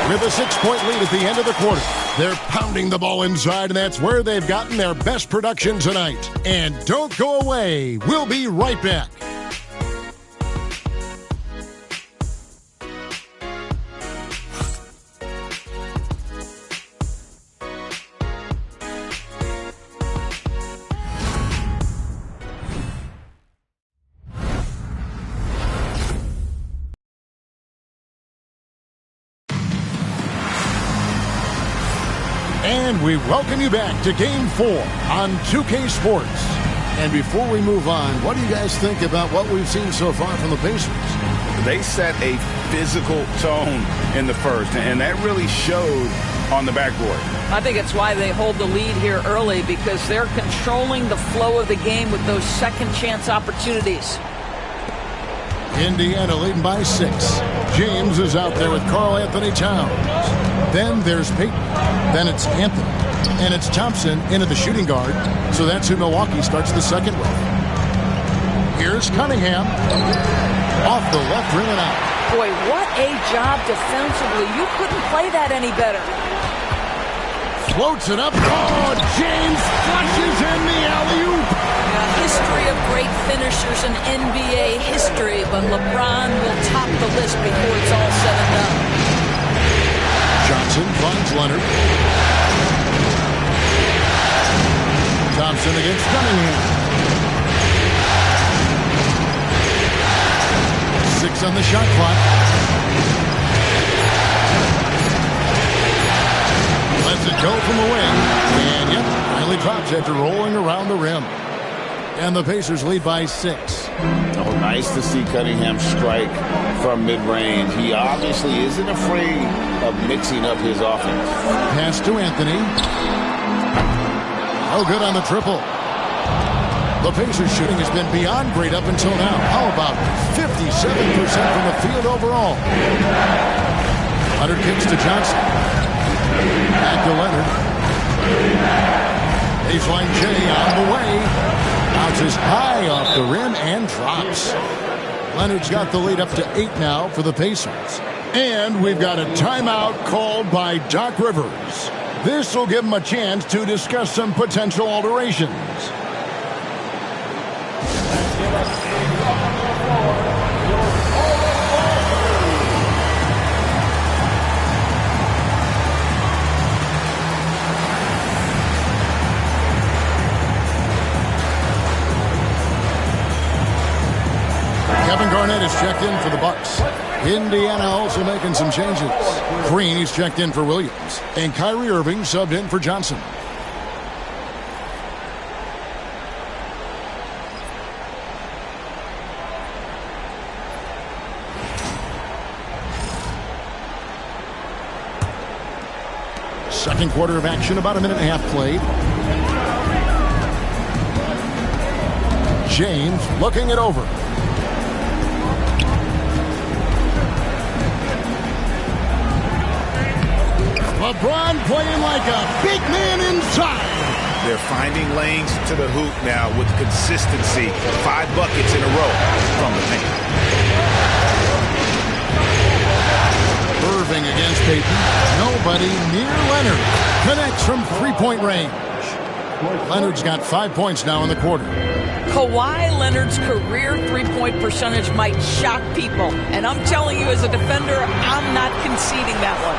[SPEAKER 2] with a 6-point lead at the end of the quarter. They're pounding the ball inside, and that's where they've gotten their best production tonight. And don't go away. We'll be right back. And we welcome you back to Game 4 on 2K Sports. And before we move on, what do you guys think about what we've seen so far from the Pacers?
[SPEAKER 6] They set a physical tone in the first, and that really showed on the backboard.
[SPEAKER 16] I think it's why they hold the lead here early, because they're controlling the flow of the game with those second chance opportunities.
[SPEAKER 2] Indiana leading by 6. James is out there with Karl Anthony Towns. Then there's Payton. Then it's Anthony. And it's Thompson into the shooting guard. So that's who Milwaukee starts the second with. Here's Cunningham. Off the left rim and out.
[SPEAKER 16] Boy, what a job defensively. You couldn't play that any better.
[SPEAKER 2] Floats it up. Oh, James flushes in the alley-oop.
[SPEAKER 16] History of great finishers in NBA history, but LeBron will top the list before it's all said and done.
[SPEAKER 2] Johnson finds Leonard. Thompson against Cunningham. 6 on the shot clock. Lets it go from the wing. And yep, finally drops after rolling around the rim. And the Pacers lead by 6.
[SPEAKER 17] Oh, nice to see Cunningham strike from mid-range. He obviously isn't afraid of mixing up his offense.
[SPEAKER 2] Pass to Anthony. Oh, good on the triple. The Pacers shooting has been beyond great up until now. How about 57% from the field overall? Leonard kicks to Johnson. Back to Leonard. Baseline J on the way. Bounces high off the rim and drops. Leonard's got the lead up to 8 now for the Pacers. And we've got a timeout called by Doc Rivers. This will give him a chance to discuss some potential alterations. Kevin Garnett is checked in for the Bucks. Indiana also making some changes. Green is checked in for Williams. And Kyrie Irving subbed in for Johnson. Second quarter of action, about a minute and a half played. James looking it over. LeBron playing like a big man inside.
[SPEAKER 6] They're finding lanes to the hoop now with consistency. 5 buckets in a row from the paint.
[SPEAKER 2] Irving against Payton. Nobody near Leonard. Connects from three-point range. Leonard's got 5 points now in the quarter.
[SPEAKER 16] Kawhi Leonard's career three-point percentage might shock people. And I'm telling you, as a defender, I'm not conceding that one.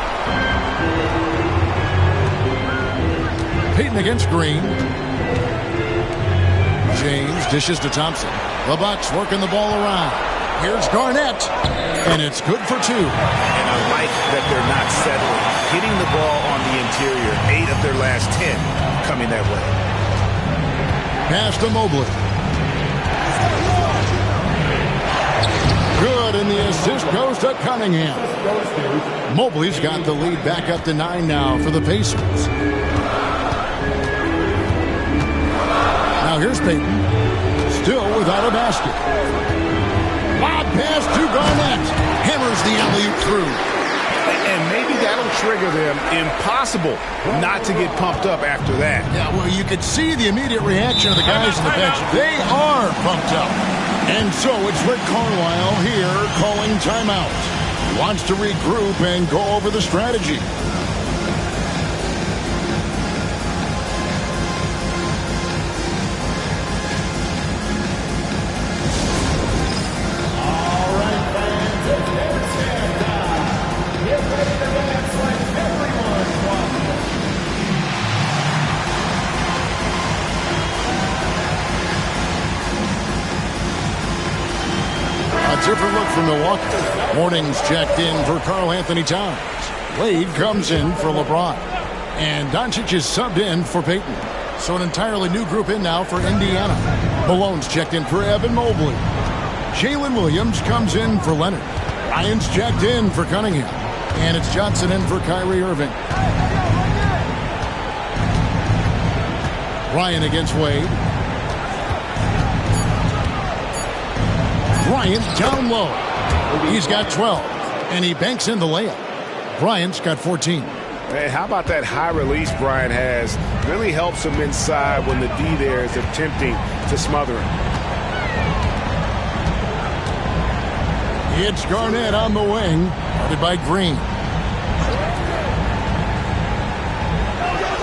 [SPEAKER 2] Payton against Green. James dishes to Thompson. The Bucks working the ball around. Here's Garnett. And it's good for 2.
[SPEAKER 6] And I like that they're not settling. Hitting the ball on the interior. 8 of their last 10 coming that way.
[SPEAKER 2] Pass to Mobley. Good, and the assist goes to Cunningham. Mobley's got the lead back up to 9 now for the Pacers. Now here's Payton. still without a basket. Lob pass to Garnett. Hammers the alley-oop through.
[SPEAKER 3] And maybe that'll trigger them. Impossible not to get pumped up after that.
[SPEAKER 2] Yeah, well, you could see the immediate reaction of the guys on the bench. They are pumped up. And so it's Rick Carlisle here calling timeout. He wants to regroup and go over the strategy. Different look from Milwaukee. Morning's checked in for Karl-Anthony Towns. Wade comes in for LeBron. And Doncic is subbed in for Payton. So an entirely new group in now for Indiana. Malone's checked in for Evan Mobley. Jalen Williams comes in for Leonard. Ryan's checked in for Cunningham. And it's Johnson in for Kyrie Irving. Ryan against Wade. Bryant down low. He's got 12, and he banks in the layup. Bryant's got 14.
[SPEAKER 3] Hey, how about that high release Bryant has? Really helps him inside when the D there is attempting to smother him.
[SPEAKER 2] It's Garnett on the wing, guarded by Green.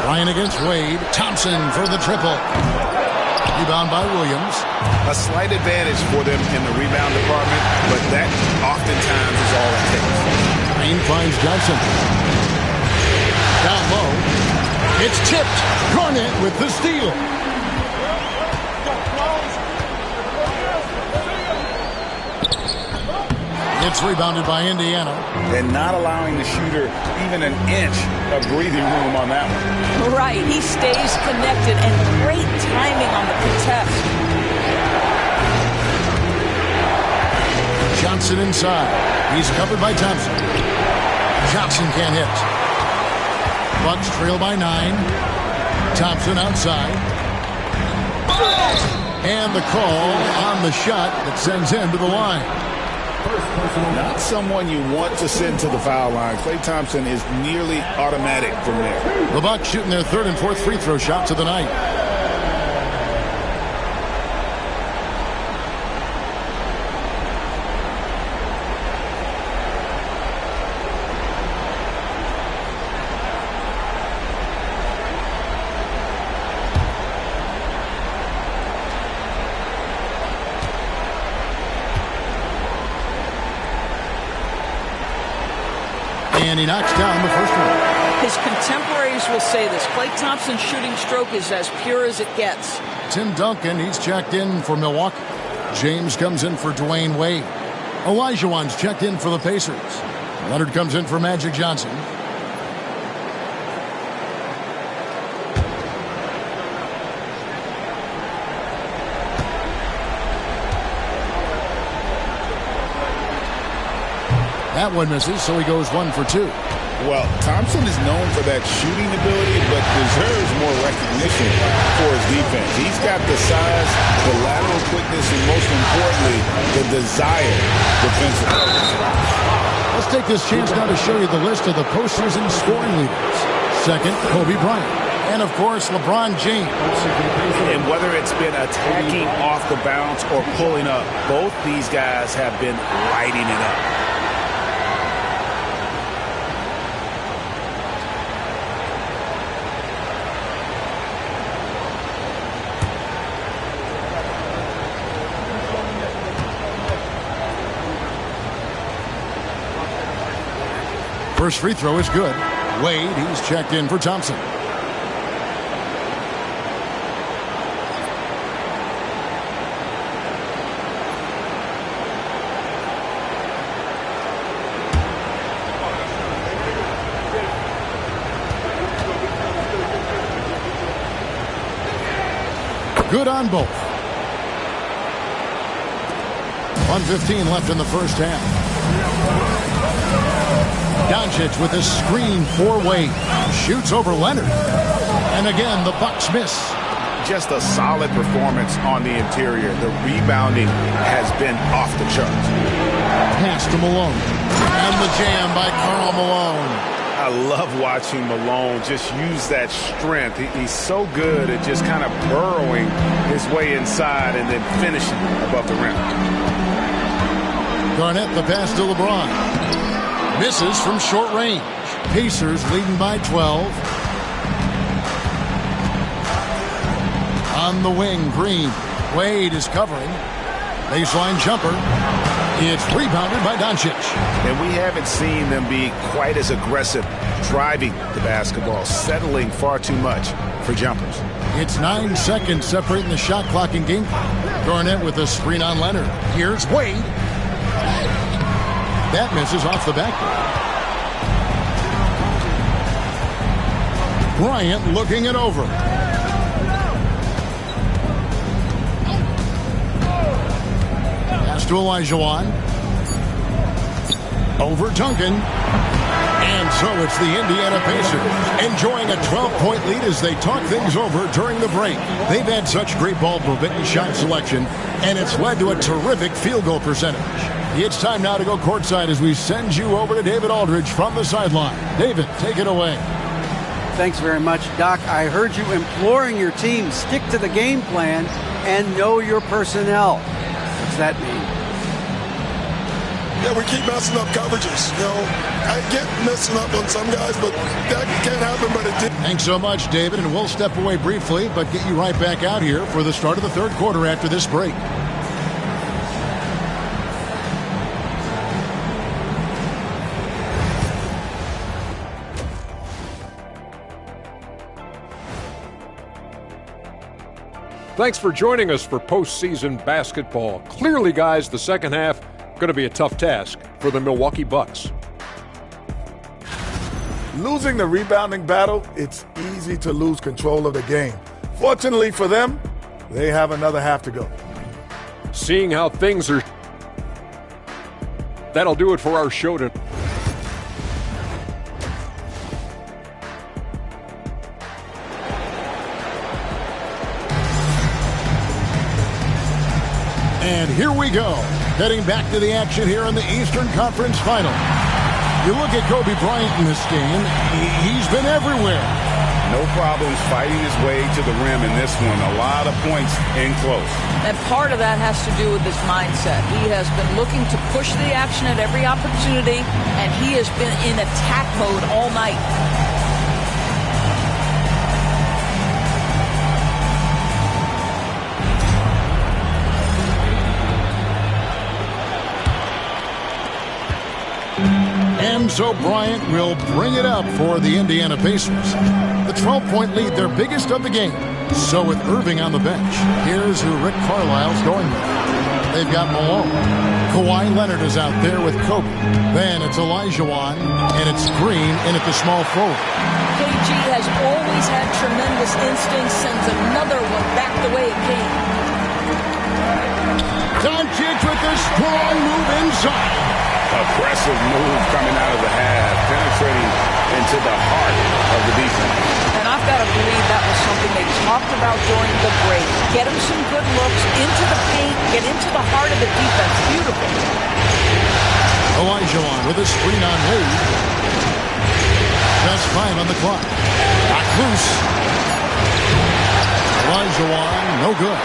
[SPEAKER 2] Bryant against Wade. Thompson for the triple. Rebound by Williams.
[SPEAKER 3] A slight advantage for them in the rebound department, but that oftentimes is all it takes.
[SPEAKER 2] Green finds Johnson. Down low. It's tipped. Garnett with the steal. It's rebounded by Indiana.
[SPEAKER 17] And not allowing the shooter even an inch of breathing room on that one.
[SPEAKER 16] Right, he stays connected and great timing on the contest.
[SPEAKER 2] Johnson inside. He's covered by Thompson. Johnson can't hit. Bucks trail by 9. Thompson outside. And the call on the shot that sends him to the line.
[SPEAKER 3] Not someone you want to send to the foul line. Klay Thompson is nearly automatic from there.
[SPEAKER 2] The Bucks shooting their third and fourth free throw shots of the night. And he knocks down the first one.
[SPEAKER 16] His contemporaries will say this. Klay Thompson's shooting stroke is as pure as it gets.
[SPEAKER 2] Tim Duncan, he's checked in for Milwaukee. James comes in for Dwayne Wade. Olajuwon's checked in for the Pacers. Leonard comes in for Magic Johnson. That one misses, so he goes 1 for 2.
[SPEAKER 17] Well, Thompson is known for that shooting ability, but deserves more recognition for his defense. He's got the size, the lateral quickness, and most importantly, the desire defensively.
[SPEAKER 2] Let's take this chance now to show you the list of the postseason scoring leaders. Second, Kobe Bryant. And, of course, LeBron James.
[SPEAKER 3] And whether it's been attacking off the bounce or pulling up, both these guys have been lighting it up.
[SPEAKER 2] First free throw is good. Wade, he's checked in for Thompson. Good on both. 1:15 left in the first half. Doncic with a screen for Wade. Shoots over Leonard. And again, the Bucks miss.
[SPEAKER 3] just a solid performance on the interior. The rebounding has been off the charts.
[SPEAKER 2] Pass to Malone. And the jam by Karl Malone.
[SPEAKER 3] I love watching Malone just use that strength. He's so good at just kind of burrowing his way inside and then finishing above the rim.
[SPEAKER 2] Garnett, the pass to LeBron. Misses from short range. Pacers leading by 12. On the wing, Green. Wade is covering. Baseline jumper. It's rebounded by Doncic.
[SPEAKER 3] And we haven't seen them be quite as aggressive driving the basketball, settling far too much for jumpers.
[SPEAKER 2] It's 9 seconds separating the shot clock and game. Garnett with a screen on Leonard. Here's Wade. That misses off the backboard. Bryant looking it over. Pass to Olajuwon. Over Duncan. And so it's the Indiana Pacers enjoying a 12-point lead as they talk things over during the break. They've had such great ball movement and shot selection, and it's led to a terrific field goal percentage. It's time now to go courtside as we send you over to David Aldridge from the sideline. David, take it away.
[SPEAKER 5] Thanks very much, Doc. I heard you imploring your team, stick to the game plan and know your personnel. What's that mean?
[SPEAKER 18] Yeah, we keep messing up coverages. You know, I get messing up on some guys, but that can't happen, but it did.
[SPEAKER 2] Thanks so much, David, and we'll step away briefly, but get you right back out here for the start of the third quarter after this break.
[SPEAKER 8] Thanks for joining us for postseason basketball. Clearly, guys, the second half going to be a tough task for the Milwaukee Bucks.
[SPEAKER 10] Losing the rebounding battle, it's easy to lose control of the game. Fortunately for them, they have another half to go.
[SPEAKER 8] Seeing how things are... That'll do it for our show tonight.
[SPEAKER 2] And here we go, heading back to the action here in the Eastern Conference Final. You look at Kobe Bryant in this game, he's been everywhere.
[SPEAKER 3] No problems fighting his way to the rim in this one. A lot of points in close.
[SPEAKER 16] And part of that has to do with his mindset. He has been looking to push the action at every opportunity, and he has been in attack mode all night.
[SPEAKER 2] And so Bryant will bring it up for the Indiana Pacers. The 12-point lead, their biggest of the game. So with Irving on the bench, here's who Rick Carlisle's going with. They've got Malone. Kawhi Leonard is out there with Kobe. Then it's Olajuwon, and it's Green in at the small forward.
[SPEAKER 16] KG has always had tremendous instincts, sends another one back the way it came.
[SPEAKER 2] Doncic with a strong move inside.
[SPEAKER 3] Aggressive move coming out of the half, penetrating into the heart of the defense.
[SPEAKER 16] And I've got to believe that was something they talked about during the break. Get him some good looks, into the paint, get into the heart of the defense. Beautiful.
[SPEAKER 2] Olajuwon with a screen on Wade. Just 5 on the clock. Not loose. Olajuwon, no good.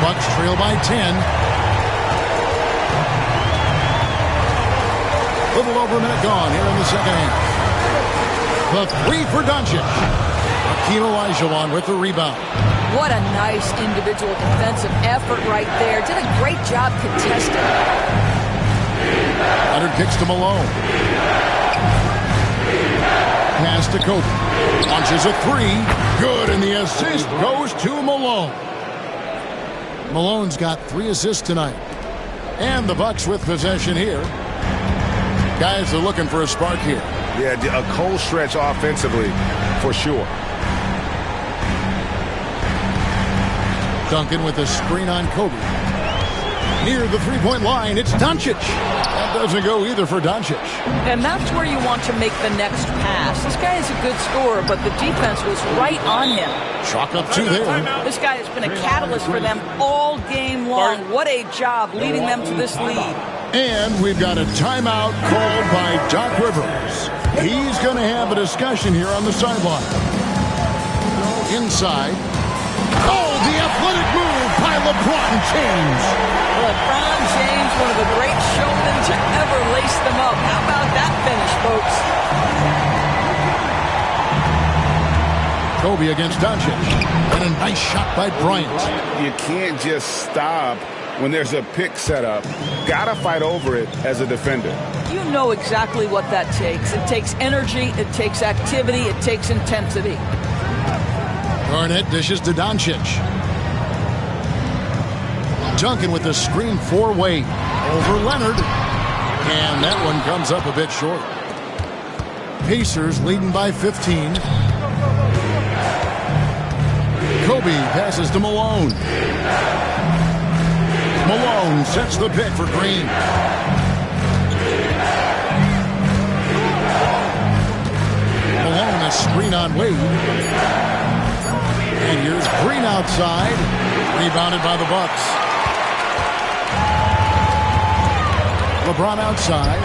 [SPEAKER 2] Bucks trail by 10. Little over a minute gone here in the second half. The three for Doncic. Hakeem Olajuwon with the rebound.
[SPEAKER 16] What a nice individual defensive effort right there. Did a great job contesting.
[SPEAKER 2] Leonard kicks to Malone. Pass to Kobe. Launches a three. Good, and the assist goes to Malone. Malone's got 3 assists tonight. And the Bucks with possession here. Guys are looking for a spark here.
[SPEAKER 3] Yeah, a cold stretch offensively, for sure.
[SPEAKER 2] Duncan with a screen on Kobe. Near the three-point line, it's Doncic. That doesn't go either for Doncic.
[SPEAKER 16] And that's where you want to make the next pass. This guy is a good scorer, but the defense was right on him.
[SPEAKER 2] Chalk up 2 there.
[SPEAKER 16] This guy has been a catalyst for them all game long. What a job leading them to this lead.
[SPEAKER 2] And we've got a timeout called by Doc Rivers. He's going to have a discussion here on the sideline. Inside. Oh, the athletic move by LeBron James.
[SPEAKER 16] LeBron James, one of the great showmen to ever lace them up. How about that finish, folks?
[SPEAKER 2] Kobe against Doncic. And a nice shot by Bryant.
[SPEAKER 3] You can't just stop when there's a pick set up. Gotta fight over it as a defender.
[SPEAKER 16] You know exactly what that takes. It takes energy, it takes activity, it takes intensity.
[SPEAKER 2] Garnett dishes to Doncic. Duncan with the screen for Wade. Over Leonard. And that one comes up a bit short. Pacers leading by 15. Kobe passes to Malone. Malone sets the pick for Green. Malone a screen on Wade. And here's Green outside. Rebounded by the Bucks. LeBron outside.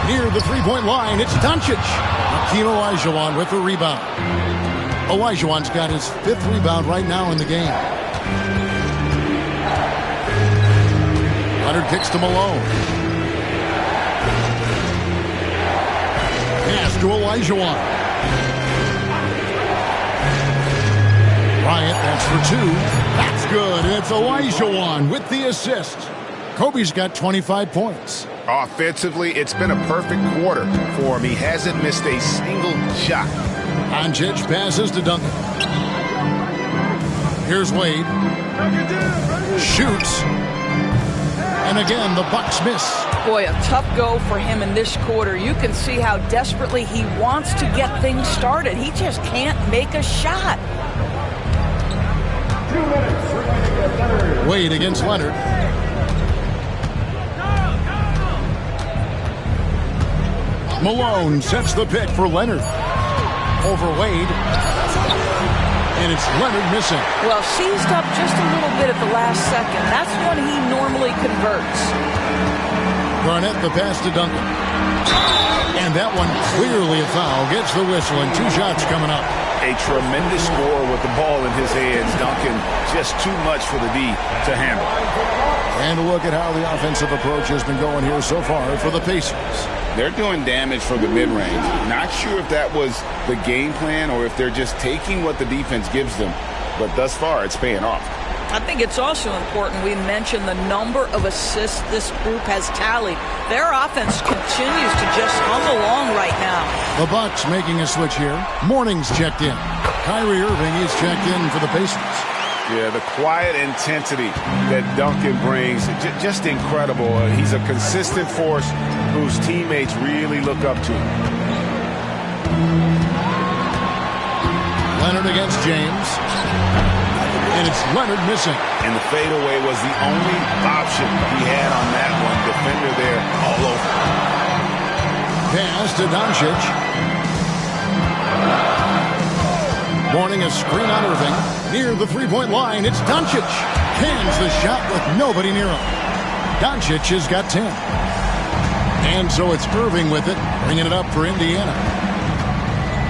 [SPEAKER 2] Near the three-point line, it's Doncic. Hakeem Olajuwon with the rebound. Olajuwon's got his 5th rebound right now in the game. Leonard kicks to Malone. Pass to Olajuwon. Bryant, that's for 2. That's good. It's Olajuwon with the assist. Kobe's got 25 points.
[SPEAKER 3] Offensively, it's been a perfect quarter for him. He hasn't missed a single shot.
[SPEAKER 2] Doncic passes to Duncan. Here's Wade. Shoots. And again, the Bucks miss.
[SPEAKER 16] Boy, a tough go for him in this quarter. You can see how desperately he wants to get things started. He just can't make a shot.
[SPEAKER 2] Wade against Leonard. Malone sets the pick for Leonard. Over Wade. And it's Leonard missing.
[SPEAKER 16] Well, seized up just a little bit at the last second. That's when he normally converts.
[SPEAKER 2] Garnett the pass to Duncan. And that one clearly a foul. Gets the whistle and 2 shots coming up.
[SPEAKER 3] A tremendous score with the ball in his hands. Duncan just too much for the D to handle.
[SPEAKER 2] And a look at how the offensive approach has been going here so far for the Pacers.
[SPEAKER 17] They're doing damage from the mid-range. Not sure if that was the game plan or if they're just taking what the defense gives them. But thus far, it's paying off.
[SPEAKER 16] I think it's also important we mention the number of assists this group has tallied. Their offense continues to just hum along right now.
[SPEAKER 2] The Bucks making a switch here. Morning's checked in. Kyrie Irving is checked in for the Pacers.
[SPEAKER 3] Yeah, the quiet intensity that Duncan brings, just incredible. He's a consistent force whose teammates really look up to him.
[SPEAKER 2] Leonard against James. And it's Leonard missing.
[SPEAKER 3] And the fadeaway was the only option he had on that one. Defender there all over.
[SPEAKER 2] Pass to Doncic. Morning a screen on Irving. Near the three-point line, it's Doncic. Hands the shot with nobody near him. Doncic has got 10. And so it's Irving with it, bringing it up for Indiana.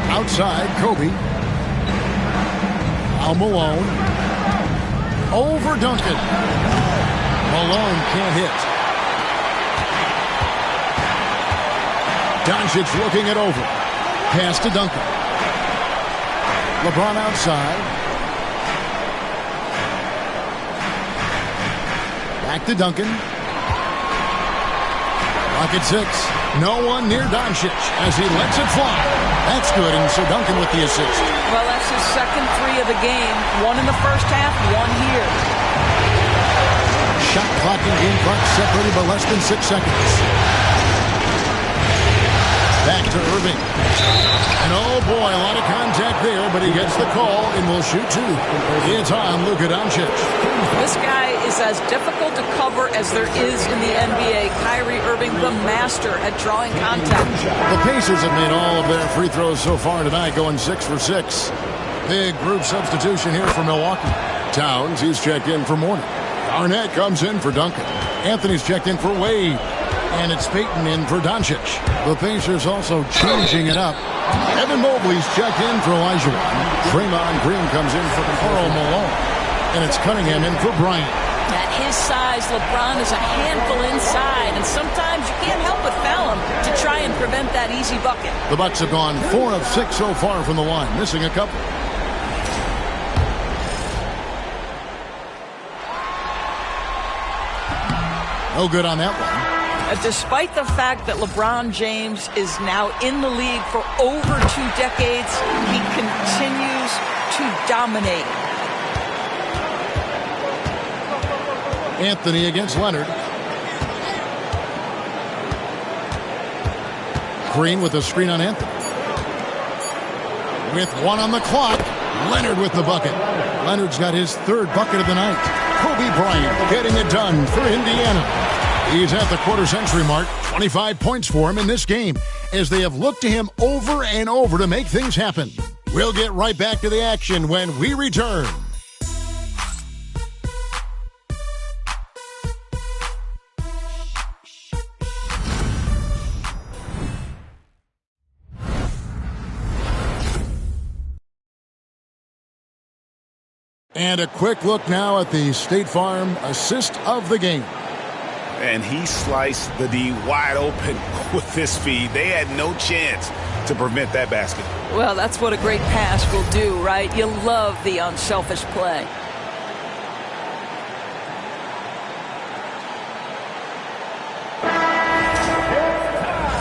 [SPEAKER 2] Outside, Kobe. Al Malone. Over Duncan. Malone can't hit. Doncic looking it over. Pass to Duncan. LeBron outside. Back to Duncan. Clock at 6. No one near Doncic as he lets it fly. That's good, and so Duncan with the assist.
[SPEAKER 16] Well, that's his second 3 of the game. 1 in the first half, 1 here.
[SPEAKER 2] Shot clock and game clock separated by less than 6 seconds. Back to Irving. And oh boy, a lot of contact there, but he gets the call and will shoot two. It's on Luka Doncic.
[SPEAKER 16] This guy is as difficult to cover as there is in the NBA. Kyrie Irving, the master at drawing contact.
[SPEAKER 2] The Pacers have made all of their free throws so far tonight, going 6 for 6. Big group substitution here for Milwaukee. Towns, he's checked in for Mourning. Garnett comes in for Duncan. Anthony's checked in for Wade. And it's Payton in for Doncic. The Pacers also changing it up. Evan Mobley's checked in for Elijah. Draymond Green comes in for Karl Malone. And it's Cunningham in for Bryant.
[SPEAKER 16] At his size, LeBron is a handful inside, and sometimes you can't help but foul him to try and prevent that easy bucket.
[SPEAKER 2] The Bucks have gone 4 of 6 so far from the line, missing a couple. No good on that one.
[SPEAKER 16] Despite the fact that LeBron James is now in the league for over 2 decades, he continues to dominate.
[SPEAKER 2] Anthony against Leonard. Green with a screen on Anthony. With 1 on the clock, Leonard with the bucket. Leonard's got his 3rd bucket of the night. Kobe Bryant getting it done for Indiana. He's at the quarter-century mark. 25 points for him in this game as they have looked to him over and over to make things happen. We'll get right back to the action when we return. And a quick look now at the State Farm assist of the game.
[SPEAKER 3] And he sliced the D wide open with this feed. They had no chance to prevent that basket.
[SPEAKER 16] Well, that's what a great pass will do, right? You love the unselfish play.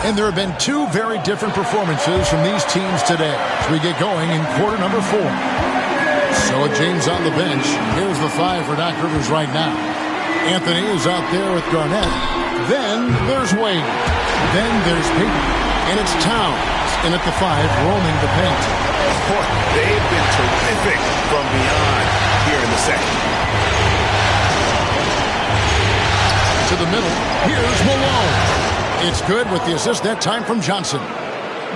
[SPEAKER 2] And there have been 2 very different performances from these teams today as we get going in quarter number 4. So with James on the bench, here's the 5 for Doc Rivers right now. Anthony is out there with Garnett. Then there's Wade. Then there's Payton. And it's Towns in at the 5, roaming the paint.
[SPEAKER 3] Boy, they've been terrific from beyond here in the second.
[SPEAKER 2] To the middle, here's Malone. It's good with the assist that time from Johnson.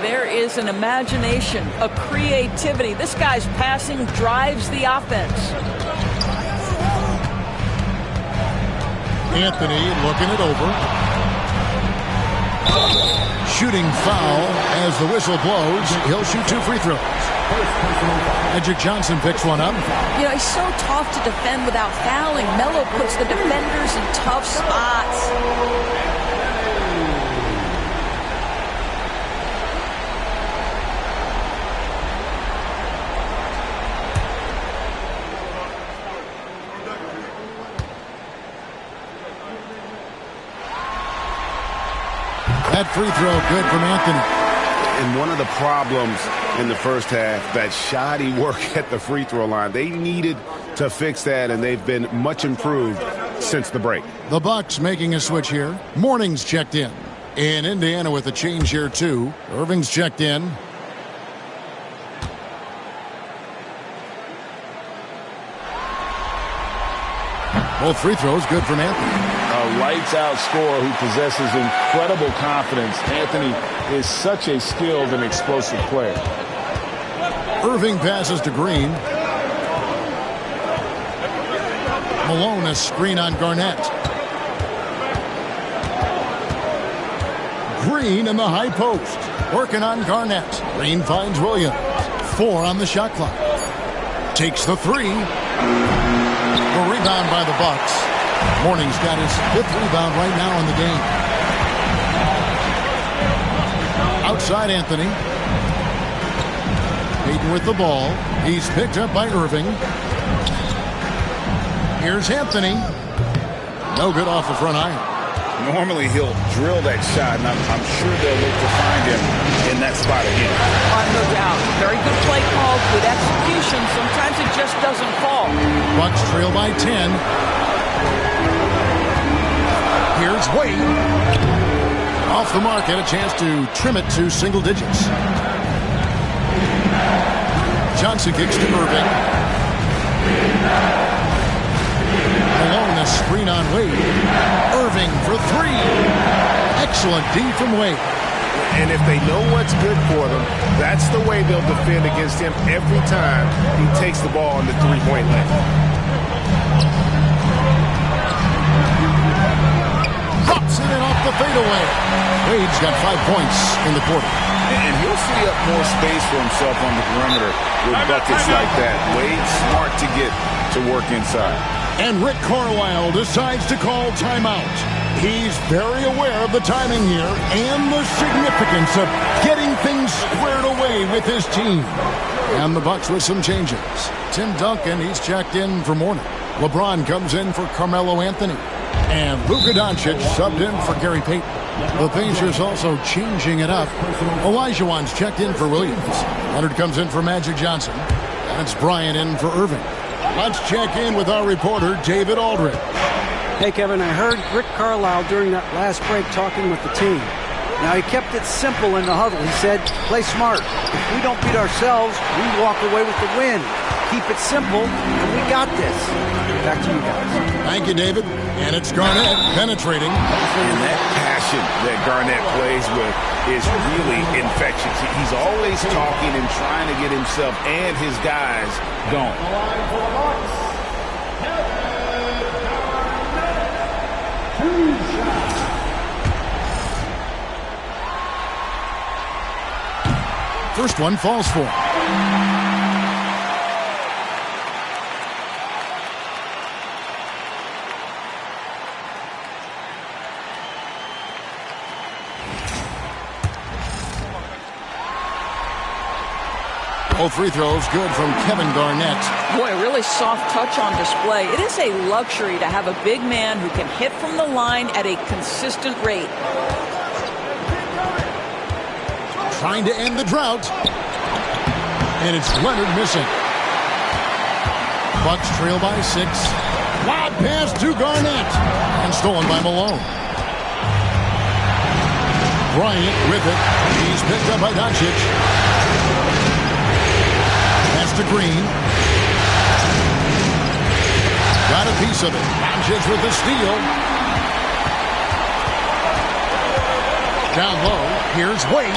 [SPEAKER 16] There is an imagination, a creativity. This guy's passing drives the offense.
[SPEAKER 2] Anthony looking it over. Shooting foul as the whistle blows. He'll shoot 2 free throws. Magic Johnson picks one up.
[SPEAKER 16] You know, he's so tough to defend without fouling. Melo puts the defenders in tough spots.
[SPEAKER 2] That free throw good from Anthony.
[SPEAKER 3] And one of the problems in the first half, that shoddy work at the free throw line. They needed to fix that, and they've been much improved since the break.
[SPEAKER 2] The Bucks making a switch here. Mourning's checked in. And Indiana with a change here, too. Irving's checked in. Both free throws good from Anthony.
[SPEAKER 17] A lights-out scorer who possesses incredible confidence. Anthony is such a skilled and explosive player.
[SPEAKER 2] Irving passes to Green. Malone a screen on Garnett. Green in the high post. Working on Garnett. Green finds Williams. 4 on the shot clock. Takes the 3. A rebound by the Bucks. Mourning's got his 5th rebound right now in the game. Outside Anthony. Payton with the ball. He's picked up by Irving. Here's Anthony. No good off the front iron.
[SPEAKER 17] Normally he'll drill that shot, and I'm sure they'll look to find him in that spot again.
[SPEAKER 16] No doubt. Very good play call, good execution. Sometimes it just doesn't fall.
[SPEAKER 2] Bucks trail by 10. Here's Wade. Off the mark and a chance to trim it to single digits. Johnson kicks to Irving. Malone, a screen on Wade. Irving for three. Excellent D from Wade.
[SPEAKER 6] And if they know what's good for them, that's the way they'll defend against him every time he takes the ball on the three-point line.
[SPEAKER 2] Drops it in off the fadeaway. Wade's got 5 points in the quarter.
[SPEAKER 17] And he'll free up more space for himself on the perimeter with buckets like that. Wade's smart to get to work inside.
[SPEAKER 2] And Rick Carlisle decides to call timeout. He's very aware of the timing here and the significance of getting things squared away with his team. And the Bucks with some changes. Tim Duncan, he's checked in for Mourning. LeBron comes in for Carmelo Anthony. And Luka Doncic subbed in for Gary Payton. The Pacers also changing it up. Olajuwon's checked in for Williams. Leonard comes in for Magic Johnson. And it's Bryant in for Irving. Let's check in with our reporter, David Aldridge.
[SPEAKER 5] Hey, Kevin, I heard Rick Carlisle during that last break talking with the team. Now, he kept it simple in the huddle. He said, play smart. If we don't beat ourselves, we walk away with the win. Keep it simple, and we got this. Back to you guys.
[SPEAKER 2] Thank you, David. And it's Garnett penetrating.
[SPEAKER 6] And that passion that Garnett plays with is really infectious. He's always talking and trying to get himself and his guys going.
[SPEAKER 2] First one falls for him. Both free throws good from Kevin Garnett.
[SPEAKER 16] Boy, really soft touch on display. It is a luxury to have a big man who can hit from the line at a consistent rate.
[SPEAKER 2] Trying to end the drought. And it's Leonard missing. Bucks trail by 6. Wide pass to Garnett. And stolen by Malone. Bryant with it. He's picked up by Doncic. Pass to Green. Got a piece of it. Doncic with the steal. Down low. Here's Wade.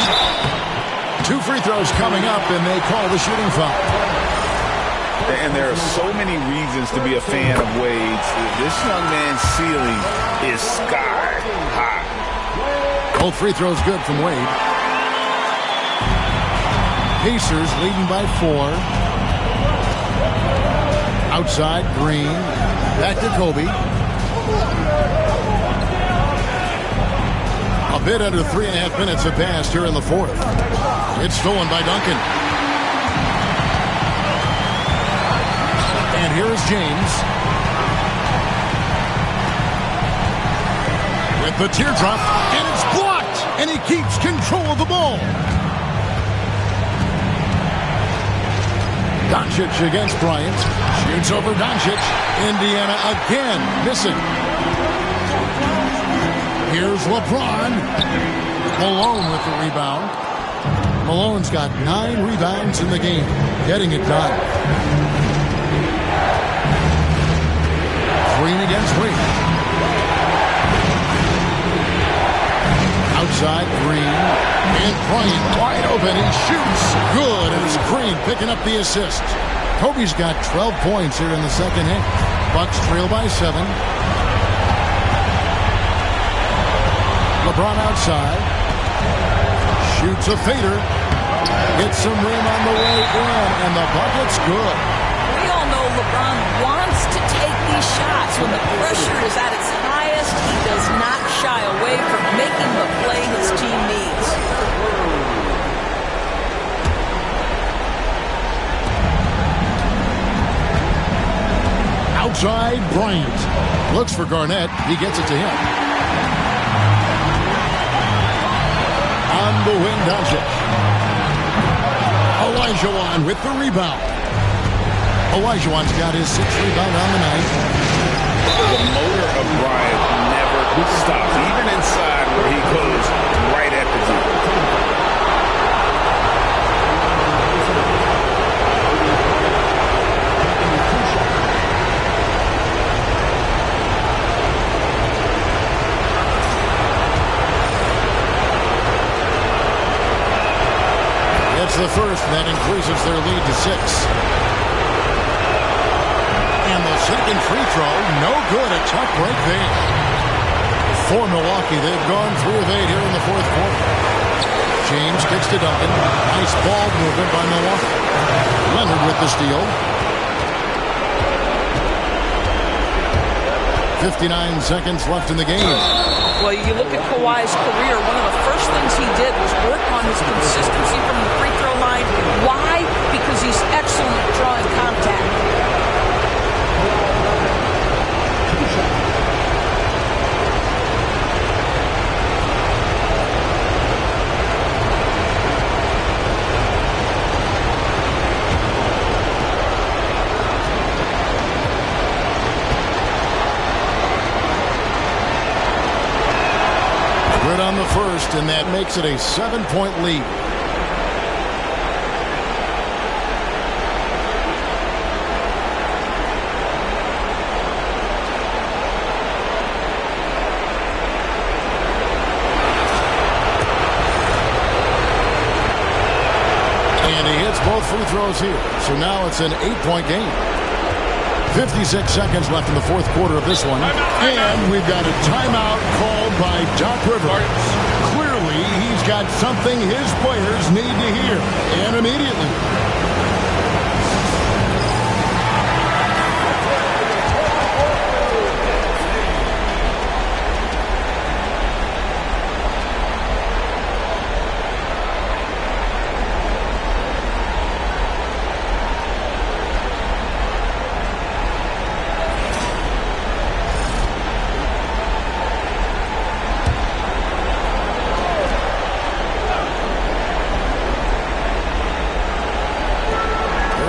[SPEAKER 2] 2 free throws coming up, and they call the shooting foul.
[SPEAKER 17] And there are so many reasons to be a fan of Wade's. This young man's ceiling is sky high.
[SPEAKER 2] Both free throws good from Wade. Pacers leading by 4. Outside, Green. Back to Kobe. A bit under 3.5 minutes have passed here in the fourth. It's stolen by Duncan. And here is James. With the teardrop, and it's blocked! And he keeps control of the ball. Doncic against Bryant. Shoots over Doncic. Indiana again missing. Here's LeBron. Malone with the rebound. Malone's got 9 rebounds in the game. Getting it done. Green against Wade. Outside, Green. And Bryant wide open. He shoots. Good. And it's Green picking up the assist. Kobe's got 12 points here in the second half. Bucks trail by 7. LeBron outside. Shoots a fader. Gets some room on the way in. And the bucket's good.
[SPEAKER 16] We all know LeBron wants to take these shots. When the pressure is at its highest, he does not shy away from making the play his team needs.
[SPEAKER 2] Outside, Bryant. Looks for Garnett. He gets it to him. On the wing, Doncic. Olajuwon with the rebound. Olajuwon's got his 6th rebound on the night.
[SPEAKER 17] The motor of Bryant never stops. Even inside where he goes,
[SPEAKER 2] the first. That increases their lead to 6. And the second free throw, no good. A tough break there. For Milwaukee, they've gone 3 of 8 here in the fourth quarter. James kicks to Duncan. Nice ball movement by Milwaukee. Leonard with the steal. 59 seconds left in the game.
[SPEAKER 16] Well, you look at Kawhi's career, one of the first things he did was work on his consistency from the free throw line. Why? Because he's excellent at drawing contact.
[SPEAKER 2] On the first, and that makes it a 7-point lead. And he hits both free throws here. So now it's an 8-point game. 56 seconds left in the fourth quarter of this one. And we've got a timeout called by Doc Rivers. Clearly, he's got something his players need to hear. And immediately.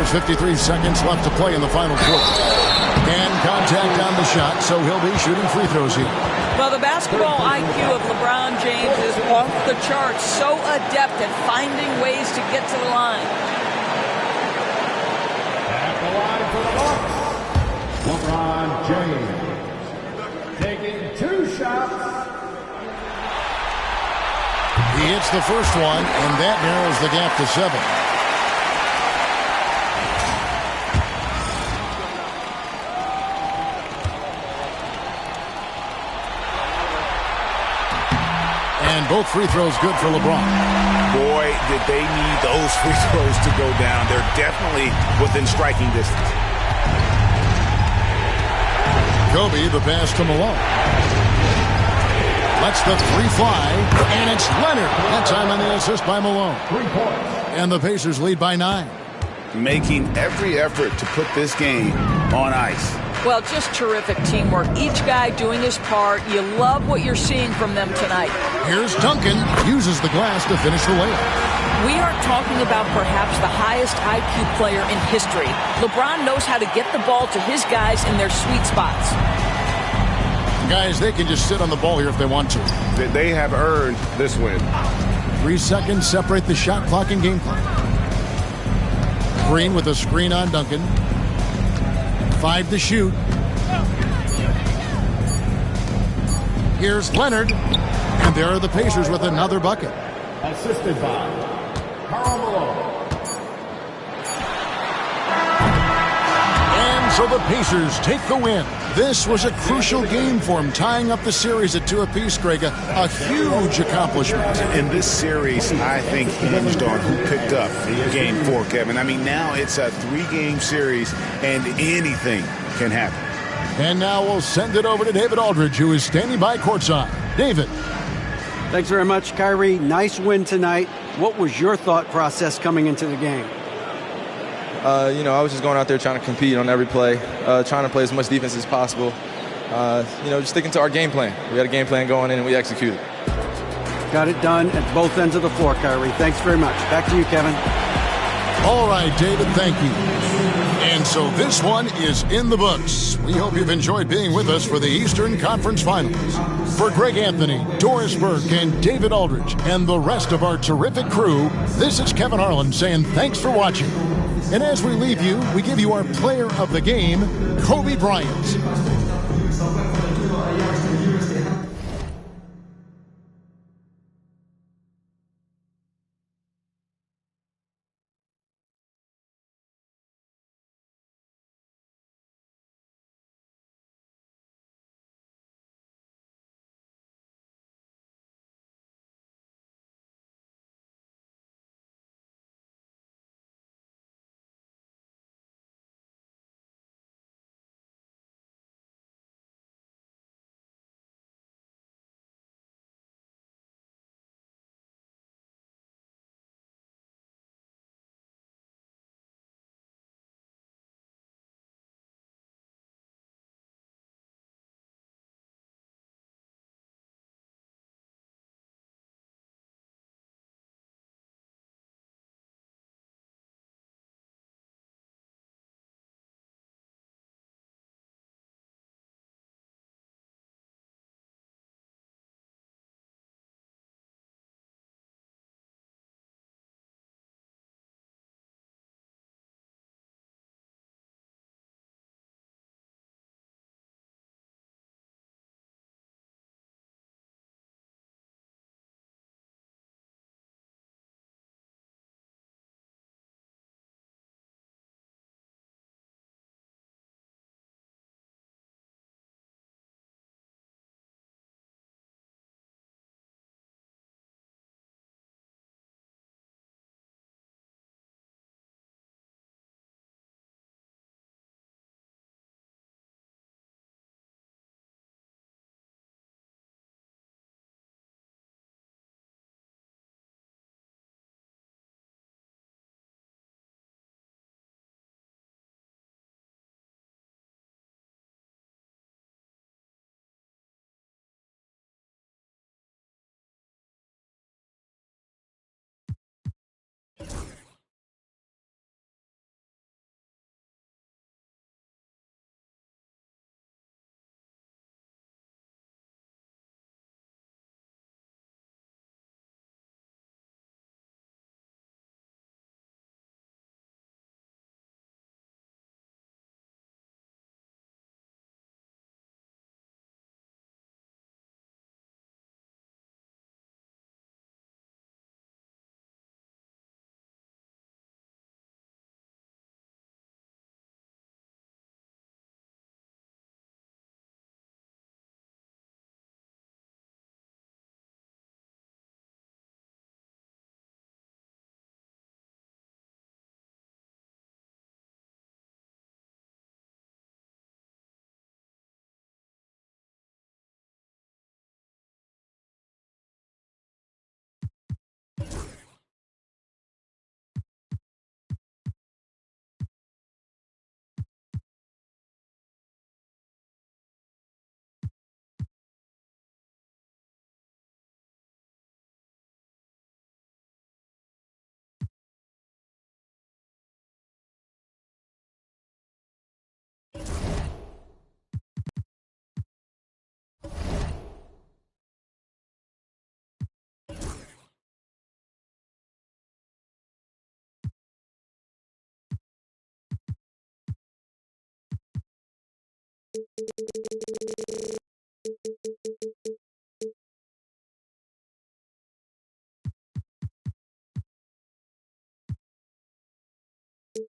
[SPEAKER 2] There's 53 seconds left to play in the final quarter. And contact on the shot, so he'll be shooting free throws here.
[SPEAKER 16] Well, the basketball IQ of LeBron James is off the charts. So adept at finding ways to get to the line.
[SPEAKER 7] At the line for the Bucks, LeBron James taking 2 shots.
[SPEAKER 2] He hits the first one, and that narrows the gap to 7. And both free throws good for LeBron.
[SPEAKER 3] Boy, did they need those free throws to go down. They're definitely within striking distance.
[SPEAKER 2] Kobe, the pass to Malone. Lets the 3 fly, and it's Leonard. That time on the assist by Malone.
[SPEAKER 7] 3 points.
[SPEAKER 2] And the Pacers lead by 9.
[SPEAKER 17] Making every effort to put this game on ice.
[SPEAKER 16] Well, just terrific teamwork. Each guy doing his part. You love what you're seeing from them tonight.
[SPEAKER 2] Here's Duncan. Uses the glass to finish the layup.
[SPEAKER 16] We aren't talking about perhaps the highest IQ player in history. LeBron knows how to get the ball to his guys in their sweet spots.
[SPEAKER 2] Guys, they can just sit on the ball here if they want to.
[SPEAKER 6] They have earned this win.
[SPEAKER 2] 3 seconds separate the shot clock and game clock. Green with a screen on Duncan. 5 to shoot. Here's Leonard. And there are the Pacers with another bucket.
[SPEAKER 7] Assisted by Karl Malone.
[SPEAKER 2] And so the Pacers take the win. This was a crucial game for them, tying up the series at 2 apiece, Greg. A huge accomplishment.
[SPEAKER 3] And this series, I think, hinged on who picked up Game 4, Kevin. I mean, now it's a 3-game series, and anything can happen.
[SPEAKER 2] And now we'll send it over to David Aldridge, who is standing by courtside. David.
[SPEAKER 5] Thanks very much, Kyrie. Nice win tonight. What was your thought process coming into the game?
[SPEAKER 19] I was just going out there trying to compete on every play, trying to play as much defense as possible. Just sticking to our game plan. We had a game plan going in, and we executed.
[SPEAKER 5] Got it done at both ends of the floor, Kyrie. Thanks very much. Back to you, Kevin.
[SPEAKER 2] All right, David, thank you. And so this one is in the books. We hope you've enjoyed being with us for the Eastern Conference Finals. For Greg Anthony, Doris Burke, and David Aldridge, and the rest of our terrific crew, this is Kevin Harlan saying thanks for watching. And as we leave you, we give you our player of the game, Kobe Bryant.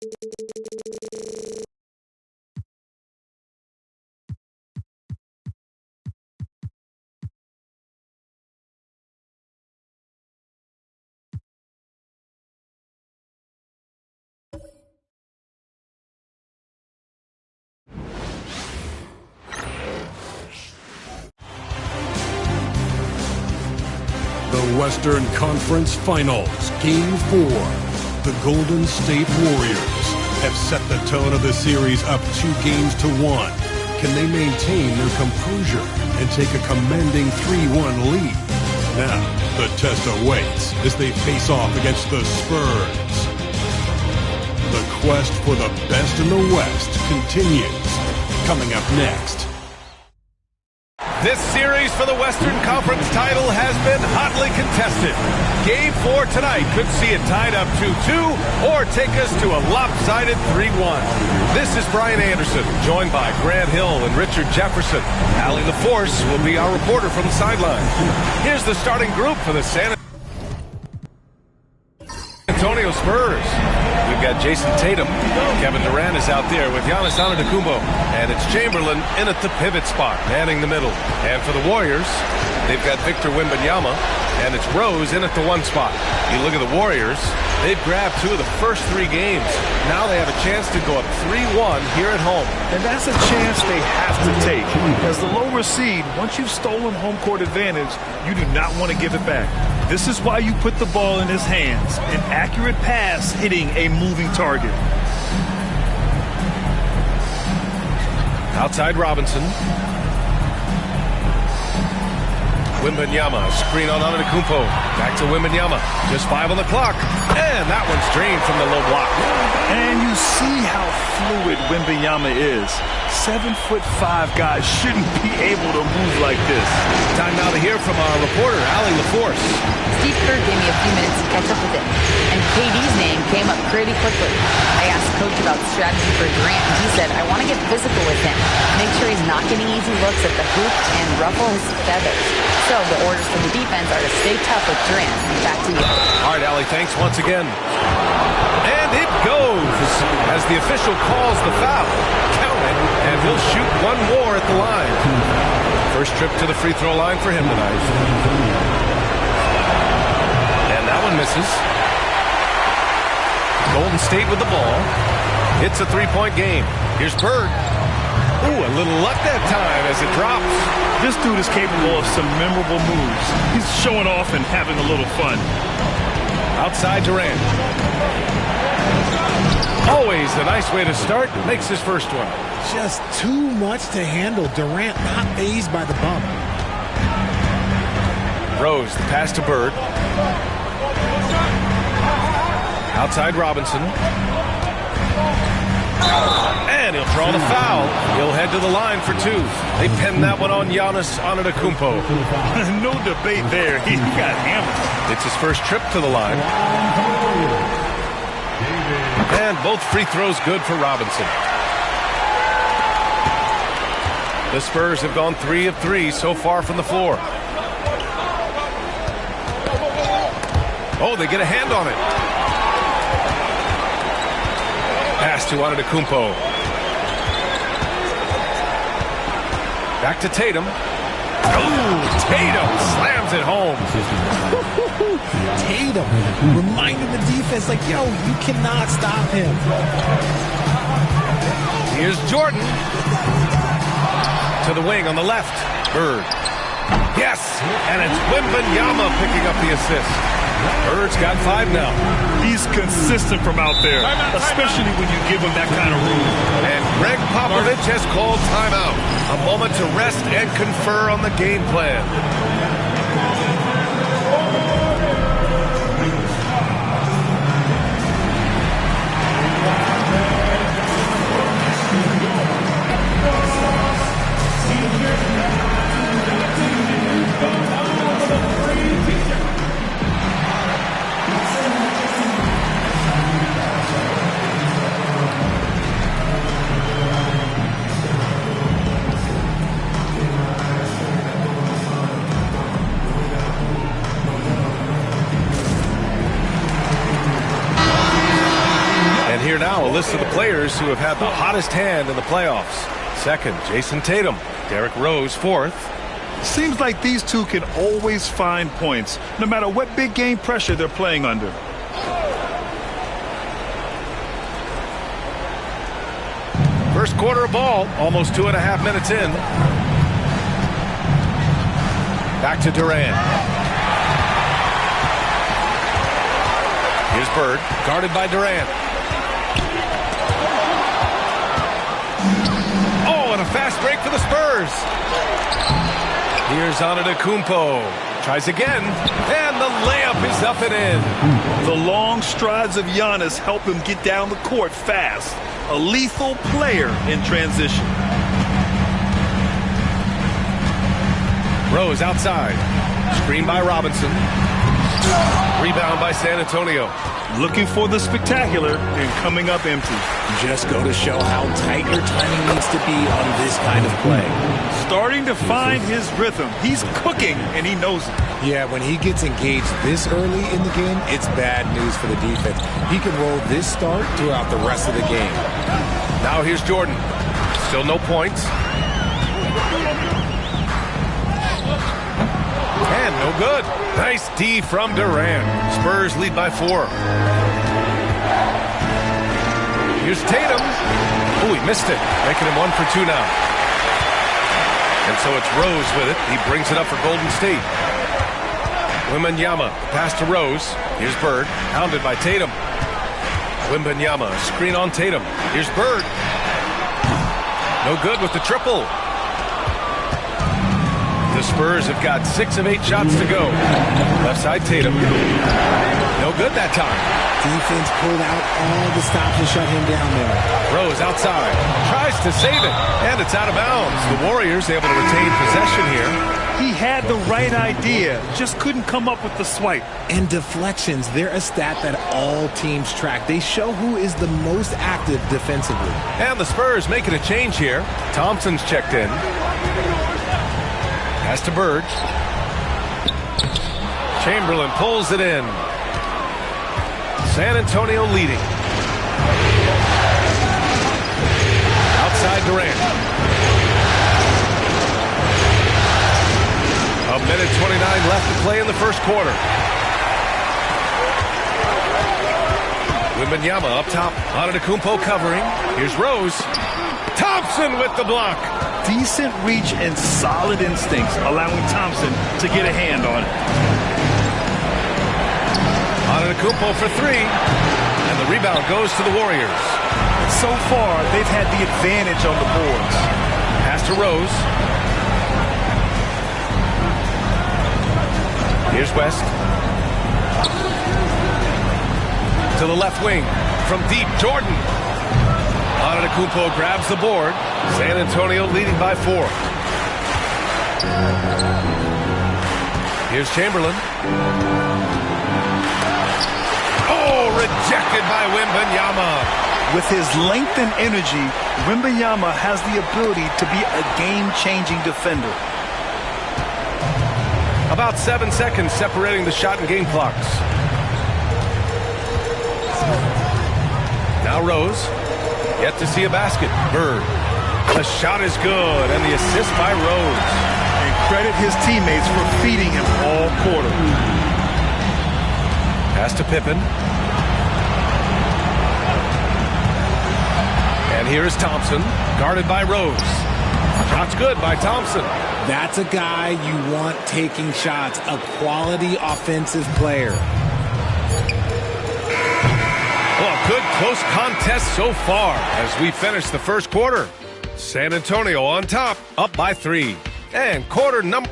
[SPEAKER 1] The Western Conference Finals, Game 4. The Golden State Warriors have set the tone of the series up 2-1. Can they maintain their composure and take a commanding 3-1 lead? Now, the test awaits as they face off against the Spurs. The quest for the best in the West continues. Coming up next.
[SPEAKER 12] This series for the Western Conference title has been hotly contested. Game 4 tonight could see it tied up 2-2 or take us to a lopsided 3-1. This is Brian Anderson, joined by Grant Hill and Richard Jefferson. Allie LaForce will be our reporter from the sideline. Here's the starting group for the San Antonio Spurs. We've got Jason Tatum. Kevin Durant is out there with Giannis Antetokounmpo. And it's Chamberlain in at the pivot spot, manning the middle. And for the Warriors, they've got Victor Wembanyama, and it's Rose in at the 1 spot. You look at the Warriors, they've grabbed 2 of the first 3 games. Now they have a chance to go up 3-1 here at home.
[SPEAKER 13] And that's a chance they have to take. As the lower seed, once you've stolen home court advantage, you do not want to give it back. This is why you put the ball in his hands. An accurate pass hitting a moving target.
[SPEAKER 12] Outside Robinson. Wembanyama, screen on Antetokounmpo. Back to Wembanyama. Just 5 on the clock. And that one's drained from the low block.
[SPEAKER 13] And you see how fluid Wembanyama is. 7'5" guys shouldn't be able to move like this.
[SPEAKER 12] Time now to hear from our reporter, Allie LaForce.
[SPEAKER 14] Steve Kerr gave me a few minutes to catch up with him, and KD's name came up pretty quickly. I asked Coach about strategy for Durant, and he said, I want to get physical with him, make sure he's not getting easy looks at the hoop and ruffle his feathers. So the orders from the defense are to stay tough with Durant. Back to you.
[SPEAKER 12] All right, Allie, thanks once again. And it goes as the official calls the foul. Count it, and he'll shoot 1 more at the line. First trip to the free throw line for him tonight. And that one misses. Golden State with the ball. It's a 3-point game. Here's Bird. Ooh, a little luck that time as it drops.
[SPEAKER 13] This dude is capable of some memorable moves. He's showing off and having a little fun.
[SPEAKER 12] Outside Durant. Always a nice way to start. Makes his first one.
[SPEAKER 20] Just too much to handle. Durant not fazed by the bump.
[SPEAKER 12] Rose, the pass to Bird. Outside Robinson. And he'll draw the foul. He'll head to the line for 2. They pin that one on Giannis Antetokounmpo.
[SPEAKER 13] No debate there. He got hammered.
[SPEAKER 12] It's his first trip to the line. And both free throws good for Robinson. The Spurs have gone 3 of 3 so far from the floor. Oh, they get a hand on it. Pass to Antetokounmpo. Back to Tatum. Oh, Tatum slams it home.
[SPEAKER 20] Tatum reminding the defense, like, yo, you cannot stop him.
[SPEAKER 12] Here's Jordan. To the wing on the left. Bird. Yes, and it's Wembanyama picking up the assist. Bird's got 5 now.
[SPEAKER 13] He's consistent from out there, especially when you give him that kind of room.
[SPEAKER 12] And Greg Popovich has called timeout. A moment to rest and confer on the game plan. here now, a list of the players who have had the hottest hand in the playoffs. Second, Jason Tatum. Derrick Rose, fourth.
[SPEAKER 13] Seems like these two can always find points, no matter what big game pressure they're playing under.
[SPEAKER 12] First quarter of ball, almost 2.5 minutes in. Back to Durant. Here's Bird, guarded by Durant. Oh, and a fast break for the Spurs. Here's Antetokounmpo. Tries again, and the layup is up and in.
[SPEAKER 13] The long strides of Giannis help him get down the court fast. A lethal player in transition.
[SPEAKER 12] Rose outside. Screen by Robinson. Rebound by San Antonio.
[SPEAKER 13] Looking for the spectacular and coming up empty.
[SPEAKER 21] Just go to show how tight your timing needs to be on this kind of play.
[SPEAKER 13] Starting to find his rhythm. He's cooking, and he knows it.
[SPEAKER 21] Yeah, when he gets engaged this early in the game, it's bad news for the defense. He can roll this start throughout the rest of the game.
[SPEAKER 12] Now here's Jordan. Still no points. And no good. Nice D from Durant. Spurs lead by 4. Here's Tatum. Oh, he missed it. Making him 1 for 2 now. And so it's Rose with it. He brings it up for Golden State. Wembanyama, pass to Rose. Here's Bird, hounded by Tatum. Wembanyama, screen on Tatum. Here's Bird. No good with the triple. The Spurs have got 6 of 8 shots to go. Left side Tatum. No good that time.
[SPEAKER 20] Defense pulled out all the stops to shut him down there.
[SPEAKER 12] Rose outside. Tries to save it. And it's out of bounds. The Warriors able to retain possession here.
[SPEAKER 13] He had the right idea. Just couldn't come up with the swipe.
[SPEAKER 20] And deflections, they're a stat that all teams track. They show who is the most active defensively.
[SPEAKER 12] And the Spurs making a change here. Thompson's checked in. Pass to Bird. Chamberlain pulls it in. San Antonio leading. Outside Durant. A minute 29 left to play in the first quarter. Wembanyama up top. Antetokounmpo covering. Here's Rose. Thompson with the block.
[SPEAKER 13] Decent reach and solid instincts, allowing Thompson to get a hand on it.
[SPEAKER 12] Antetokounmpo for 3, and the rebound goes to the Warriors.
[SPEAKER 13] So far, they've had the advantage on the boards.
[SPEAKER 12] Pass to Rose. Here's West. To the left wing. From deep, Jordan. Antetokounmpo grabs the board. San Antonio leading by 4. Here's Chamberlain. Oh, rejected by Wembanyama.
[SPEAKER 13] With his length and energy, Wembanyama has the ability to be a game-changing defender.
[SPEAKER 12] About 7 seconds separating the shot and game clocks. Now Rose. Yet to see a basket. Bird. The shot is good, and the assist by Rose.
[SPEAKER 13] And credit his teammates for feeding him all quarter.
[SPEAKER 12] Pass to Pippen. And here is Thompson, guarded by Rose. Shot's good by Thompson.
[SPEAKER 20] That's a guy you want taking shots, a quality offensive player.
[SPEAKER 12] Well, good close contest so far as we finish the first quarter. San Antonio on top, up by 3. And quarter number...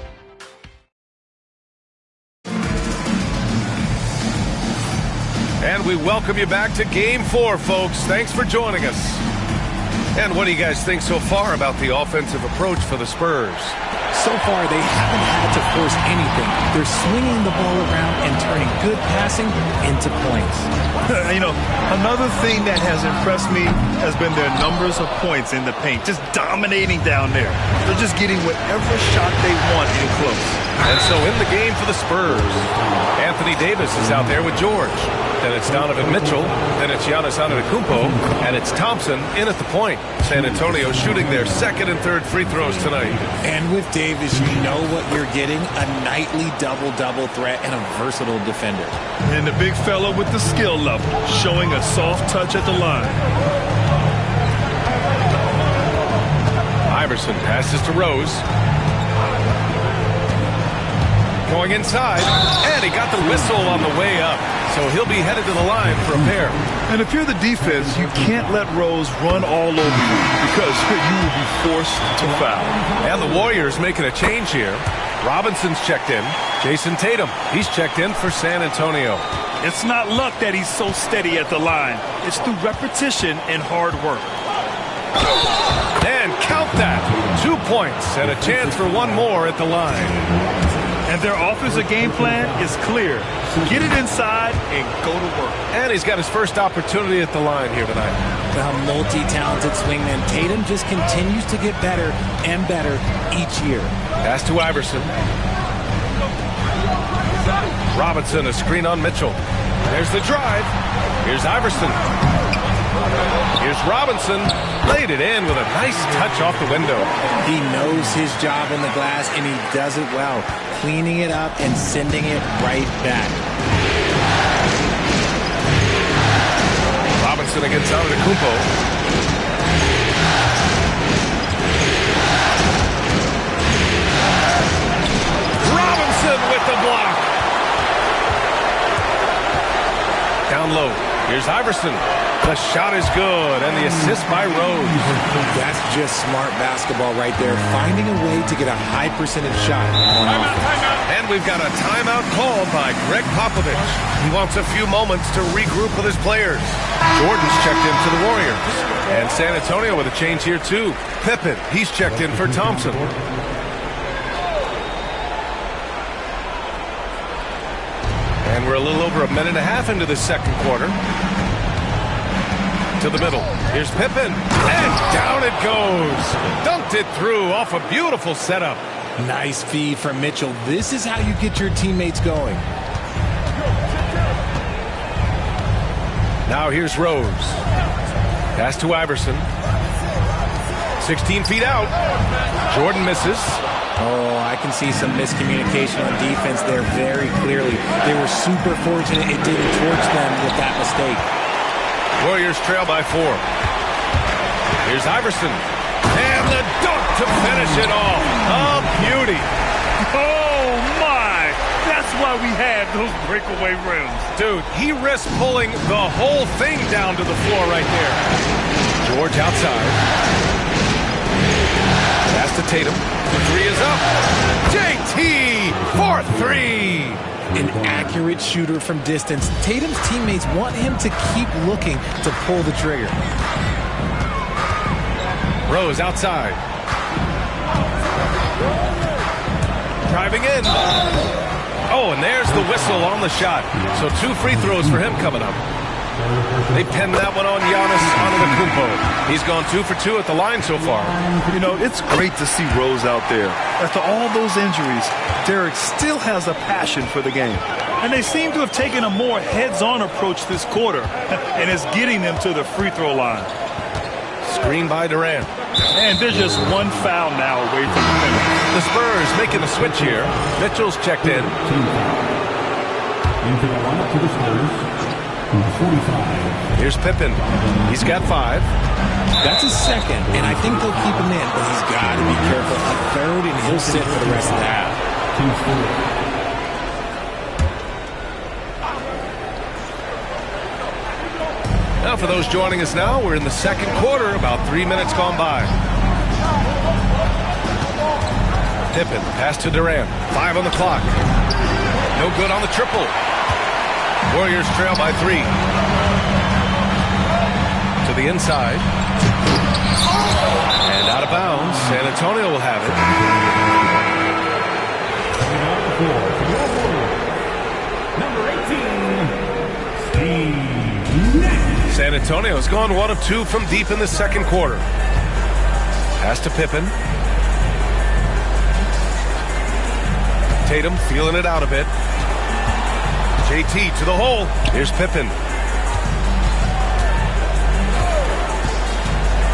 [SPEAKER 12] And we welcome you back to Game 4, folks. Thanks for joining us. And what do you guys think so far about the offensive approach for the Spurs?
[SPEAKER 20] So far, they haven't had to force anything. They're swinging the ball around and turning good passing into points.
[SPEAKER 13] You know, another thing that has impressed me has been their numbers of points in the paint, just dominating down there. They're just getting whatever shot they want in close.
[SPEAKER 12] And so in the game for the Spurs, Anthony Davis is out there with George. Then it's Donovan Mitchell. Then it's Giannis Antetokounmpo. And it's Thompson in at the point. San Antonio shooting their second and third free throws tonight.
[SPEAKER 20] And with Davis, you know what you're getting, a nightly double-double threat and a versatile defender.
[SPEAKER 13] And the big fella with the skill level, showing a soft touch at the line.
[SPEAKER 12] Iverson passes to Rose. Going inside, and he got the whistle on the way up. So he'll be headed to the line for a pair.
[SPEAKER 13] And if you're the defense, you can't let Rose run all over you because you will be forced to foul.
[SPEAKER 12] And the Warriors making a change here. Robinson's checked in. Jason Tatum, he's checked in for San Antonio.
[SPEAKER 13] It's not luck that he's so steady at the line. It's through repetition and hard work.
[SPEAKER 12] And count that. 2 points and a chance for one more at the line.
[SPEAKER 13] And their offensive game plan is clear. Get it inside and go to work.
[SPEAKER 12] And he's got his first opportunity at the line here tonight.
[SPEAKER 20] The multi-talented swingman Tatum just continues to get better and better each year.
[SPEAKER 12] Pass to Iverson. Robinson, a screen on Mitchell. There's the drive. Here's Iverson. Here's Robinson. Laid it in with a nice touch off the window.
[SPEAKER 20] He knows his job in the glass, and he does it well, cleaning it up and sending it right back.
[SPEAKER 12] Robinson against Antetokounmpo. Robinson with the block. Down low. Here's Iverson. The shot is good, and the assist by Rose.
[SPEAKER 20] That's just smart basketball right there, finding a way to get a high percentage shot on offense.
[SPEAKER 12] And we've got a timeout called by Greg Popovich. He wants a few moments to regroup with his players. Jordan's checked in for the Warriors. And San Antonio with a change here, too. Pippen, he's checked in for Thompson. And we're a little over a minute and a half into the second quarter. To the middle. Here's Pippen. And down it goes. Dunked it through off a beautiful setup.
[SPEAKER 20] Nice feed from Mitchell. This is how you get your teammates going.
[SPEAKER 12] Now here's Rose. Pass to Iverson. 16 feet out. Jordan misses.
[SPEAKER 20] Oh, I can see some miscommunication on defense there very clearly. They were super fortunate it didn't torch them with that mistake.
[SPEAKER 12] Warriors trail by 4. Here's Iverson. And the dunk to finish it off. A beauty.
[SPEAKER 13] Oh, my. That's why we had those breakaway rims.
[SPEAKER 12] Dude, he risked pulling the whole thing down to the floor right there. George outside. Pass to Tatum. The three is up. JT for 3.
[SPEAKER 20] An accurate shooter from distance. Tatum's teammates want him to keep looking to pull the trigger.
[SPEAKER 12] Rose outside. Driving in. Oh, and there's the whistle on the shot. So 2 free throws for him coming up. They pinned that one on Giannis Antetokounmpo. He's gone 2 for 2 at the line so far.
[SPEAKER 13] You know, it's great to see Rose out there. After all those injuries, Derek still has a passion for the game. And they seem to have taken a more heads-on approach this quarter. And it's getting them to the free throw line.
[SPEAKER 12] Screen by Durant.
[SPEAKER 13] And there's just one foul now away from the finish.
[SPEAKER 12] The Spurs making the switch here. Mitchell's checked in.
[SPEAKER 7] Into the lineup for the Spurs. 45.
[SPEAKER 12] Here's Pippen. He's got 5.
[SPEAKER 20] That's his second, and I think they'll keep him in, but he's got to be careful. A third, and he'll sit for the rest of the half.
[SPEAKER 12] Now for those joining us now, we're in the second quarter, about 3 minutes gone by. Pippen, pass to Durant. 5 on the clock. No good on the triple. Warriors trail by 3. To the inside. And out of bounds. San Antonio will have it.
[SPEAKER 7] Number 18, Steve Nash.
[SPEAKER 12] San Antonio's gone 1 of 2 from deep in the second quarter. Pass to Pippen. Tatum feeling it out a bit. JT to the hole. Here's Pippen.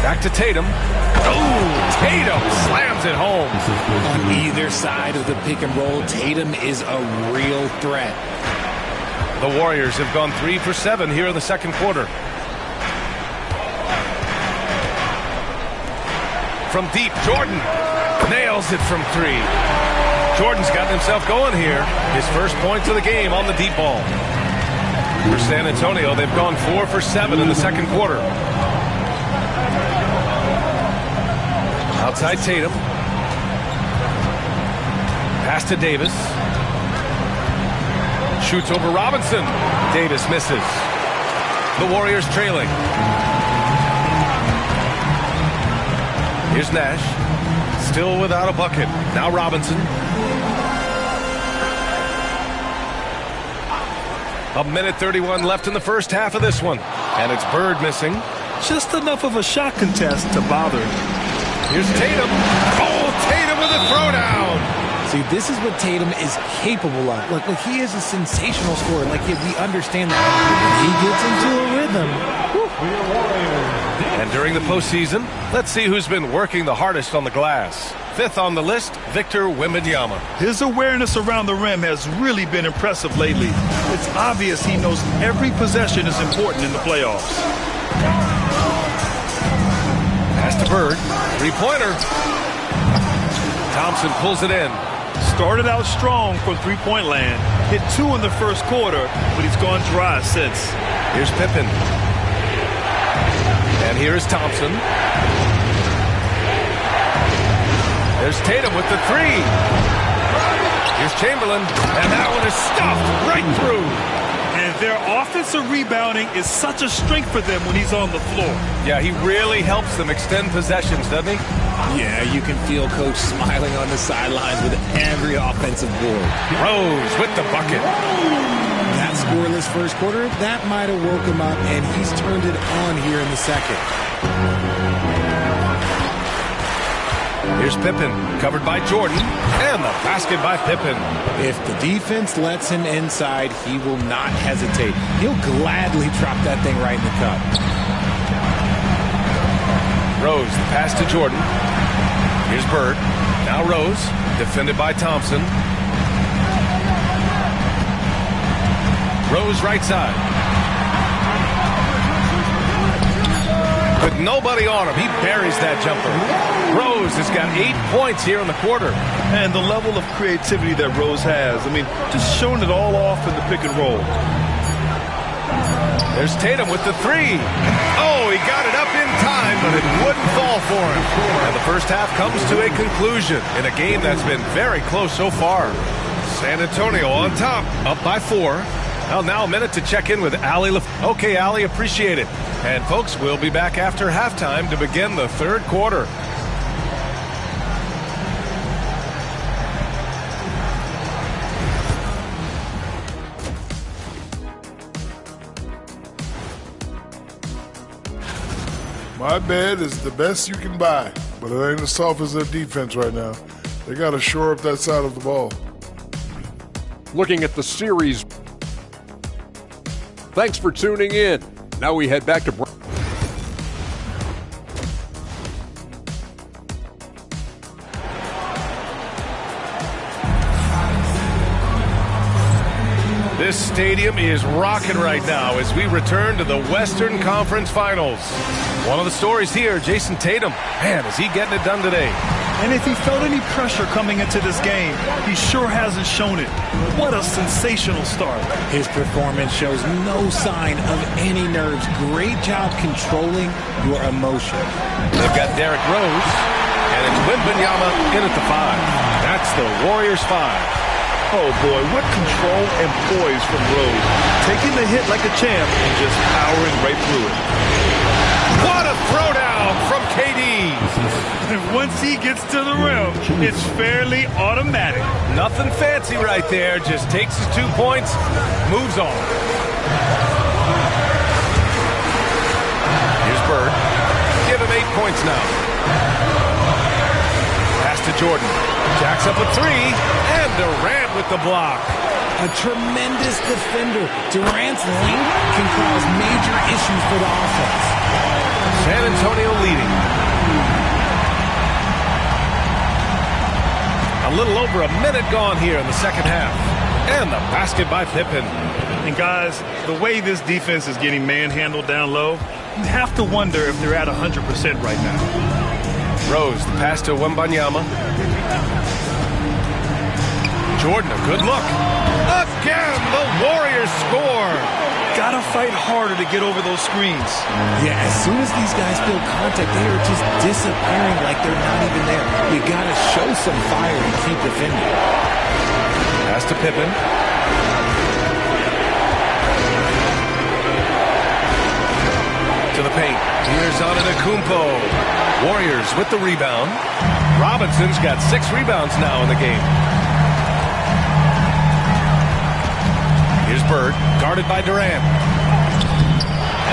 [SPEAKER 12] Back to Tatum. Oh, Tatum slams it home.
[SPEAKER 21] On either side of the pick and roll, Tatum is a real threat.
[SPEAKER 12] The Warriors have gone 3 for 7 here in the second quarter. From deep, Jordan nails it from 3. Jordan's got himself going here. His first points of the game on the deep ball. For San Antonio, they've gone 4 for 7 in the second quarter. Outside Tatum. Pass to Davis. Shoots over Robinson. Davis misses. The Warriors trailing. Here's Nash. Still without a bucket. Now Robinson. A minute 31 left in the first half of this one. And it's Bird missing.
[SPEAKER 13] Just enough of a shot contest to bother.
[SPEAKER 12] Here's Tatum. Oh, Tatum with a throwdown.
[SPEAKER 21] See, this is what Tatum is capable of. Look, he is a sensational scorer. Like, we understand that. He gets into a rhythm.
[SPEAKER 12] And during the postseason, let's see who's been working the hardest on the glass. 5th on the list, Victor Wembanyama.
[SPEAKER 13] His awareness around the rim has really been impressive lately. It's obvious he knows every possession is important in the playoffs.
[SPEAKER 12] Pass to Bird. 3-pointer. Thompson pulls it in.
[SPEAKER 13] Started out strong from three-point land. Hit 2 in the first quarter, but he's gone dry since.
[SPEAKER 12] Here's Pippen. And here's Thompson. There's Tatum with the 3. Here's Chamberlain. And that one is stuffed right through.
[SPEAKER 13] And their offensive rebounding is such a strength for them when he's on the floor.
[SPEAKER 12] Yeah, he really helps them extend possessions, doesn't he?
[SPEAKER 21] Yeah, you can feel Coach smiling on the sidelines with every offensive board.
[SPEAKER 12] Rose with the bucket.
[SPEAKER 21] That scoreless first quarter, that might have woke him up, and he's turned it on here in the second.
[SPEAKER 12] Here's Pippen, covered by Jordan, and the basket by Pippen.
[SPEAKER 21] If the defense lets him inside, he will not hesitate. He'll gladly drop that thing right in the cup.
[SPEAKER 12] Rose, the pass to Jordan. Here's Bird. Now Rose, defended by Thompson. Rose right side. With nobody on him, he buries that jumper. Rose has got 8 points here in the quarter.
[SPEAKER 13] And the level of creativity that Rose has, I mean, just showing it all off in the pick and roll.
[SPEAKER 12] There's Tatum with the 3. Oh, he got it up in time, but it wouldn't fall for him. And the first half comes to a conclusion in a game that's been very close so far. San Antonio on top, up by 4. Well, now a minute to check in with Allie. Okay, Allie, appreciate it. And folks, we'll be back after halftime to begin the third quarter.
[SPEAKER 9] My bed is the best you can buy, but it ain't as soft as their defense right now. They got to shore up that side of the ball.
[SPEAKER 8] Looking at the series. Thanks for tuning in. Now we head back to
[SPEAKER 12] This stadium is rocking right now as we return to the Western Conference Finals. One of the stories here, Jason Tatum. Man, is he getting it done today?
[SPEAKER 13] And if he felt any pressure coming into this game, he sure hasn't shown it. What a sensational start.
[SPEAKER 21] His performance shows no sign of any nerves. Great job controlling your emotion.
[SPEAKER 12] They've got Derrick Rose, and it's Wembanyama in at the 5. That's the Warriors 5.
[SPEAKER 13] Oh boy, what control and poise from Rose. Taking the hit like a champ and just powering right through it.
[SPEAKER 12] What a throwdown from KD.
[SPEAKER 13] Once he gets to the rim, it's fairly automatic.
[SPEAKER 12] Nothing fancy right there. Just takes his 2 points, moves on. Here's Bird. Give him 8 points now. Pass to Jordan. Jacks up a three, and Durant with the block.
[SPEAKER 20] A tremendous defender. Durant's length can cause major issues for the offense.
[SPEAKER 12] San Antonio leading. A little over a minute gone here in the second half. And the basket by Pippen.
[SPEAKER 13] And guys, the way this defense is getting manhandled down low, you have to wonder if they're at 100% right now.
[SPEAKER 12] Rose, the pass to Wembanyama. Jordan, a good look. Again, the Warriors score.
[SPEAKER 13] Gotta fight harder to get over those screens.
[SPEAKER 20] Yeah, as soon as these guys feel contact, they are just disappearing like they're not even there. You gotta show some fire and keep defending.
[SPEAKER 12] Pass to Pippen. To the paint. Here's Antetokounmpo. Warriors with the rebound. Robinson's got 6 rebounds now in the game. Here's Bird, guarded by Durant.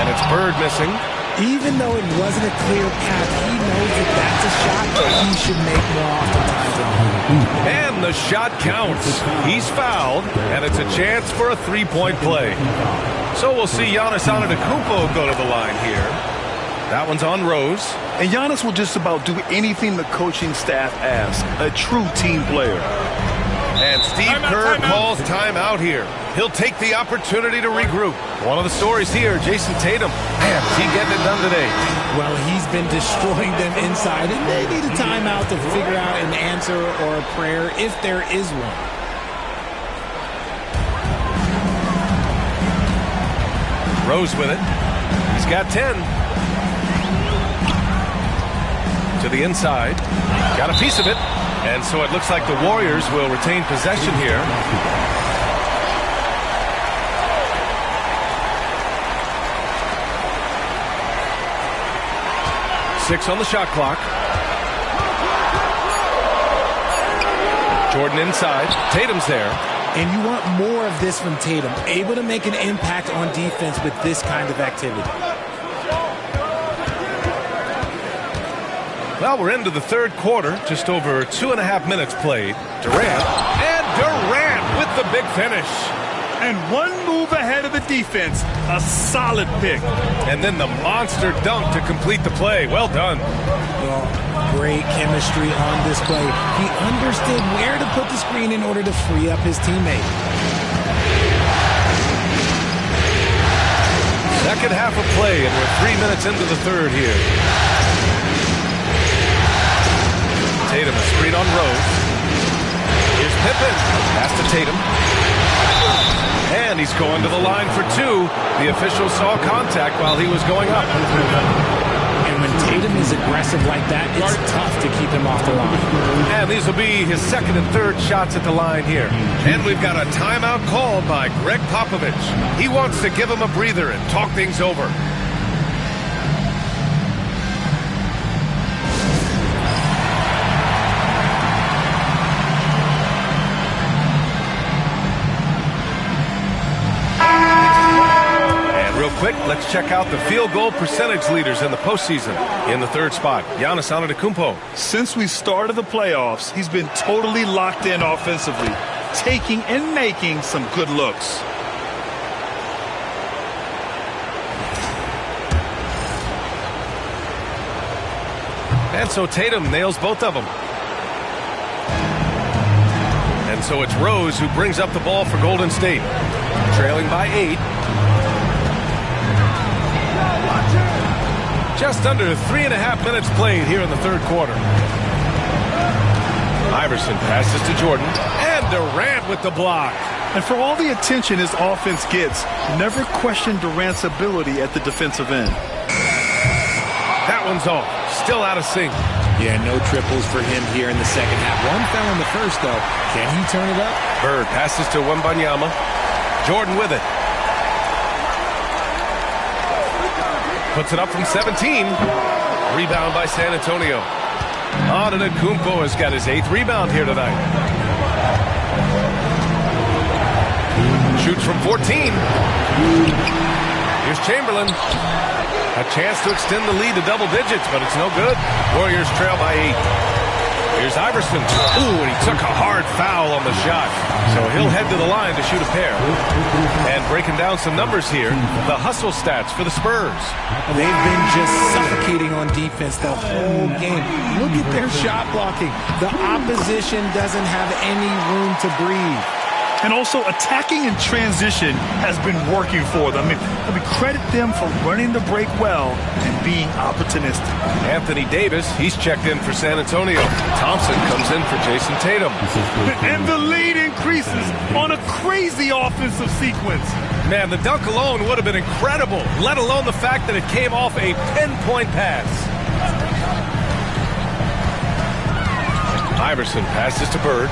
[SPEAKER 12] And it's Bird missing.
[SPEAKER 20] Even though it wasn't a clear path, he knows that that's a shot that he should make more oftentimes than not.
[SPEAKER 12] And the shot counts. He's fouled, and it's a chance for a 3-point play. So we'll see Giannis Antetokounmpo go to the line here. That one's on Rose.
[SPEAKER 13] And Giannis will just about do anything the coaching staff asks. A true team player.
[SPEAKER 12] And Steve Kerr calls timeout here. He'll take the opportunity to regroup. One of the stories here, Jason Tatum. Man, is he getting it done today?
[SPEAKER 20] Well, he's been destroying them inside, and they need a timeout to figure out an answer or a prayer if there is one.
[SPEAKER 12] Rose with it. He's got 10. To the inside. Got a piece of it. And so it looks like the Warriors will retain possession here. Six on the shot clock. Jordan inside. Tatum's there.
[SPEAKER 20] And you want more of this from Tatum. Able to make an impact on defense with this kind of activity.
[SPEAKER 12] Well, we're into the third quarter. Just over 2.5 minutes played. Durant with the big finish.
[SPEAKER 13] And one move ahead of the defense. A solid pick.
[SPEAKER 12] And then the monster dunk to complete the play. Well done.
[SPEAKER 20] Well, great chemistry on display. He understood where to put the screen in order to free up his teammate.
[SPEAKER 12] Second half of play, and we're 3 minutes into the third here. Tatum, a screen on Rose. Here's Pippen. Pass to Tatum. And he's going to the line for 2. The official saw contact while he was going up.
[SPEAKER 20] And when Tatum is aggressive like that, it's tough to keep him off the line.
[SPEAKER 12] And these will be his second and third shots at the line here. And we've got a timeout called by Greg Popovich. He wants to give him a breather and talk things over. Quick, let's check out the field goal percentage leaders in the postseason. In the third spot, Giannis Antetokounmpo.
[SPEAKER 13] Since we started the playoffs, he's been totally locked in offensively, taking and making some good looks.
[SPEAKER 12] And so Tatum nails both of them. And so it's Rose who brings up the ball for Golden State. Trailing by 8. Just under 3.5 minutes played here in the third quarter. Iverson passes to Jordan. And Durant with the block.
[SPEAKER 13] And for all the attention his offense gets, never question Durant's ability at the defensive end.
[SPEAKER 12] That one's off. Still out of sync.
[SPEAKER 20] Yeah, no triples for him here in the second half. One fell in the first, though. Can he turn it up?
[SPEAKER 12] Bird passes to Wembanyama. Jordan with it. Puts it up from 17. Rebound by San Antonio. Antetokounmpo has got his 8th rebound here tonight. Shoots from 14. Here's Chamberlain. A chance to extend the lead to double digits, but it's no good. Warriors trail by 8. Here's Iverson. Ooh, and he took a hard foul on the shot. So he'll head to the line to shoot a pair. And breaking down some numbers here, the hustle stats for the Spurs.
[SPEAKER 21] They've been just suffocating on defense the whole game. Look at their shot blocking. The opposition doesn't have any room to breathe.
[SPEAKER 13] And also, attacking in transition has been working for them. I mean, credit them for running the break well and being opportunistic.
[SPEAKER 12] Anthony Davis, he's checked in for San Antonio. Thompson comes in for Jason Tatum.
[SPEAKER 13] And the lead increases on a crazy offensive sequence.
[SPEAKER 12] Man, the dunk alone would have been incredible, let alone the fact that it came off a pinpoint pass. Iverson passes to Bird.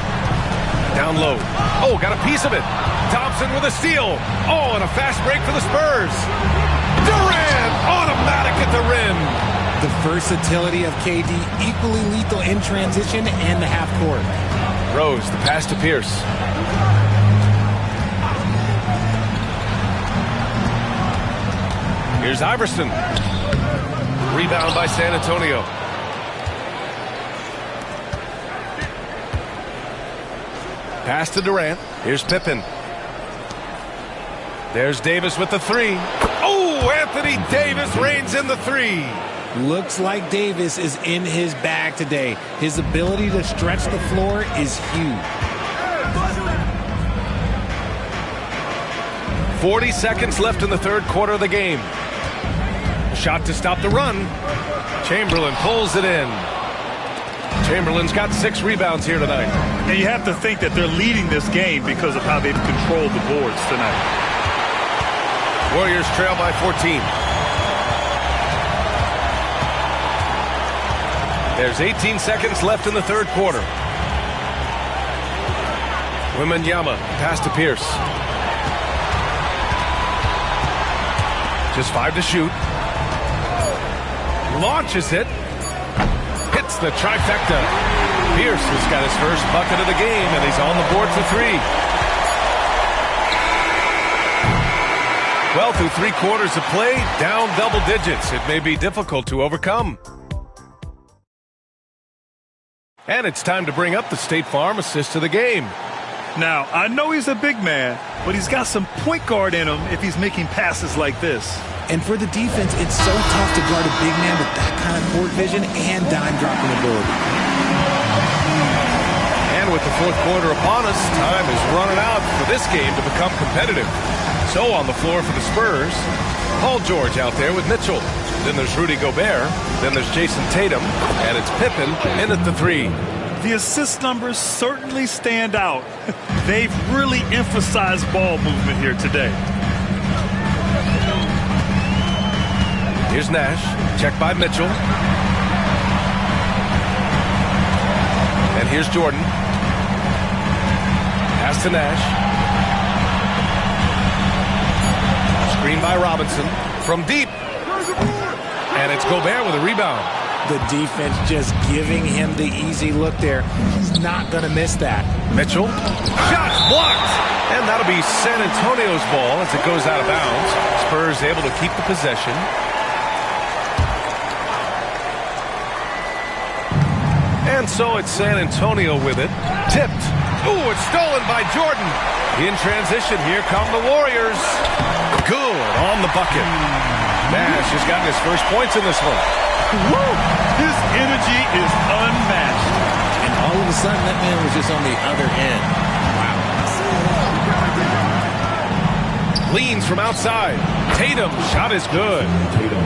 [SPEAKER 12] Down low. Oh, got a piece of it. Thompson with a steal. Oh, and a fast break for the Spurs. Durant, automatic at the rim.
[SPEAKER 21] The versatility of KD, equally lethal in transition and the half court.
[SPEAKER 12] Rose, the pass to Pierce. Here's Iverson. Rebound by San Antonio. Pass to Durant. Here's Pippen. There's Davis with the 3. Oh, Anthony Davis reigns in the 3.
[SPEAKER 21] Looks like Davis is in his bag today. His ability to stretch the floor is huge.
[SPEAKER 12] 40 seconds left in the third quarter of the game. Shot to stop the run. Chamberlain pulls it in. Chamberlain's got 6 rebounds here tonight.
[SPEAKER 13] And you have to think that they're leading this game because of how they've controlled the boards tonight.
[SPEAKER 12] Warriors trail by 14. There's 18 seconds left in the third quarter. Wembanyama, pass to Pierce. Just 5 to shoot. Launches it. Hits the trifecta. Pierce has got his first bucket of the game, and he's on the board for 3. Well, through 3 quarters of play, down double digits. It may be difficult to overcome. And it's time to bring up the State Farm assist of the game.
[SPEAKER 13] Now, I know he's a big man, but he's got some point guard in him if he's making passes like this.
[SPEAKER 21] And for the defense, it's so tough to guard a big man with that kind of court vision and dime dropping ability.
[SPEAKER 12] And with the fourth quarter upon us, time is running out for this game to become competitive. So on the floor for the Spurs, Paul George out there with Mitchell. Then there's Rudy Gobert. Then there's Jason Tatum. And it's Pippen in at the 3.
[SPEAKER 13] The assist numbers certainly stand out. They've really emphasized ball movement here today.
[SPEAKER 12] Here's Nash. Checked by Mitchell. And here's Jordan. Pass to Nash. Screen by Robinson. From deep. And it's Gobert with a rebound.
[SPEAKER 21] The defense just giving him the easy look there. He's not going to miss that.
[SPEAKER 12] Mitchell. Shot blocked. And that'll be San Antonio's ball as it goes out of bounds. Spurs able to keep the possession. And so it's San Antonio with it. Tipped. Ooh, it's stolen by Jordan. In transition, here come the Warriors. Good on the bucket. Nash has gotten his first points in this one.
[SPEAKER 13] Woo! His energy is unmatched.
[SPEAKER 21] And all of a sudden, that man was just on the other end. Wow.
[SPEAKER 12] Leans from outside. Tatum, shot is good.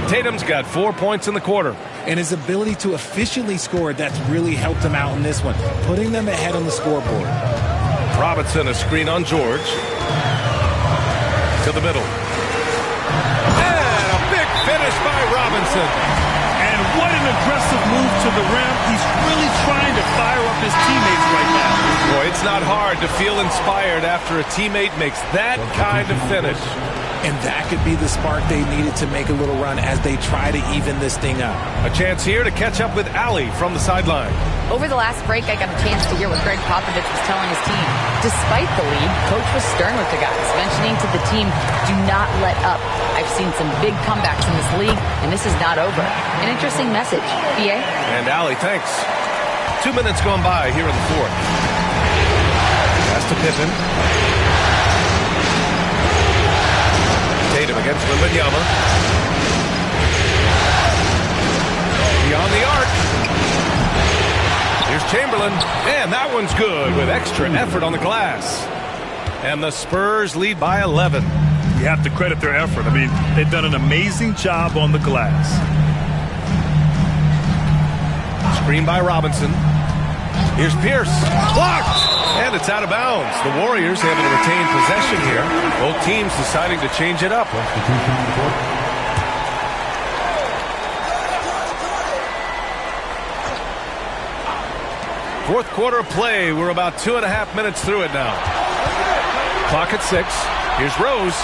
[SPEAKER 12] Tatum's got 4 points in the quarter.
[SPEAKER 21] And his ability to efficiently score, that's really helped him out in this one, putting them ahead on the scoreboard.
[SPEAKER 12] Robinson, a screen on George. To the middle. And a big finish by Robinson.
[SPEAKER 13] And what an aggressive move to the rim. He's really trying to fire up his teammates right now.
[SPEAKER 12] Boy, it's not hard to feel inspired after a teammate makes that kind of finish.
[SPEAKER 21] And that could be the spark they needed to make a little run as they try to even this thing up.
[SPEAKER 12] A chance here to catch up with Allie from the sideline.
[SPEAKER 14] Over the last break, I got a chance to hear what Greg Popovich was telling his team. Despite the lead, Coach was stern with the guys, mentioning to the team, do not let up. I've seen some big comebacks in this league, and this is not over. An interesting message. BA?
[SPEAKER 12] And Allie, thanks. 2 minutes gone by here in the fourth. Pass to Pippen. Tatum against Wembanyama. Beyond the arc. Here's Chamberlain, and that one's good with extra effort on the glass. And the Spurs lead by 11.
[SPEAKER 13] You have to credit their effort. I mean, they've done an amazing job on the glass.
[SPEAKER 12] Screen by Robinson. Here's Pierce. Blocked! And it's out of bounds. The Warriors able to retain possession here. Both teams deciding to change it up. Fourth quarter of play. We're about 2.5 minutes through it now. Clock at 6. Here's Rose.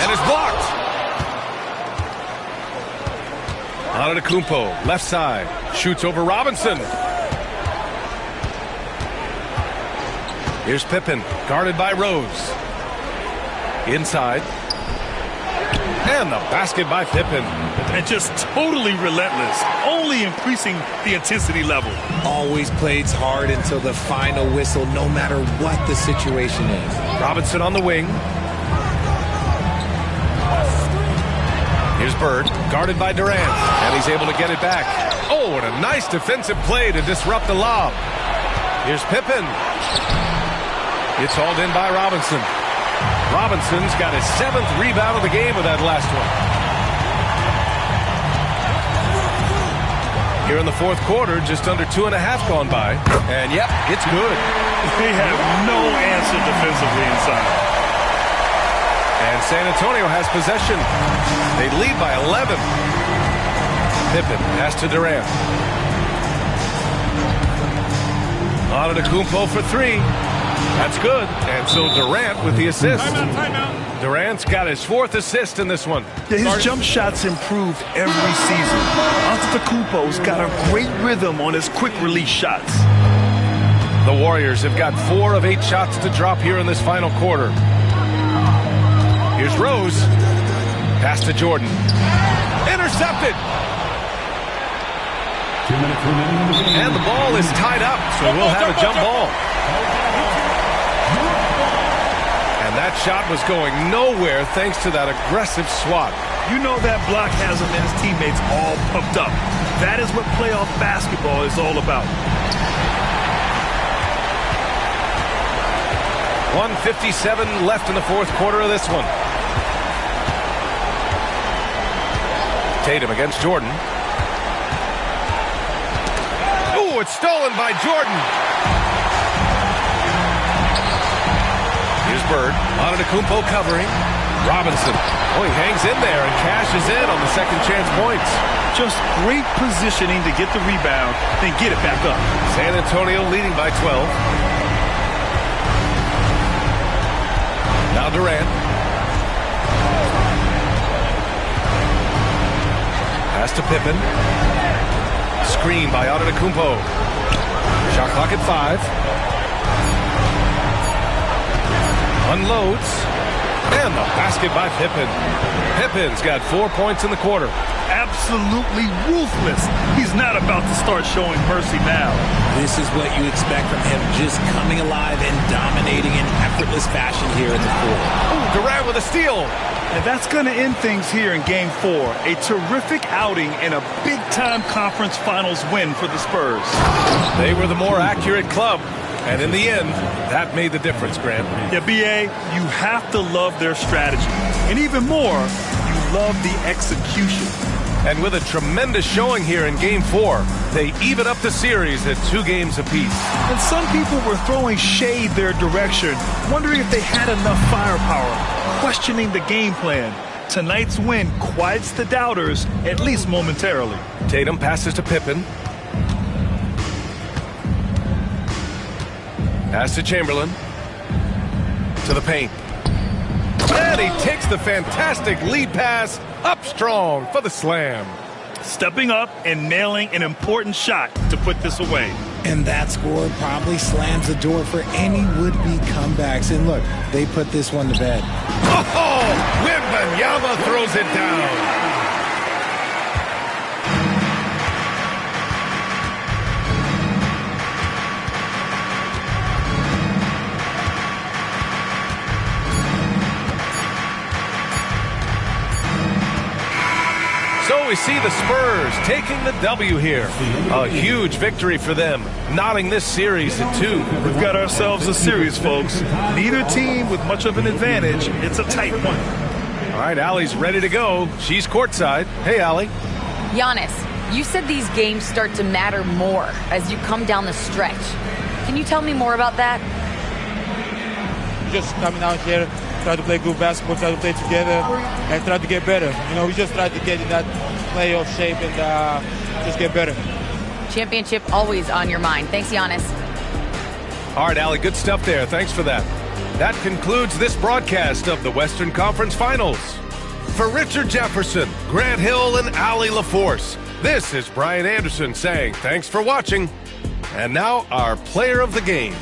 [SPEAKER 12] And it's blocked. Antetokounmpo, left side. Shoots over Robinson. Here's Pippen, guarded by Rose. Inside. And the basket by Pippen.
[SPEAKER 13] And just totally relentless, only increasing the intensity level.
[SPEAKER 21] Always plays hard until the final whistle, no matter what the situation is.
[SPEAKER 12] Robinson on the wing. Here's Bird, guarded by Durant. And he's able to get it back. Oh, and a nice defensive play to disrupt the lob. Here's Pippen. It's hauled in by Robinson. Robinson's got his 7th rebound of the game with that last one. Here in the fourth quarter, just under 2.5 gone by. And yep, it's good.
[SPEAKER 13] They have no answer defensively inside.
[SPEAKER 12] And San Antonio has possession. They lead by 11. Pippen pass to Durant. Antetokounmpo for 3. That's good. And so Durant with the assist.
[SPEAKER 13] Timeout.
[SPEAKER 12] Durant's got his 4th assist in this one.
[SPEAKER 13] Yeah, his jump shots improved every season. Antetokounmpo's got a great rhythm on his quick release shots.
[SPEAKER 12] The Warriors have got 4 of 8 shots to drop here in this final quarter. Here's Rose. Pass to Jordan. Intercepted.
[SPEAKER 1] 2 minutes remaining.
[SPEAKER 12] And the ball is tied up, so we'll have a jump ball. And that shot was going nowhere thanks to that aggressive swat.
[SPEAKER 13] You know that block has him and his teammates all pumped up. That is what playoff basketball is all about.
[SPEAKER 12] 1:57 left in the fourth quarter of this one. Tatum against Jordan. Ooh, it's stolen by Jordan. Here's Bird. Antetokounmpo covering. Robinson. Oh, he hangs in there and cashes in on the second chance points.
[SPEAKER 13] Just great positioning to get the rebound, then get it back up.
[SPEAKER 12] San Antonio leading by 12. Now Durant. Pass to Pippen. Screen by Antetokounmpo. Shot clock at 5. Unloads. And the basket by Pippen. Pippen's got 4 points in the quarter.
[SPEAKER 13] Absolutely ruthless. He's not about to start showing mercy now.
[SPEAKER 21] This is what you expect from him, just coming alive and dominating in effortless fashion here in the fourth.
[SPEAKER 12] Ooh, Durant with a steal.
[SPEAKER 13] And that's going to end things here in Game 4. A terrific outing and a big-time conference finals win for the Spurs.
[SPEAKER 12] They were the more accurate club. And in the end, that made the difference, Grant.
[SPEAKER 13] Yeah, B.A., you have to love their strategy. And even more, you love the execution.
[SPEAKER 12] And with a tremendous showing here in Game 4, they even up the series at 2 games apiece.
[SPEAKER 13] And some people were throwing shade their direction, wondering if they had enough firepower, questioning the game plan. Tonight's win quiets the doubters, at least momentarily.
[SPEAKER 12] Tatum passes to Pippen. Pass to Chamberlain. To the paint. And he takes the fantastic lead pass up strong for the slam.
[SPEAKER 13] Stepping up and nailing an important shot to put this away.
[SPEAKER 21] And that score probably slams the door for any would-be comebacks. And look, they put this one to bed.
[SPEAKER 12] Oh, Wembanyama throws it down. So we see the Spurs taking the W here. A huge victory for them, knotting this series in 2.
[SPEAKER 13] We've got ourselves a series, folks. Neither team with much of an advantage. It's a tight one.
[SPEAKER 12] All right, Allie's ready to go. She's courtside. Hey, Allie.
[SPEAKER 14] Giannis, you said these games start to matter more as you come down the stretch. Can you tell me more about that?
[SPEAKER 11] Just coming out here, try to play good basketball, try to play together, and try to get better. You know, we just try to get in that playoff shape and just get better.
[SPEAKER 14] Championship always on your mind. Thanks, Giannis.
[SPEAKER 12] All right, Allie, good stuff there. Thanks for that. That concludes this broadcast of the Western Conference Finals. For Richard Jefferson, Grant Hill, and Allie LaForce, this is Brian Anderson saying thanks for watching. And now our player of the game.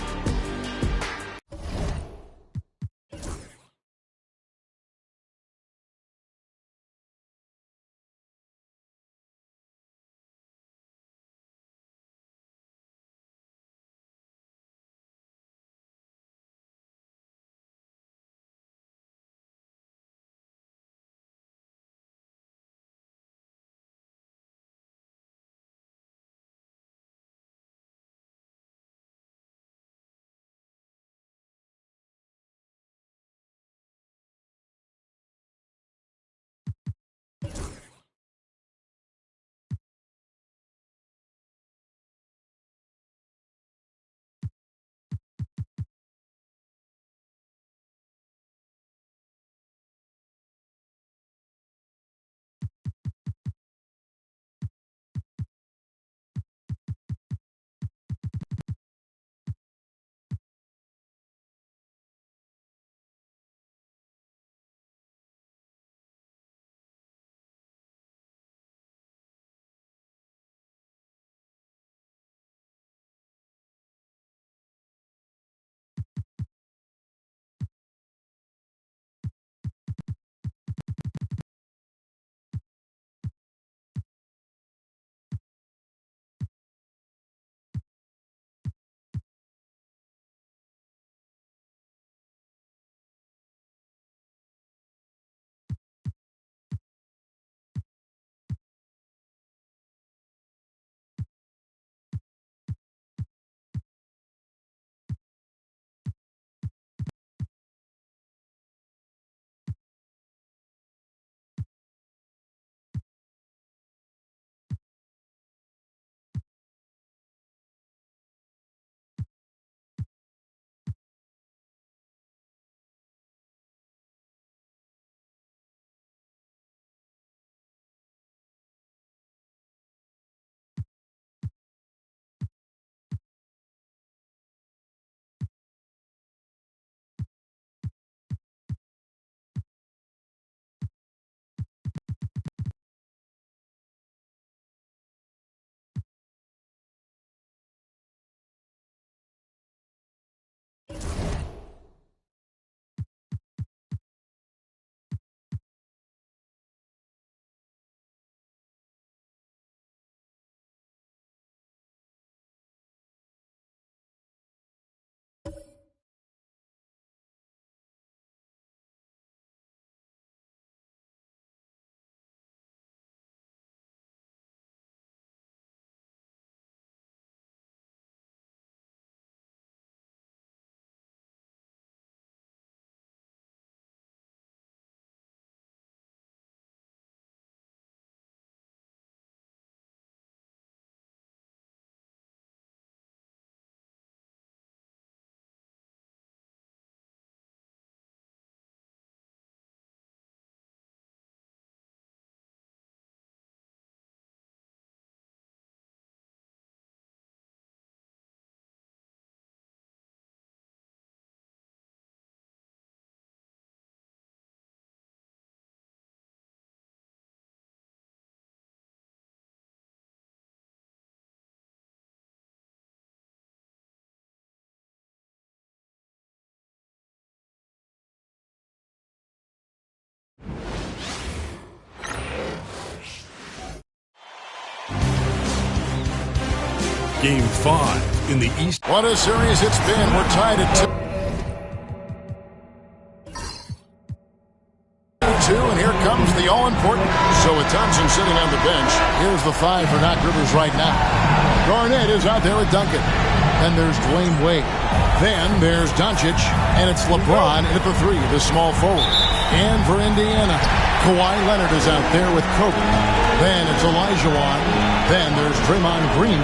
[SPEAKER 1] Game 5 in the East.
[SPEAKER 2] What a series it's been. We're tied at 2, and here comes the all-important. So with Thompson sitting on the bench, here's the 5 for Doc Rivers right now. Garnett is out there with Duncan. Then there's Dwayne Wade. Then there's Doncic, and it's LeBron at the 3, the small forward. And for Indiana, Kawhi Leonard is out there with Kobe. Then it's Olajuwon. Then there's Draymond Green,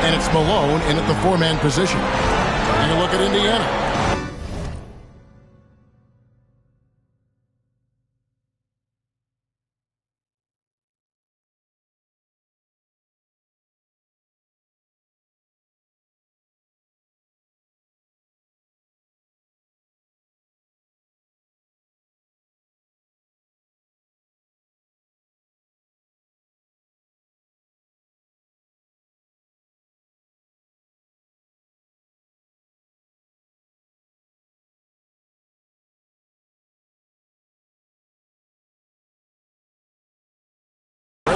[SPEAKER 2] and it's Malone in at the 4-man position. And you look at Indiana.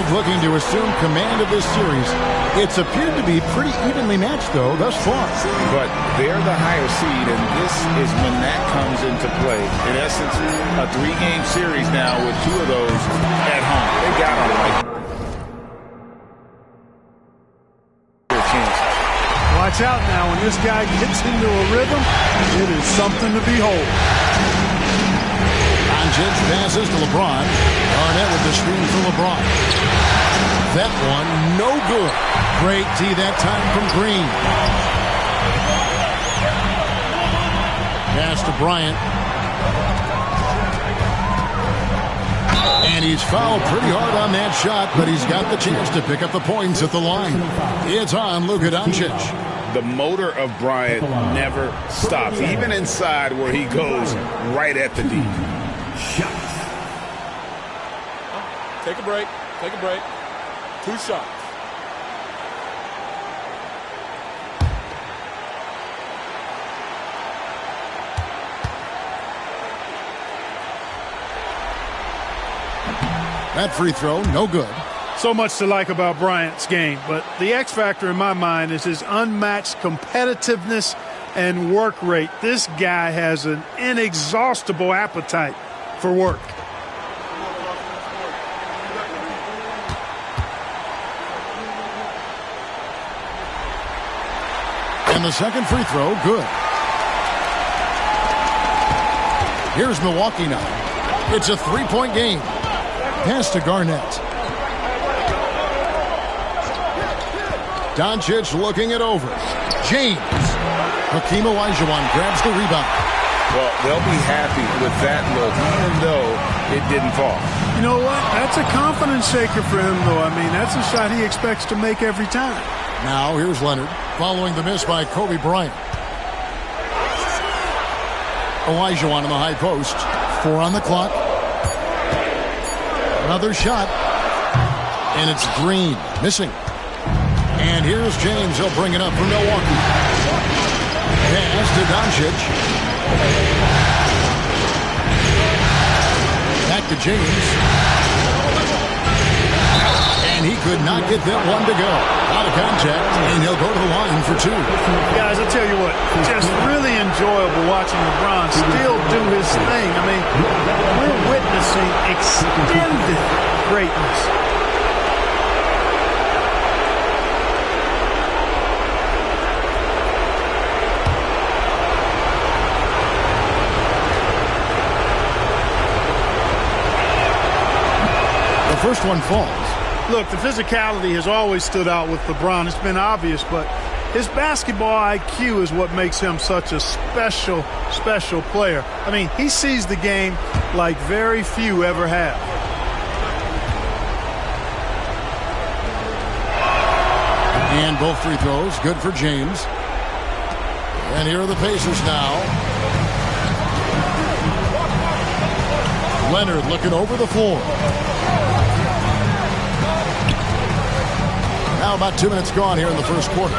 [SPEAKER 2] Looking to assume command of this series. It's appeared to be pretty evenly matched, though, thus far.
[SPEAKER 17] But they're the higher seed, and this is when that comes into play. In essence, a 3-game series now with 2 of those at home. They got to like their chance.
[SPEAKER 4] Watch out now. When this guy gets into a rhythm, it is something to behold.
[SPEAKER 2] Doncic passes to LeBron. Garnett with the screen for LeBron. That one, no good. Great D that time from Green. Pass to Bryant. And he's fouled pretty hard on that shot, but he's got the chance to pick up the points at the line. It's on Luka Doncic.
[SPEAKER 17] The motor of Bryant never stops, even inside where he goes right at the D.
[SPEAKER 22] Take a break. Take a break. 2 shots.
[SPEAKER 2] That free throw, no good.
[SPEAKER 4] So much to like about Bryant's game, but the X factor in my mind is his unmatched competitiveness and work rate. This guy has an inexhaustible appetite for work.
[SPEAKER 2] And the second free throw, good. Here's Milwaukee now. It's a 3-point game. Pass to Garnett. Doncic looking it over. James. Hakeem Olajuwon grabs the rebound.
[SPEAKER 17] Well, they'll be happy with that look, even though it didn't fall.
[SPEAKER 4] You know what? That's a confidence shaker for him, though. I mean, that's a shot he expects to make every time.
[SPEAKER 2] Now, here's Leonard, following the miss by Kobe Bryant. Olajuwon in the high post. 4 on the clock. Another shot. And it's Green, missing. And here's James. He'll bring it up for Milwaukee. Pass to Doncic. Back to James. And he could not get that one to go. Out of contact, and he'll go to the line for 2.
[SPEAKER 4] Guys, I'll tell you what, just really enjoyable watching LeBron still do his thing. I mean, we're witnessing extended greatness.
[SPEAKER 2] The first one falls.
[SPEAKER 4] Look, the physicality has always stood out with LeBron. It's been obvious, but his basketball IQ is what makes him such a special, special player. I mean, he sees the game like very few ever have.
[SPEAKER 2] And both free throws, good for James. And here are the Pacers now. Leonard looking over the floor. Now about 2 minutes gone here in the first quarter.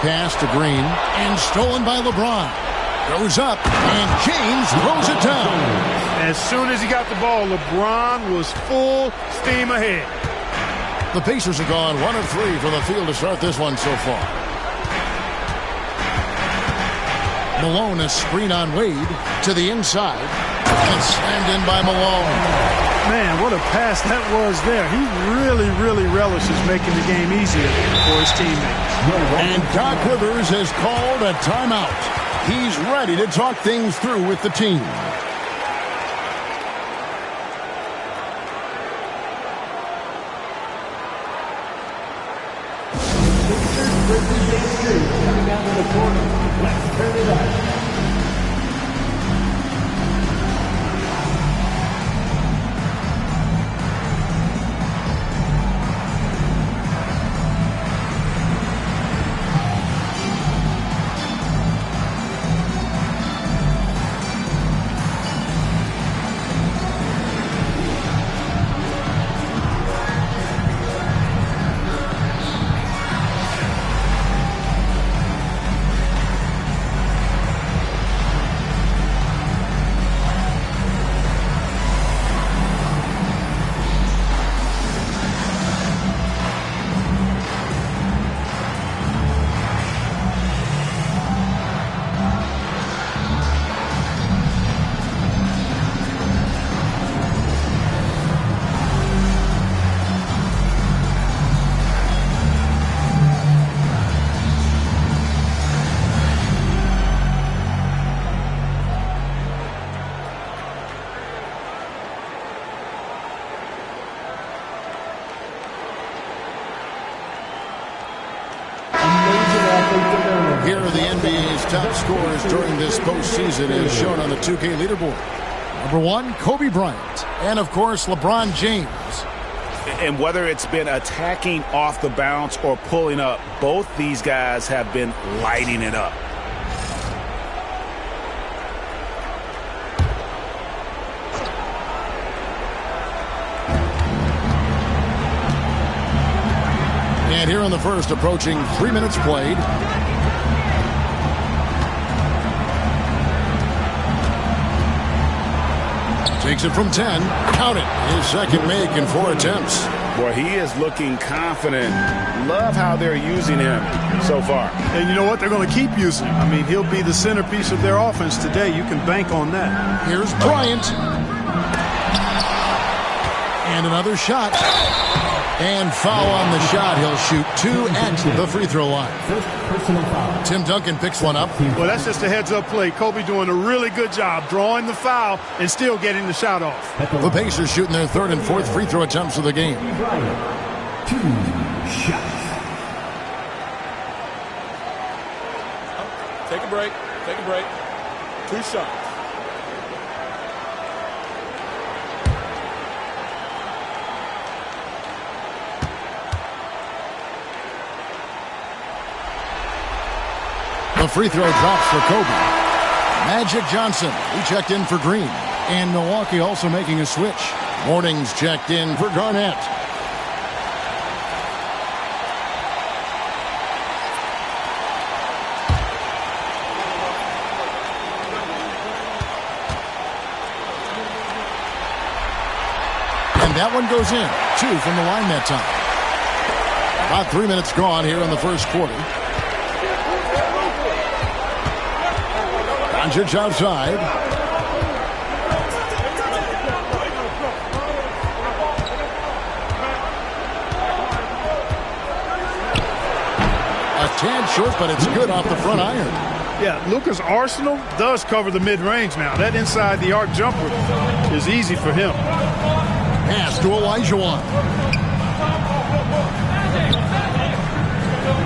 [SPEAKER 2] Pass to Green, and stolen by LeBron. Goes up, and James throws it down.
[SPEAKER 4] As soon as he got the ball, LeBron was full steam ahead.
[SPEAKER 2] The Pacers have gone 1 of 3 from the field to start this one so far. Malone, a screen on Wade to the inside. And slammed in by Malone.
[SPEAKER 4] Man, what a pass that was there. He really relishes making the game easier for his teammates.
[SPEAKER 2] And Doc Rivers has called a timeout. He's ready to talk things through with the team.
[SPEAKER 7] Coming out of the corner. Let's turn it up.
[SPEAKER 2] Here are the NBA's top scorers during this postseason as shown on the 2K leaderboard. Number 1, Kobe Bryant. And, of course, LeBron James.
[SPEAKER 3] And whether it's been attacking off the bounce or pulling up, both these guys have been lighting it up.
[SPEAKER 2] And here in the first, approaching 3 minutes played. Takes it from 10. Count it. His second make in 4 attempts.
[SPEAKER 3] Boy, he is looking confident. Love how they're using him so far.
[SPEAKER 4] And you know what? They're going to keep using him. I mean, he'll be the centerpiece of their offense today. You can bank on that.
[SPEAKER 2] Here's Bryant. And another shot. And foul on the shot. He'll shoot 2 at the free throw line. Tim Duncan picks one up.
[SPEAKER 4] Well, that's just a heads-up play. Kobe doing a really good job drawing the foul and still getting the shot off.
[SPEAKER 2] The Pacers shooting their 3rd and 4th free throw attempts of the game.
[SPEAKER 7] 2 shots.
[SPEAKER 22] Take a break. Take a break. 2 shots.
[SPEAKER 2] The free throw drops for Kobe. Magic Johnson, he checked in for Green. And Milwaukee also making a switch. Mornings checked in for Garnett. And that one goes in. 2 from the line that time. About 3 minutes gone here in the first quarter. Doncic outside. A tad short, but it's good off the front iron.
[SPEAKER 4] Yeah, Luka's arsenal does cover the mid-range now. That inside the arc jumper is easy for him.
[SPEAKER 2] Pass to Olajuwon.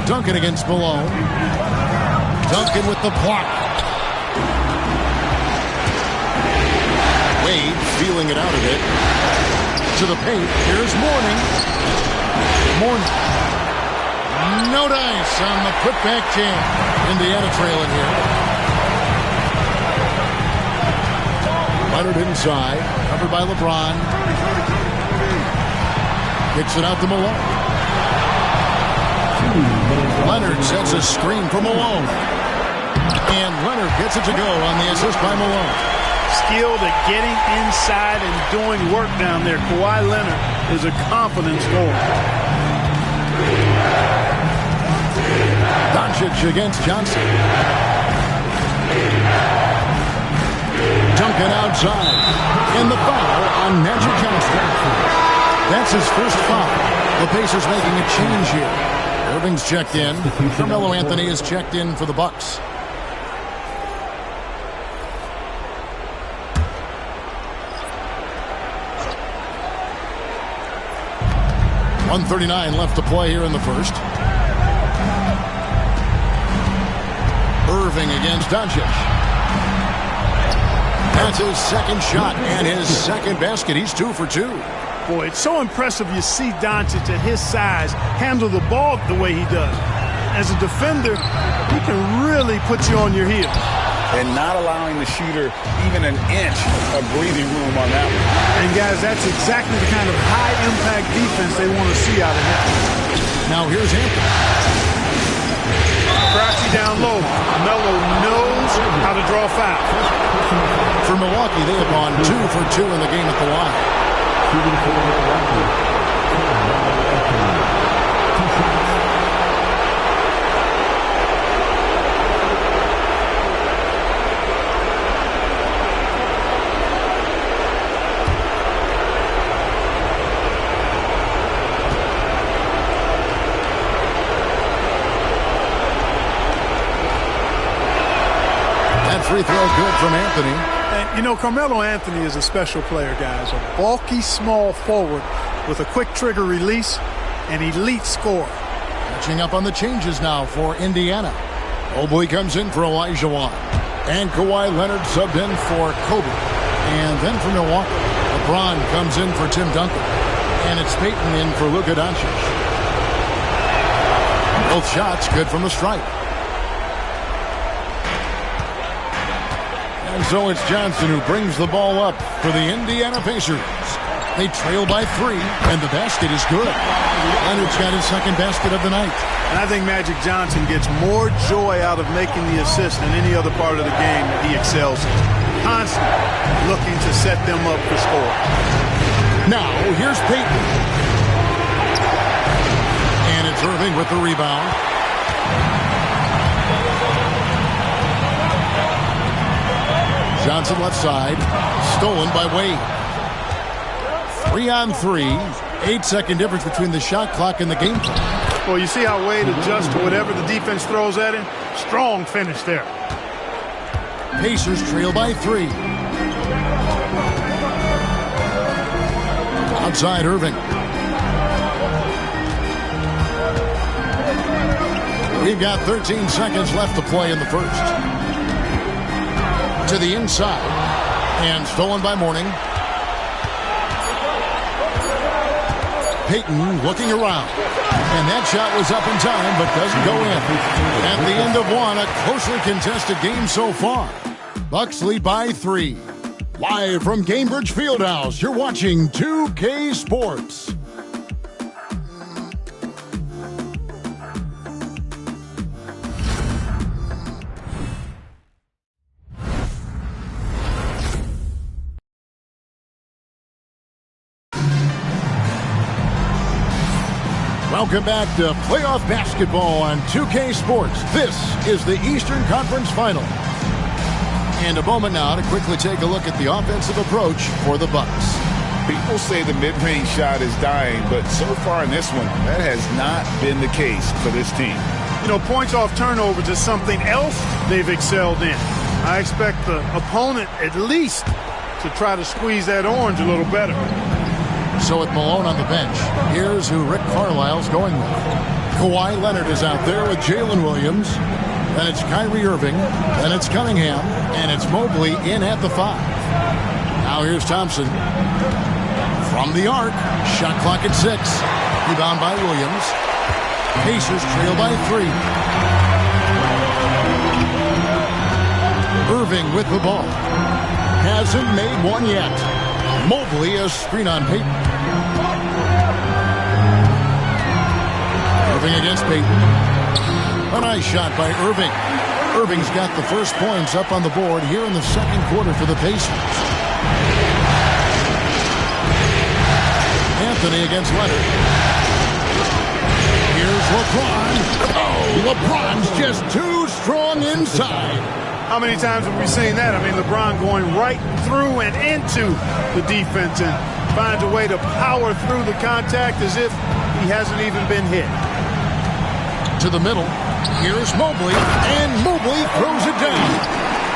[SPEAKER 2] Duncan against Malone. Duncan with the block. Wade feeling it out of it. To the paint. Here's Mourning. Mourning. No dice on the putback jam. Indiana trailing here. Leonard inside. Covered by LeBron. Kicks it out to Malone. Leonard sets a screen for Malone. And Leonard gets it to go on the assist by Malone.
[SPEAKER 4] Skilled at getting inside and doing work down there. Kawhi Leonard is a confident scorer.
[SPEAKER 2] Doncic against Johnson. Duncan outside. And the foul on Magic Johnson. That's his first foul. The Pacers making a change here. Irving's checked in. Carmelo Anthony is checked in for the Bucks. .139 left to play here in the first. Irving against Doncic. That's his second shot and his second basket. He's 2 for 2.
[SPEAKER 4] Boy, it's so impressive you see Doncic at his size handle the ball the way he does. As a defender, he can really put you on your heels.
[SPEAKER 17] And not allowing the shooter even an inch of breathing room on that one.
[SPEAKER 4] And guys, that's exactly the kind of high-impact defense they want to see out of him.
[SPEAKER 2] Now here's Anthony.
[SPEAKER 4] Crafty down low. Melo knows how to draw foul.
[SPEAKER 2] For Milwaukee, they have gone 2 for 2 in the game at the line. Free throw good from Anthony.
[SPEAKER 4] And, you know, Carmelo Anthony is a special player, guys. A bulky, small forward with a quick trigger release, an elite scorer.
[SPEAKER 2] Catching up on the changes now for Indiana. Mobley comes in for Elijah Wan. And Kawhi Leonard subbed in for Kobe. And then for Milwaukee, LeBron comes in for Tim Duncan. And it's Payton in for Luka Doncic. Both shots good from the stripe. And so it's Johnson who brings the ball up for the Indiana Pacers. They trail by 3, and the basket is good. Leonard's got his second basket of the night.
[SPEAKER 4] And I think Magic Johnson gets more joy out of making the assist than any other part of the game that he excels in. Constantly looking to set them up for score.
[SPEAKER 2] Now, here's Payton. And it's Irving with the rebound. Johnson left side. Stolen by Wade. 3-on-3. 8-second difference between the shot clock and the game clock.
[SPEAKER 4] Well, you see how Wade adjusts to whatever the defense throws at him? Strong finish there.
[SPEAKER 2] Pacers trail by 3. Outside Irving. We've got 13 seconds left to play in the first. To the inside. And stolen by Mourning. Payton looking around. And that shot was up in time, but doesn't go in. At the end of one, a closely contested game so far. Bucks lead by 3. Live from Cambridge Fieldhouse, you're watching 2K Sports. Welcome back to playoff basketball on 2K Sports. This is the Eastern Conference Final. And a moment now to quickly take a look at the offensive approach for the Bucks.
[SPEAKER 17] People say the mid-range shot is dying, but so far in this one, that has not been the case for this team.
[SPEAKER 4] You know, points off turnovers is something else they've excelled in. I expect the opponent at least to try to squeeze that orange a little better.
[SPEAKER 2] So with Malone on the bench, here's who Rick Carlisle's going with. Kawhi Leonard is out there with Jalen Williams. Then it's Kyrie Irving. Then it's Cunningham. And it's Mobley in at the 5. Now here's Thompson. From the arc. Shot clock at 6. Rebound by Williams. Pacers trail by 3. Irving with the ball. Hasn't made one yet. Mobley a screen on Payton. Irving against Payton. A nice shot by Irving. Irving's got the first points up on the board here in the second quarter for the Pacers. Anthony against Leonard. Here's LeBron. Oh, LeBron's just too strong inside.
[SPEAKER 4] How many times have we seen that? I mean, LeBron going right through and into the defense and finds a way to power through the contact as if he hasn't even been hit.
[SPEAKER 2] To the middle. Here's Mobley, and Mobley throws it down.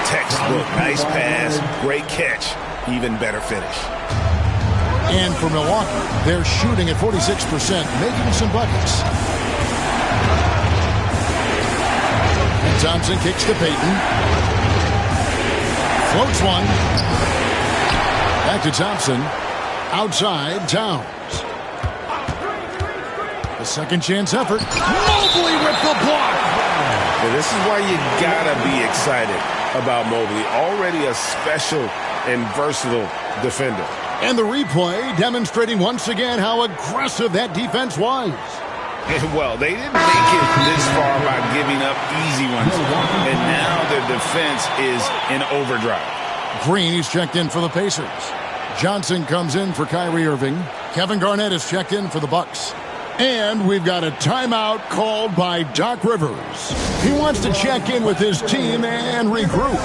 [SPEAKER 6] Textbook, nice pass, great catch, even better finish.
[SPEAKER 2] And for Milwaukee, they're shooting at 46%, making some buckets. And Thompson kicks to Payton. Floats one. Back to Thompson. Outside, Towns. A second chance effort. Mobley with the block.
[SPEAKER 6] Well, this is why you gotta be excited about Mobley. Already a special and versatile defender.
[SPEAKER 2] And the replay demonstrating once again how aggressive that defense was.
[SPEAKER 17] Well, they didn't make it this far by giving up easy ones. And now their defense is in overdrive.
[SPEAKER 2] Green is checked in for the Pacers. Johnson comes in for Kyrie Irving. Kevin Garnett is checked in for the Bucks. And we've got a timeout called by Doc Rivers. He wants to check in with his team and regroup.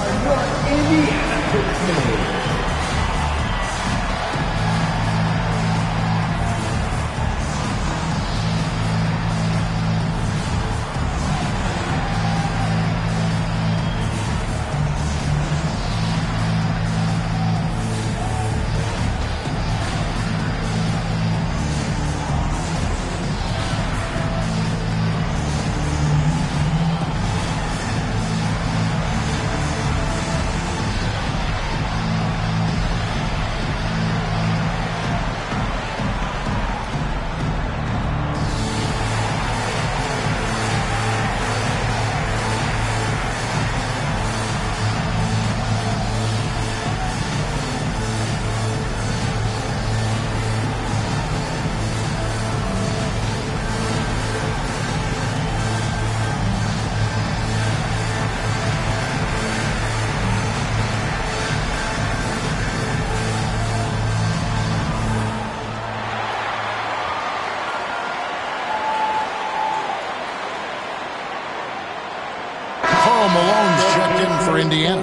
[SPEAKER 2] Malone's checked in for Indiana.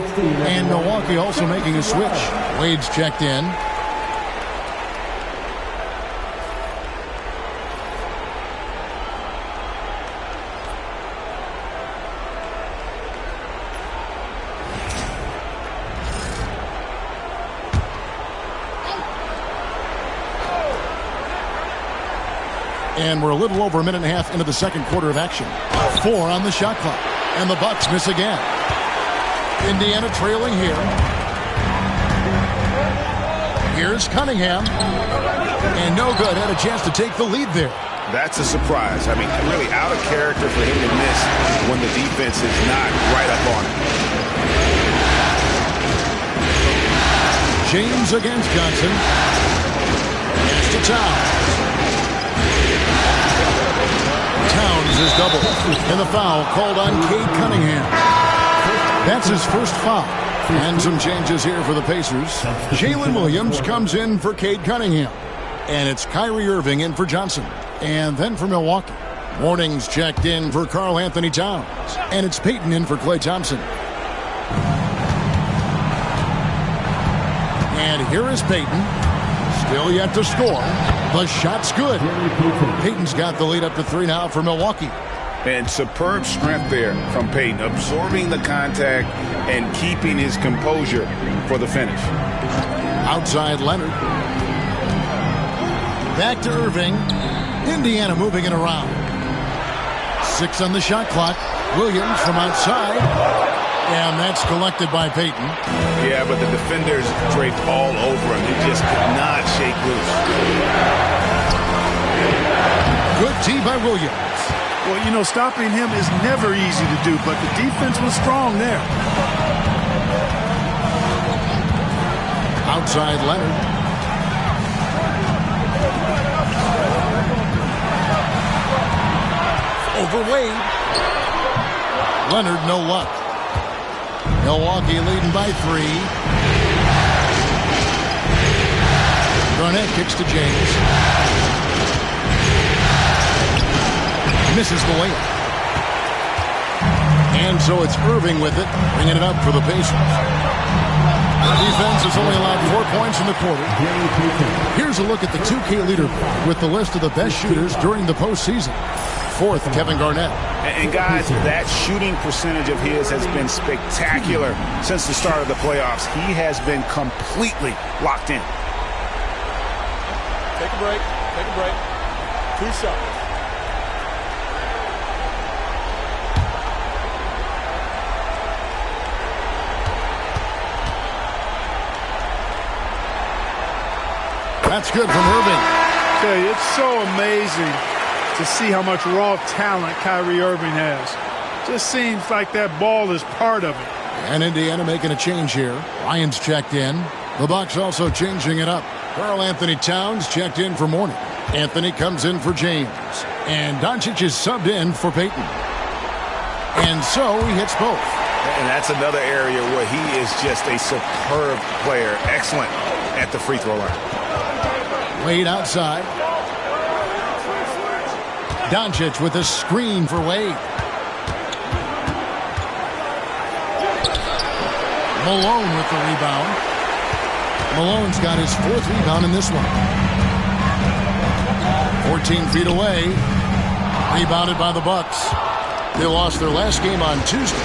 [SPEAKER 2] And Milwaukee also making a switch. Wade's checked in. And we're a little over a minute and a half into the second quarter of action. 4 on the shot clock. And the Bucks miss again. Indiana trailing here. Here's Cunningham. And no good. Had a chance to take the lead there.
[SPEAKER 6] That's a surprise. I mean, really out of character for him to miss when the defense is not right up on him.
[SPEAKER 2] James against Johnson. Pass to Towns. Towns is doubled. And the foul called on Cade Cunningham. That's his first foul. And some changes here for the Pacers. Jalen Williams comes in for Cade Cunningham. And it's Kyrie Irving in for Johnson. And then for Milwaukee, Morning's checked in for Karl Anthony Towns. And it's Payton in for Klay Thompson. And here is Payton. Still yet to score. The shot's good. Payton's got the lead up to 3 now for Milwaukee.
[SPEAKER 6] And superb strength there from Payton, absorbing the contact and keeping his composure for the finish.
[SPEAKER 2] Outside Leonard. Back to Irving. Indiana moving it around. 6 on the shot clock. Williams from outside. And that's collected by Payton.
[SPEAKER 6] Yeah, but the defenders draped all over him. He just could not shake loose.
[SPEAKER 2] Good tee by Williams.
[SPEAKER 4] Well, you know, stopping him is never easy to do, but the defense was strong there.
[SPEAKER 2] Outside Leonard. Over Wade. Leonard, no luck. Milwaukee leading by 3. Garnett kicks to James. Misses the layup. And so it's Irving with it, bringing it up for the Pacers. The defense has only allowed 4 points in the quarter. Here's a look at the 2K leaderboard with the list of the best shooters during the postseason. Fourth, Kevin Garnett.
[SPEAKER 3] And guys, that shooting percentage of his has been spectacular since the start of the playoffs. He has been completely locked in.
[SPEAKER 22] Take a break. Take a break. 2 shots.
[SPEAKER 2] That's good from Irving.
[SPEAKER 4] Okay, it's so amazing to see how much raw talent Kyrie Irving has. Just seems like that ball is part of it.
[SPEAKER 2] And Indiana making a change here. Ryan's checked in. The Bucks also changing it up. Karl Anthony Towns checked in for Mourning. Anthony comes in for James. And Doncic is subbed in for Payton. And so he hits both.
[SPEAKER 3] And that's another area where he is just a superb player. Excellent at the free throw line.
[SPEAKER 2] Wade outside. Doncic with a screen for Wade. Malone with the rebound. Malone's got his 4th rebound in this one. 14 feet away. Rebounded by the Bucks. They lost their last game on Tuesday.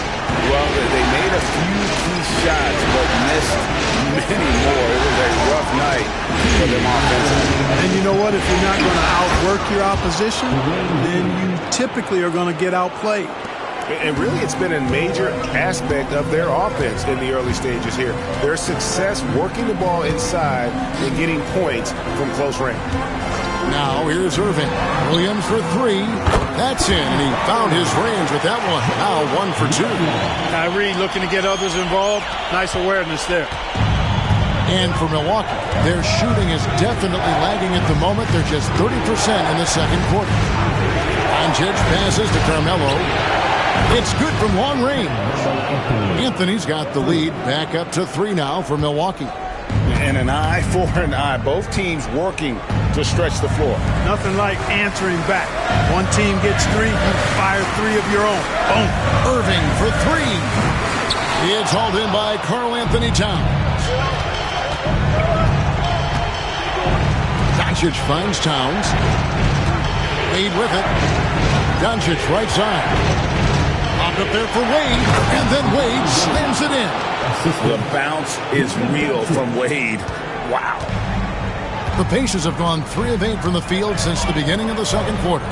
[SPEAKER 3] Well, they made a few key shots, but missed many more. It was a rough night for them offensively.
[SPEAKER 4] And you know what? If you're not going to outwork your opposition, then you typically are going to get outplayed.
[SPEAKER 3] And really, it's been a major aspect of their offense in the early stages here. Their success working the ball inside and getting points from close range.
[SPEAKER 2] Now here's Irving. Williams for 3. That's in, and he found his range with that one. Now 1 for 2.
[SPEAKER 4] Kyrie looking to get others involved. Nice awareness there.
[SPEAKER 2] And for Milwaukee, their shooting is definitely lagging at the moment. They're just 30% in the second quarter. Doncic passes to Carmelo. It's good from long range. Anthony's got the lead back up to 3 now for Milwaukee.
[SPEAKER 3] And an eye for an eye. Both teams working to stretch the floor.
[SPEAKER 4] Nothing like answering back. One team gets 3, you fire 3 of your own. Boom.
[SPEAKER 2] Irving for 3. It's hauled in by Karl Anthony Towns. Doncic finds Towns. Wade with it. Doncic right side. Popped up there for Wade, and then Wade slams it in.
[SPEAKER 3] The bounce is real from Wade. Wow.
[SPEAKER 2] The Pacers have gone 3 of 8 from the field since the beginning of the second quarter.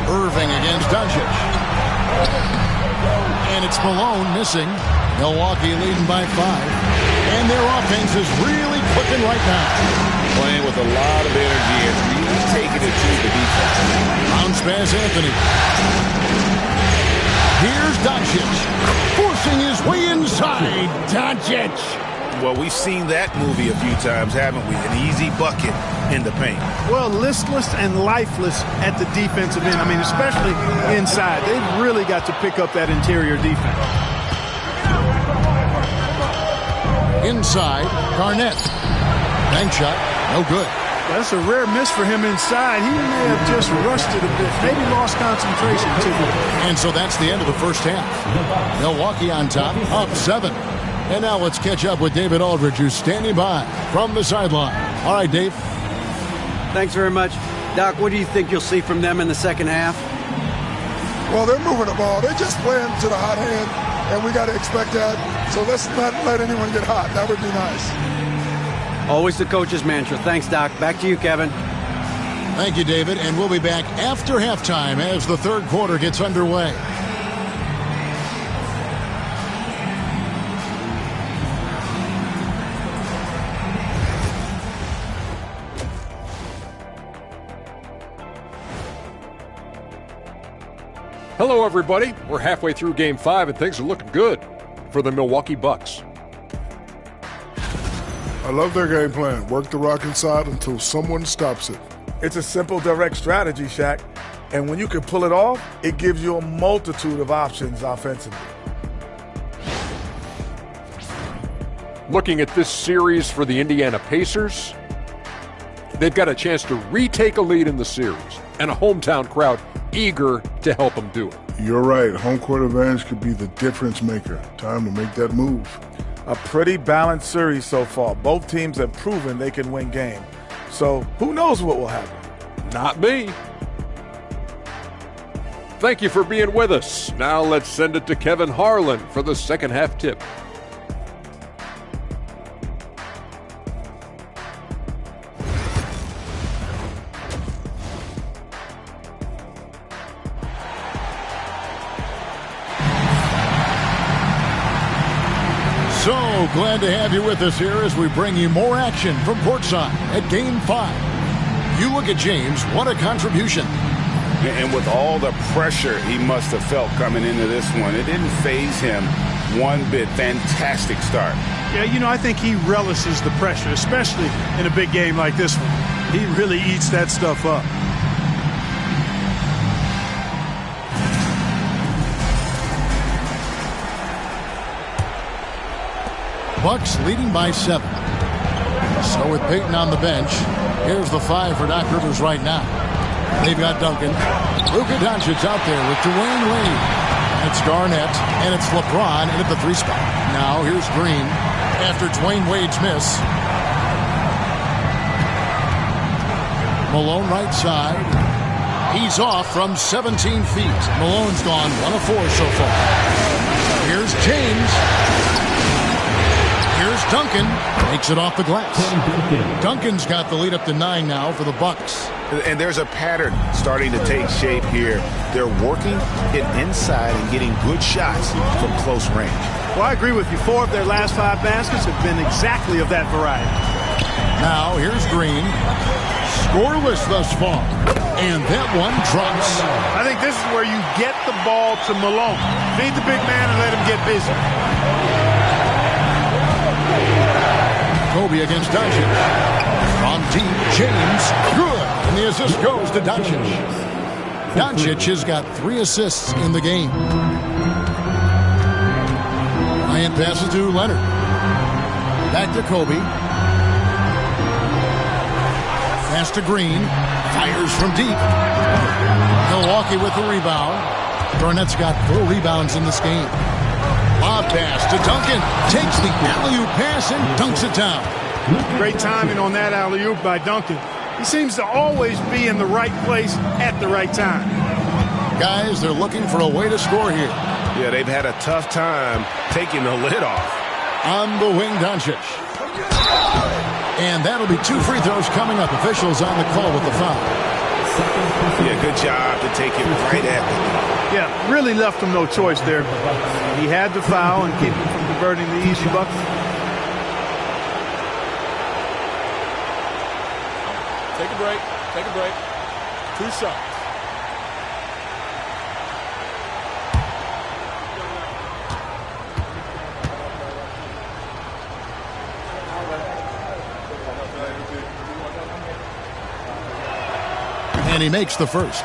[SPEAKER 2] Irving against Doncic. And it's Malone missing. Milwaukee leading by 5. And their offense is really clicking right now.
[SPEAKER 3] Playing with a lot of energy and really taking it to the defense.
[SPEAKER 2] Bounce pass Anthony. Here's Doncic. Forcing his way inside. Doncic.
[SPEAKER 3] Well, we've seen that movie a few times, haven't we? An easy bucket in the paint.
[SPEAKER 4] Well, listless and lifeless at the defensive end. I mean, especially inside. They've really got to pick up that interior defense.
[SPEAKER 2] Inside, Garnett. Bank shot, no good.
[SPEAKER 4] That's a rare miss for him inside. He may have just rushed it a bit, maybe lost concentration too.
[SPEAKER 2] And so that's the end of the first half. Milwaukee on top, up 7. And now let's catch up with David Aldridge, who's standing by from the sideline. All right, Dave.
[SPEAKER 5] Thanks very much. Doc, what do you think you'll see from them in the second half?
[SPEAKER 10] Well, they're moving the ball. They're just playing to the hot hand, and we got to expect that. So let's not let anyone get hot. That would be nice.
[SPEAKER 5] Always the coach's mantra. Thanks, Doc. Back to you, Kevin.
[SPEAKER 2] Thank you, David. And we'll be back after halftime as the third quarter gets underway.
[SPEAKER 8] Hello, everybody. We're halfway through Game 5, and things are looking good for the Milwaukee Bucks.
[SPEAKER 9] I love their game plan. Work the rock inside until someone stops it.
[SPEAKER 10] It's a simple, direct strategy, Shaq. And when you can pull it off, it gives you a multitude of options offensively.
[SPEAKER 8] Looking at this series for the Indiana Pacers, They've got a chance to retake a lead in the series, and a hometown crowd eager to help them do it.
[SPEAKER 9] You're right. Home court advantage could be the difference maker. Time to make that move.
[SPEAKER 15] A pretty balanced series so far. Both teams have proven they can win games. So who knows what will happen?
[SPEAKER 8] Not me. Thank you for being with us. Now let's send it to Kevin Harlan for the second half tip.
[SPEAKER 2] So glad to have you with us here as we bring you more action from courtside at Game 5. You look at James, what a contribution.
[SPEAKER 17] And with all the pressure he must have felt coming into this one, it didn't faze him one bit. Fantastic start.
[SPEAKER 4] Yeah, you know, I think he relishes the pressure, especially in a big game like this one. He really eats that stuff up.
[SPEAKER 2] Bucks leading by 7. So with Peyton on the bench, here's the 5 for Doc Rivers right now. They've got Duncan. Luka Doncic out there with Dwayne Wade. It's Garnett, and it's LeBron in at the 3 spot. Now here's Green after Dwayne Wade's miss. Malone right side. He's off from 17 feet. Malone's gone 1 of 4 so far. Here's James. Here's Duncan. Makes it off the glass. Duncan's got the lead up to 9 now for the Bucks.
[SPEAKER 17] And there's a pattern starting to take shape here. They're working it inside and getting good shots from close range.
[SPEAKER 4] Well, I agree with you. 4 of their last 5 baskets have been exactly of that variety.
[SPEAKER 2] Now here's Green. Scoreless thus far. And that one drops.
[SPEAKER 4] I think this is where you get the ball to Malone. Feed the big man and let him get busy.
[SPEAKER 2] Kobe against Doncic. From deep, James. Good. And the assist goes to Doncic. Doncic has got 3 assists in the game. Bryant passes to Leonard. Back to Kobe. Pass to Green. Fires from deep. Milwaukee with the rebound. Garnett's got 4 rebounds in this game. Lob pass to Duncan. Takes the alley-oop pass and dunks it down.
[SPEAKER 4] Great timing on that alley-oop by Duncan. He seems to always be in the right place at the right time.
[SPEAKER 2] Guys, they're looking for a way to score here.
[SPEAKER 6] Yeah, they've had a tough time taking the lid off.
[SPEAKER 2] On the wing, Doncic. And that'll be 2 free throws coming up. Officials on the call with the foul.
[SPEAKER 6] Yeah, good job to take it right at them.
[SPEAKER 4] Yeah, really left him no choice there. He had the foul and keep him from converting the easy bucket.
[SPEAKER 22] Take a break. Take a break. 2 shots.
[SPEAKER 2] And he makes the first.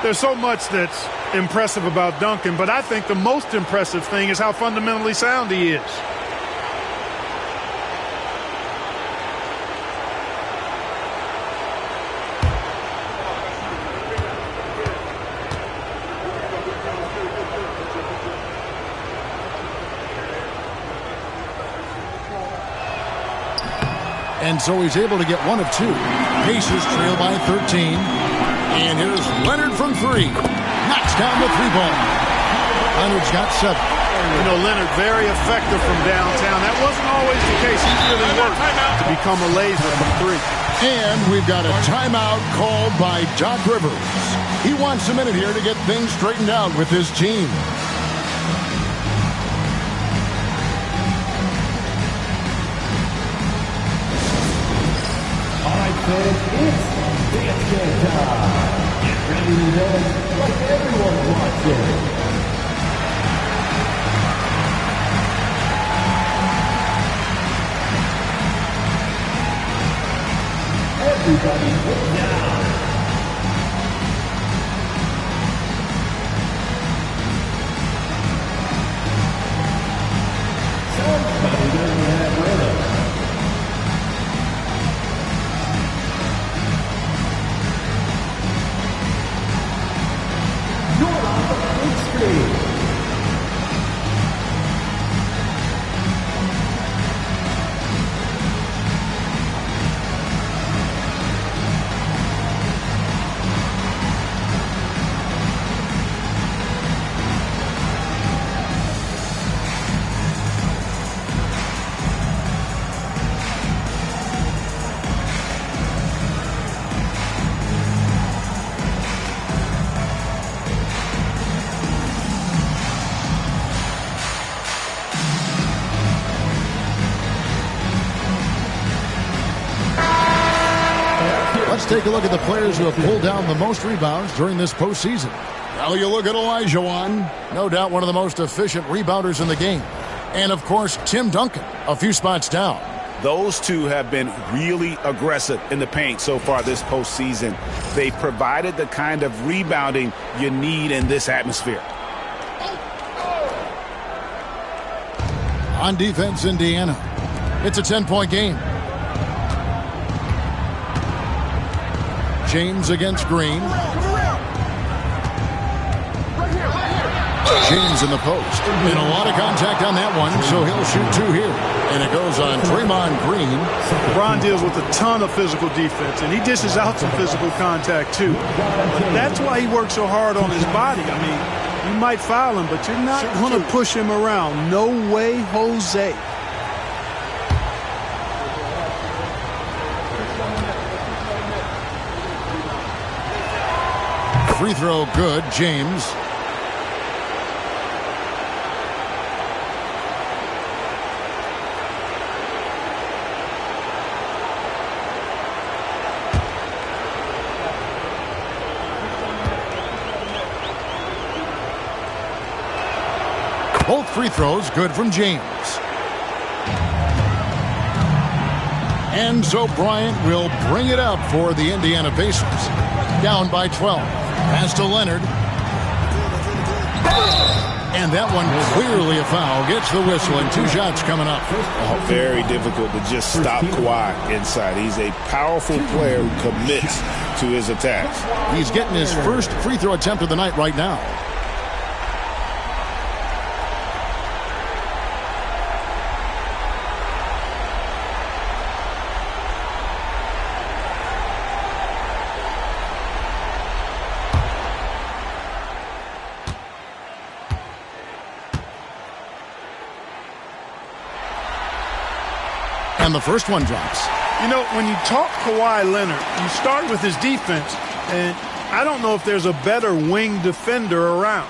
[SPEAKER 4] There's so much that's impressive about Duncan, but I think the most impressive thing is how fundamentally sound he is.
[SPEAKER 2] And so he's able to get 1 of 2. Pacers trail by 13. And here's Leonard from 3. Knocks down the 3-ball. Leonard's got 7.
[SPEAKER 4] You know, Leonard very effective from downtown. That wasn't always the case. He's really worked to become a laser from 3.
[SPEAKER 2] And we've got a timeout called by Doc Rivers. He wants a minute here to get things straightened out with his team.
[SPEAKER 7] It's basket time. Get ready to dance like everyone wants it. Everybody put down. Somebody doesn't have rhythm. Brady.
[SPEAKER 2] Let's take a look at the players who have pulled down the most rebounds during this postseason. Well, you look at Olajuwon, no doubt one of the most efficient rebounders in the game. And, of course, Tim Duncan, a few spots down.
[SPEAKER 3] Those two have been really aggressive in the paint so far this postseason. They've provided the kind of rebounding you need in this atmosphere.
[SPEAKER 2] On defense, Indiana. It's a 10-point game. James against Green. James in the post. And a lot of contact on that one, so he'll shoot two here. And it goes on Draymond Green.
[SPEAKER 4] LeBron deals with a ton of physical defense, and he dishes out some physical contact too. But that's why he works so hard on his body. I mean, you might foul him, but you're not going to push him around. No way, Jose.
[SPEAKER 2] Free throw good, James. Both free throws good from James. And so Bryant will bring it up for the Indiana Pacers. Down by 12. Pass to Leonard. And that one clearly a foul. Gets the whistle and two shots coming up.
[SPEAKER 3] Oh, very difficult to just stop Kawhi inside. He's a powerful player who commits to his attacks.
[SPEAKER 2] He's getting his first free throw attempt of the night right now. And the first one drops.
[SPEAKER 4] You know, when you talk Kawhi Leonard, you start with his defense, and I don't know if there's a better wing defender around.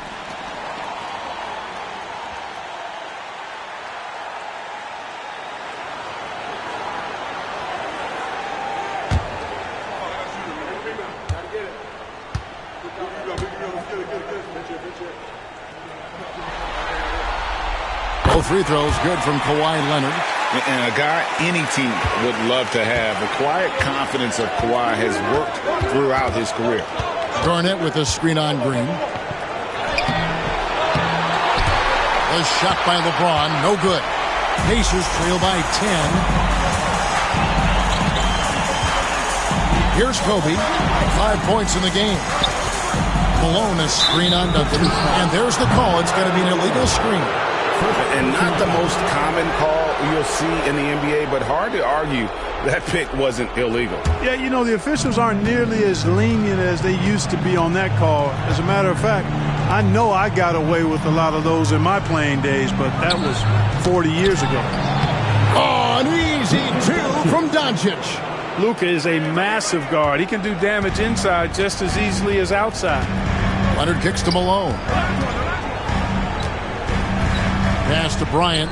[SPEAKER 2] Both free throws good from Kawhi Leonard.
[SPEAKER 3] And a guy any team would love to have. The quiet confidence of Kawhi has worked throughout his career.
[SPEAKER 2] Garnett with a screen on Green. A shot by LeBron, no good. Pacers trail by 10. Here's Kobe. 5 points in the game. Malone a screen on Duncan. And there's the call. It's going to be an illegal screen.
[SPEAKER 3] And not the most common call you'll see in the NBA, but hard to argue that pick wasn't illegal.
[SPEAKER 4] Yeah, you know, the officials aren't nearly as lenient as they used to be on that call. As a matter of fact, I know I got away with a lot of those in my playing days, but that was 40 years ago.
[SPEAKER 2] Oh, an easy two from Doncic.
[SPEAKER 4] Luka is a massive guard. He can do damage inside just as easily as outside.
[SPEAKER 2] Leonard kicks to Malone. Pass to Bryant.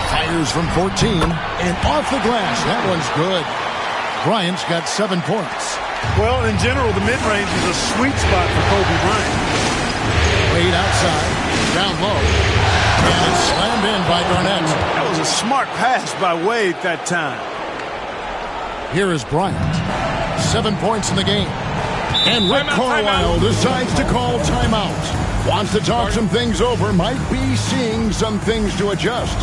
[SPEAKER 2] Fires from 14 and off the glass. That one's good. Bryant's got 7 points.
[SPEAKER 4] Well, in general, the mid-range is a sweet spot for Kobe Bryant.
[SPEAKER 2] Wade outside, down low, and it's slammed in by Garnett.
[SPEAKER 4] That was a smart pass by Wade that time.
[SPEAKER 2] Here is Bryant. 7 points in the game. And Rick Carlisle decides to call timeout. Wants to talk some things over. Might be seeing some things to adjust.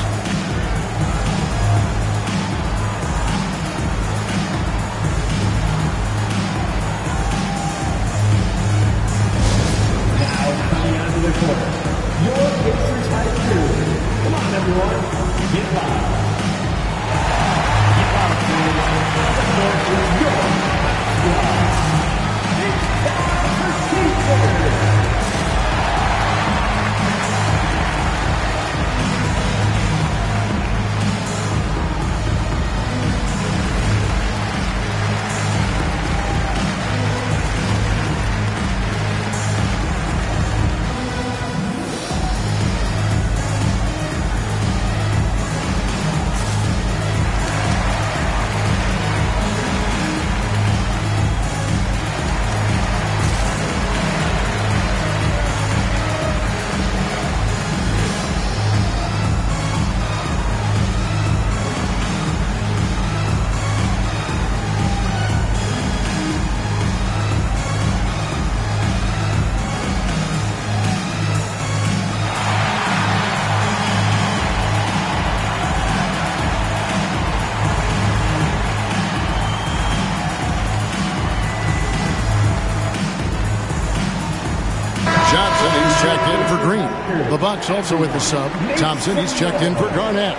[SPEAKER 2] checked in for Green. The Bucks also with the sub. Thompson, he's checked in for Garnett.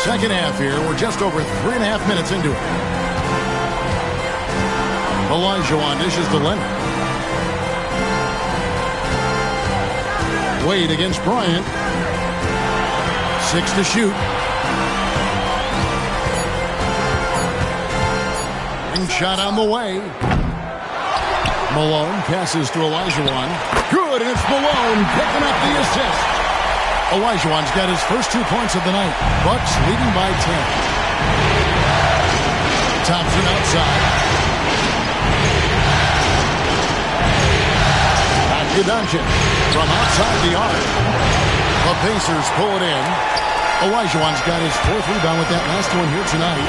[SPEAKER 2] Second half here. We're just over 3.5 minutes into it. Olajuwon dishes to Leonard. Wade against Bryant. 6 to shoot. Ring shot on the way. Malone passes to Olajuwon. Good, and it's Malone picking up the assist. Olajuwon's got his first 2 points of the night. Bucks leading by 10. Thompson outside. Back to Doncic from outside the arc. The Pacers pull it in. Olajuwon's got his 4th rebound with that last one here tonight.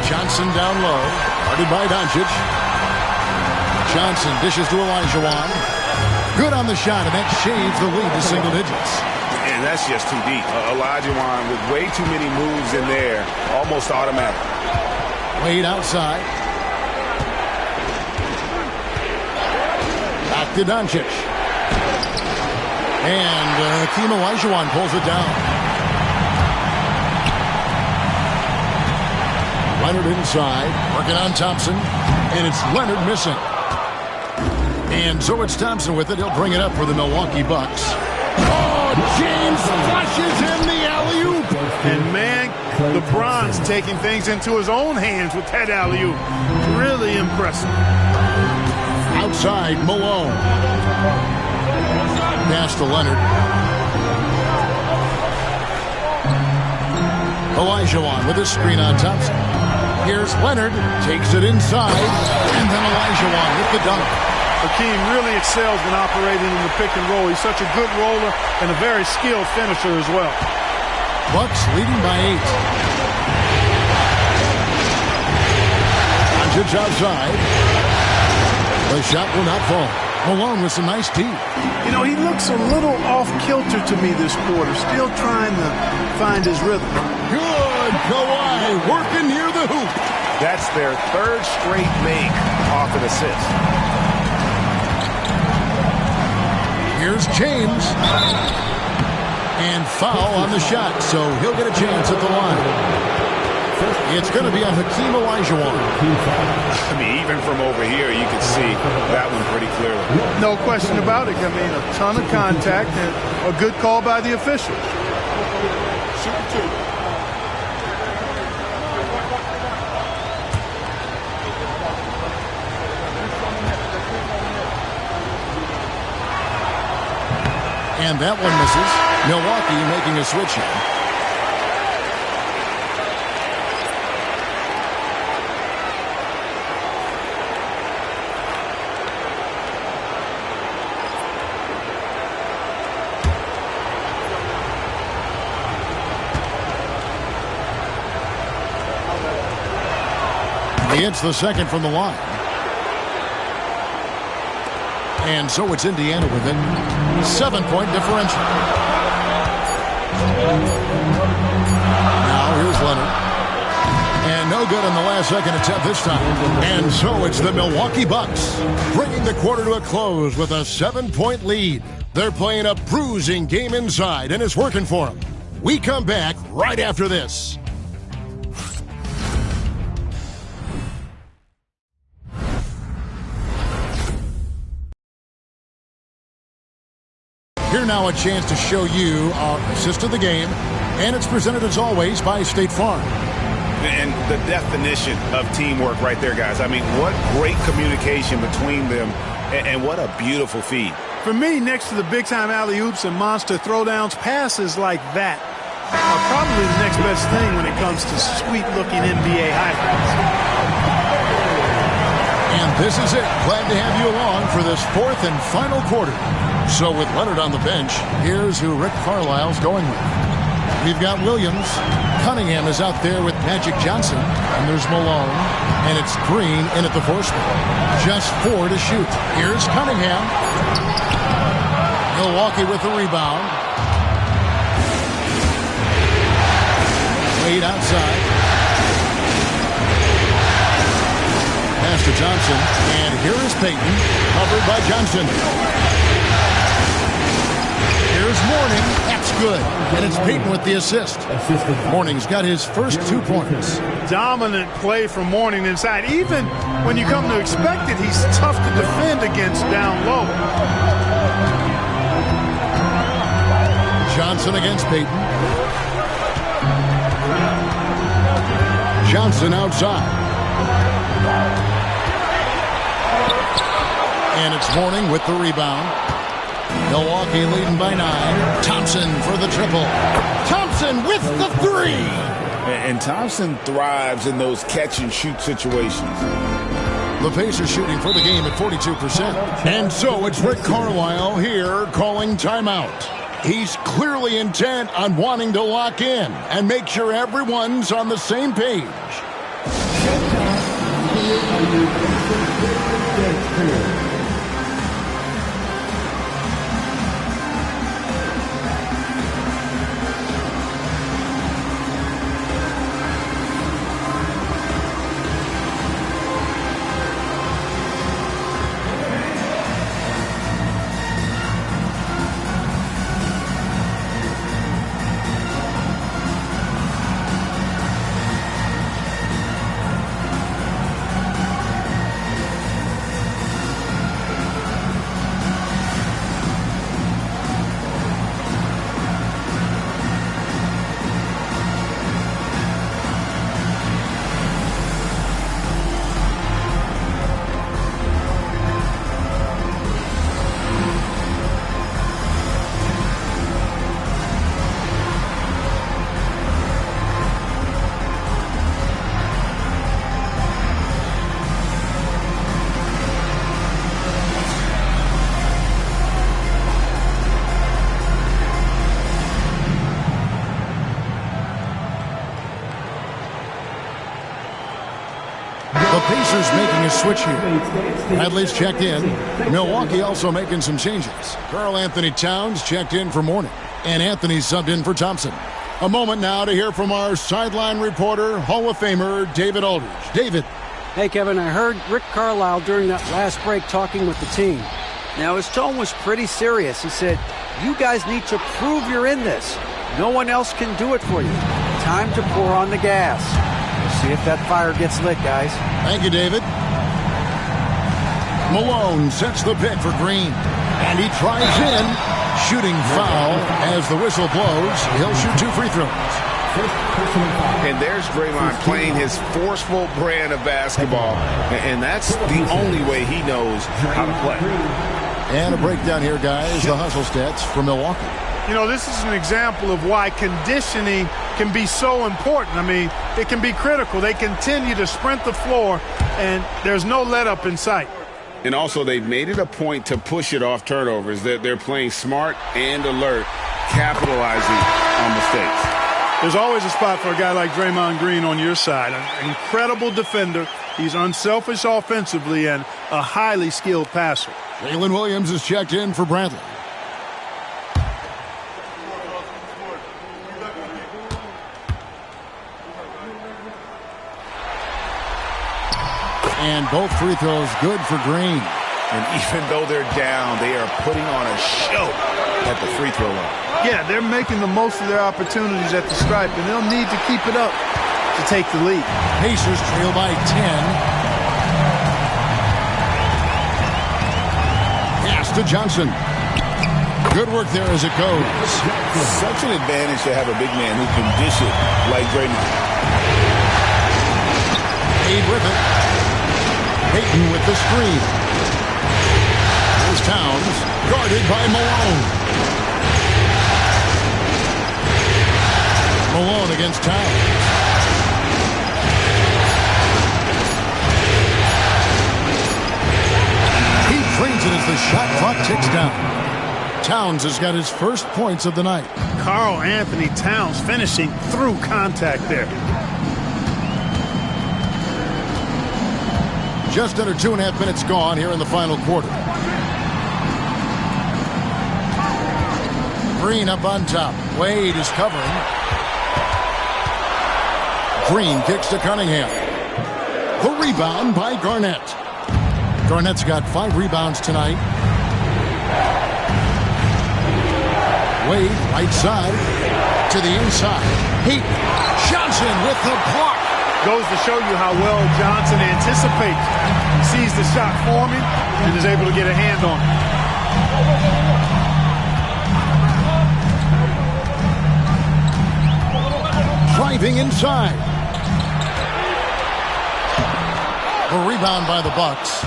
[SPEAKER 2] Johnson down low. Guarded by Doncic. Johnson dishes to Olajuwon. Good on the shot, and that shaves the lead to single digits.
[SPEAKER 3] And that's just too deep. Olajuwon with way too many moves in there, almost automatic.
[SPEAKER 2] Wade outside. Back to Doncic. And Hakeem Olajuwon pulls it down. Leonard inside, working on Thompson, and it's Leonard missing. And so it's Thompson with it. He'll bring it up for the Milwaukee Bucks. Oh, James flushes in the alley-oop.
[SPEAKER 4] And, man, LeBron's taking things into his own hands with that alley-oop. Really impressive.
[SPEAKER 2] Outside, Malone. Pass to Leonard. Olajuwon with a screen on Thompson. Here's Leonard. Takes it inside. And then Olajuwon with the dunk.
[SPEAKER 4] Hakeem really excels when operating in the pick and roll. He's such a good roller and a very skilled finisher as well.
[SPEAKER 2] Bucks leading by 8. Doncic outside. The shot will not fall. Malone with some nice D.
[SPEAKER 4] You know, he looks a little off-kilter to me this quarter. Still trying to find his rhythm.
[SPEAKER 2] Good. Kawhi working near the hoop.
[SPEAKER 6] That's their 3rd straight make off an assist.
[SPEAKER 2] Here's James. And foul on the shot, so he'll get a chance at the line. It's going to be on Hakeem Olajuwon.
[SPEAKER 3] I mean, even from over here, you can see that one pretty clearly.
[SPEAKER 4] No question about it. I mean, a ton of contact and a good call by the official.
[SPEAKER 2] And that one misses. Milwaukee making a switch here. He hits the second from the line. And so it's Indiana with it. 7-point differential. Now here's Leonard. And no good on the last second attempt this time. And so it's the Milwaukee Bucks bringing the quarter to a close with a 7-point lead. They're playing a bruising game inside, and it's working for them. We come back right after this. Here now a chance to show you our assist of the game, and it's presented as always by State Farm.
[SPEAKER 3] And the definition of teamwork right there, guys. I mean, what great communication between them, and what a beautiful feed.
[SPEAKER 4] For me, next to the big-time alley-oops and monster throwdowns, passes like that are probably the next best thing when it comes to sweet-looking NBA highlights.
[SPEAKER 2] And this is it. Glad to have you along for this 4th and final quarter. So with Leonard on the bench, here's who Rick Carlisle's going with. We've got Williams. Cunningham is out there with Magic Johnson. And there's Malone. And it's Green in at the force play. Just 4 to shoot. Here's Cunningham. Milwaukee with the rebound. Wade outside. Pass to Johnson. And here is Payton. Covered by Johnson. Here's Mourning. That's good. And it's Payton with the assist. Mourning's got his first 2 points.
[SPEAKER 4] Dominant play from Mourning inside. Even when you come to expect it, he's tough to defend against down low.
[SPEAKER 2] Johnson against Payton. Johnson outside. And it's Mourning with the rebound. Milwaukee leading by 9. Thompson for the triple. Thompson with the 3.
[SPEAKER 17] And Thompson thrives in those catch-and-shoot situations.
[SPEAKER 2] The Pacers shooting for the game at 42%. And so it's Rick Carlisle here calling timeout. He's clearly intent on wanting to lock in and make sure everyone's on the same page. Pacers making a switch here. Bradley's checked in. Milwaukee also making some changes. Karl Anthony Towns checked in for Mourning. And Anthony subbed in for Thompson. A moment now to hear from our sideline reporter, Hall of Famer David Aldridge. David.
[SPEAKER 5] Hey, Kevin, I heard Rick Carlisle during that last break talking with the team. Now, his tone was pretty serious. He said, you guys need to prove you're in this. No one else can do it for you. Time to pour on the gas. See if that fire gets lit, guys.
[SPEAKER 2] Thank you, David. Malone sets the pick for Green. And he tries in. Shooting foul as the whistle blows. He'll shoot 2 free throws.
[SPEAKER 3] And there's Draymond playing his forceful brand of basketball. And that's the only way he knows how to play.
[SPEAKER 2] And a breakdown here, guys. The hustle stats for Milwaukee.
[SPEAKER 4] You know, this is an example of why conditioning can be so important. I mean, it can be critical. They continue to sprint the floor, and there's no let-up in sight.
[SPEAKER 3] And also, they've made it a point to push it off turnovers. They're playing smart and alert, capitalizing on mistakes.
[SPEAKER 4] There's always a spot for a guy like Draymond Green on your side. An incredible defender. He's unselfish offensively and a highly skilled passer.
[SPEAKER 2] Jalen Williams is checked in for Bradley. And both free throws good for Green.
[SPEAKER 3] And even though they're down, they are putting on a show at the free throw line.
[SPEAKER 4] Yeah, they're making the most of their opportunities at the stripe, and they'll need to keep it up to take the lead.
[SPEAKER 2] Pacers trail by 10. Pass to Johnson. Good work there as it goes.
[SPEAKER 17] Such an advantage to have a big man who can dish it like Draymond.
[SPEAKER 2] Abe with it. Payton with the screen. Here's Towns, guarded by Malone. Malone against Towns. He trains it as the shot clock ticks down. Towns has got his first points of the night.
[SPEAKER 4] Karl Anthony Towns finishing through contact there.
[SPEAKER 2] Just under 2.5 minutes gone here in the final quarter. Green up on top. Wade is covering. Green kicks to Cunningham. The rebound by Garnett. Garnett's got 5 rebounds tonight. Wade, right side, to the inside. Heat. Johnson with the block.
[SPEAKER 4] Goes to show you how well Johnson anticipates. He sees the shot forming and is able to get a hand on it.
[SPEAKER 2] Driving inside. A rebound by the Bucks.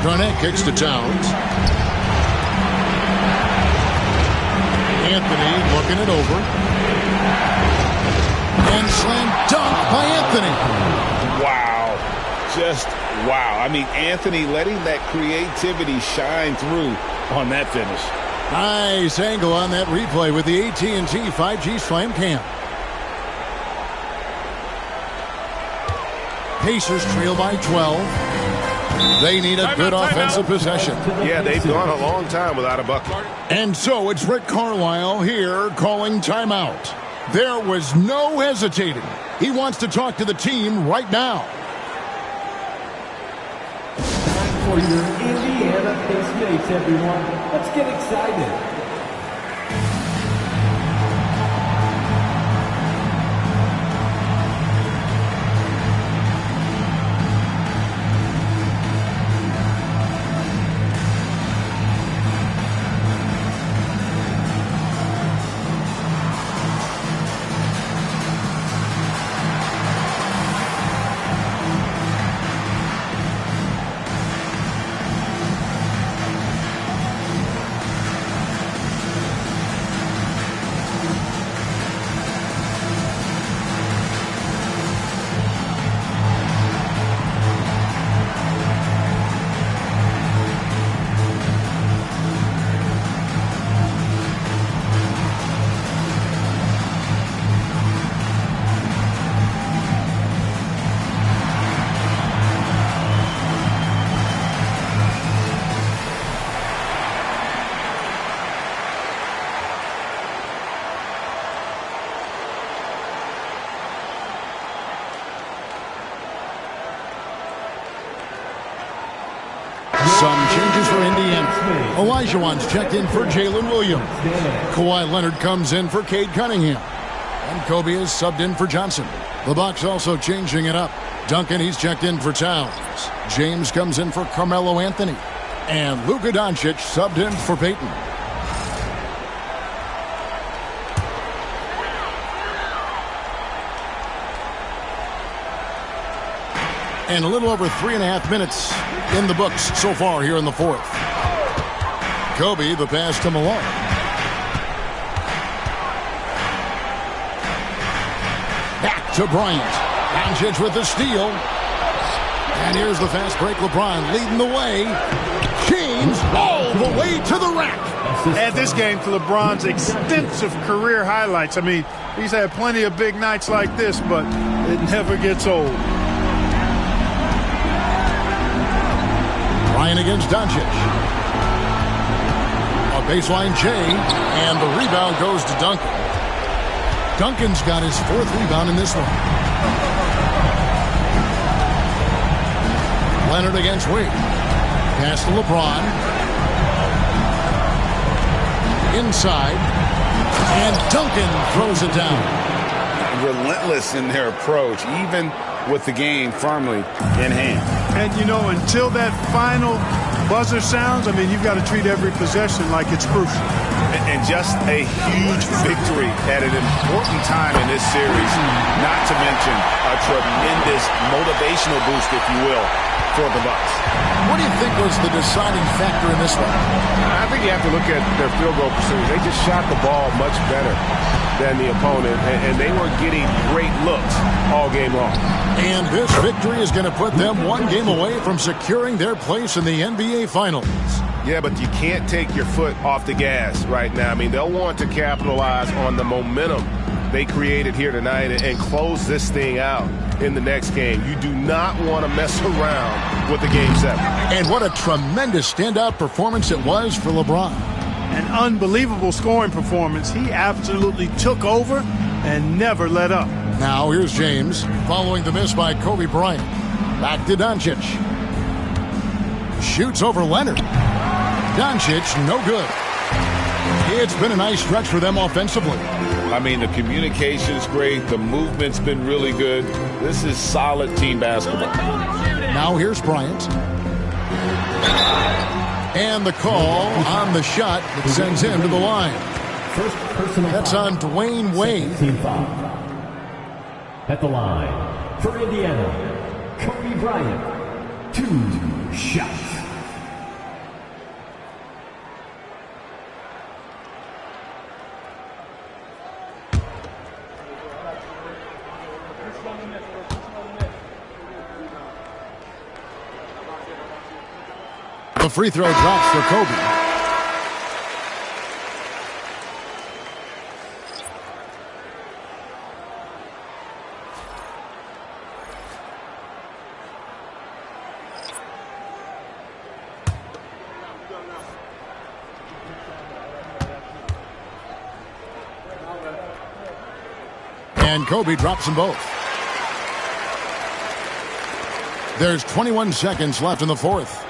[SPEAKER 2] Garnett kicks to Towns. Anthony looking it over. And slam dunk by Anthony.
[SPEAKER 17] Wow. Just wow. I mean, Anthony letting that creativity shine through on that finish.
[SPEAKER 2] Nice angle on that replay with the AT&T 5G Slam Cam. Pacers trail by 12. They need a good offensive possession.
[SPEAKER 6] Yeah, they've gone a long time without a bucket.
[SPEAKER 2] And so it's Rick Carlisle here calling timeout. There was no hesitating. He wants to talk to the team right now.
[SPEAKER 7] Time for your Indiana Pacemates, everyone. Let's get excited.
[SPEAKER 2] Some changes for Indiana. Olajuwon's checked in for Jalen Williams. Kawhi Leonard comes in for Cade Cunningham. And Kobe is subbed in for Johnson. The Bucks also changing it up. Duncan, he's checked in for Towns. James comes in for Carmelo Anthony. And Luka Doncic subbed in for Peyton. And a little over 3.5 minutes in the books so far here in the fourth. Kobe, the pass to Malone. Back to Bryant. Doncic with the steal. And here's the fast break. LeBron leading the way. James all the way to the rack.
[SPEAKER 4] Add this game to LeBron's extensive career highlights. I mean, he's had plenty of big nights like this, but it never gets old.
[SPEAKER 2] Ryan against Doncic. A baseline J, and the rebound goes to Duncan. Duncan's got his 4th rebound in this one. Leonard against Wade. Pass to LeBron. Inside. And Duncan throws it down.
[SPEAKER 17] Relentless in their approach, even with the game firmly in hand.
[SPEAKER 4] And, you know, until that final buzzer sounds, I mean, you've got to treat every possession like it's crucial.
[SPEAKER 6] And just a huge victory at an important time in this series, not to mention a tremendous motivational boost, if you will, for the Bucks.
[SPEAKER 2] What do you think was the deciding factor in this one?
[SPEAKER 6] I think you have to look at their field goal percentage. They just shot the ball much better than the opponent, and they were getting great looks all game long.
[SPEAKER 2] And this victory is going to put them one game away from securing their place in the NBA Finals.
[SPEAKER 6] Yeah, but you can't take your foot off the gas right now. I mean, they'll want to capitalize on the momentum they created here tonight and close this thing out in the next game. You do not want to mess around with the Game 7.
[SPEAKER 2] And what a tremendous standout performance it was for LeBron.
[SPEAKER 4] An unbelievable scoring performance. He absolutely took over and never let up.
[SPEAKER 2] Now here's James following the miss by Kobe Bryant. Back to Doncic. Shoots over Leonard. Doncic, no good. It's been a nice stretch for them offensively.
[SPEAKER 17] I mean, the communication's great. The movement's been really good. This is solid team basketball.
[SPEAKER 2] Now here's Bryant. And the call on the shot that sends him to the line. That's on Dwayne Wade.
[SPEAKER 7] At the line for Indiana, Kobe Bryant, 2 shots.
[SPEAKER 2] The free throw drops for Kobe. And Kobe drops them both. There's 21 seconds left in the fourth.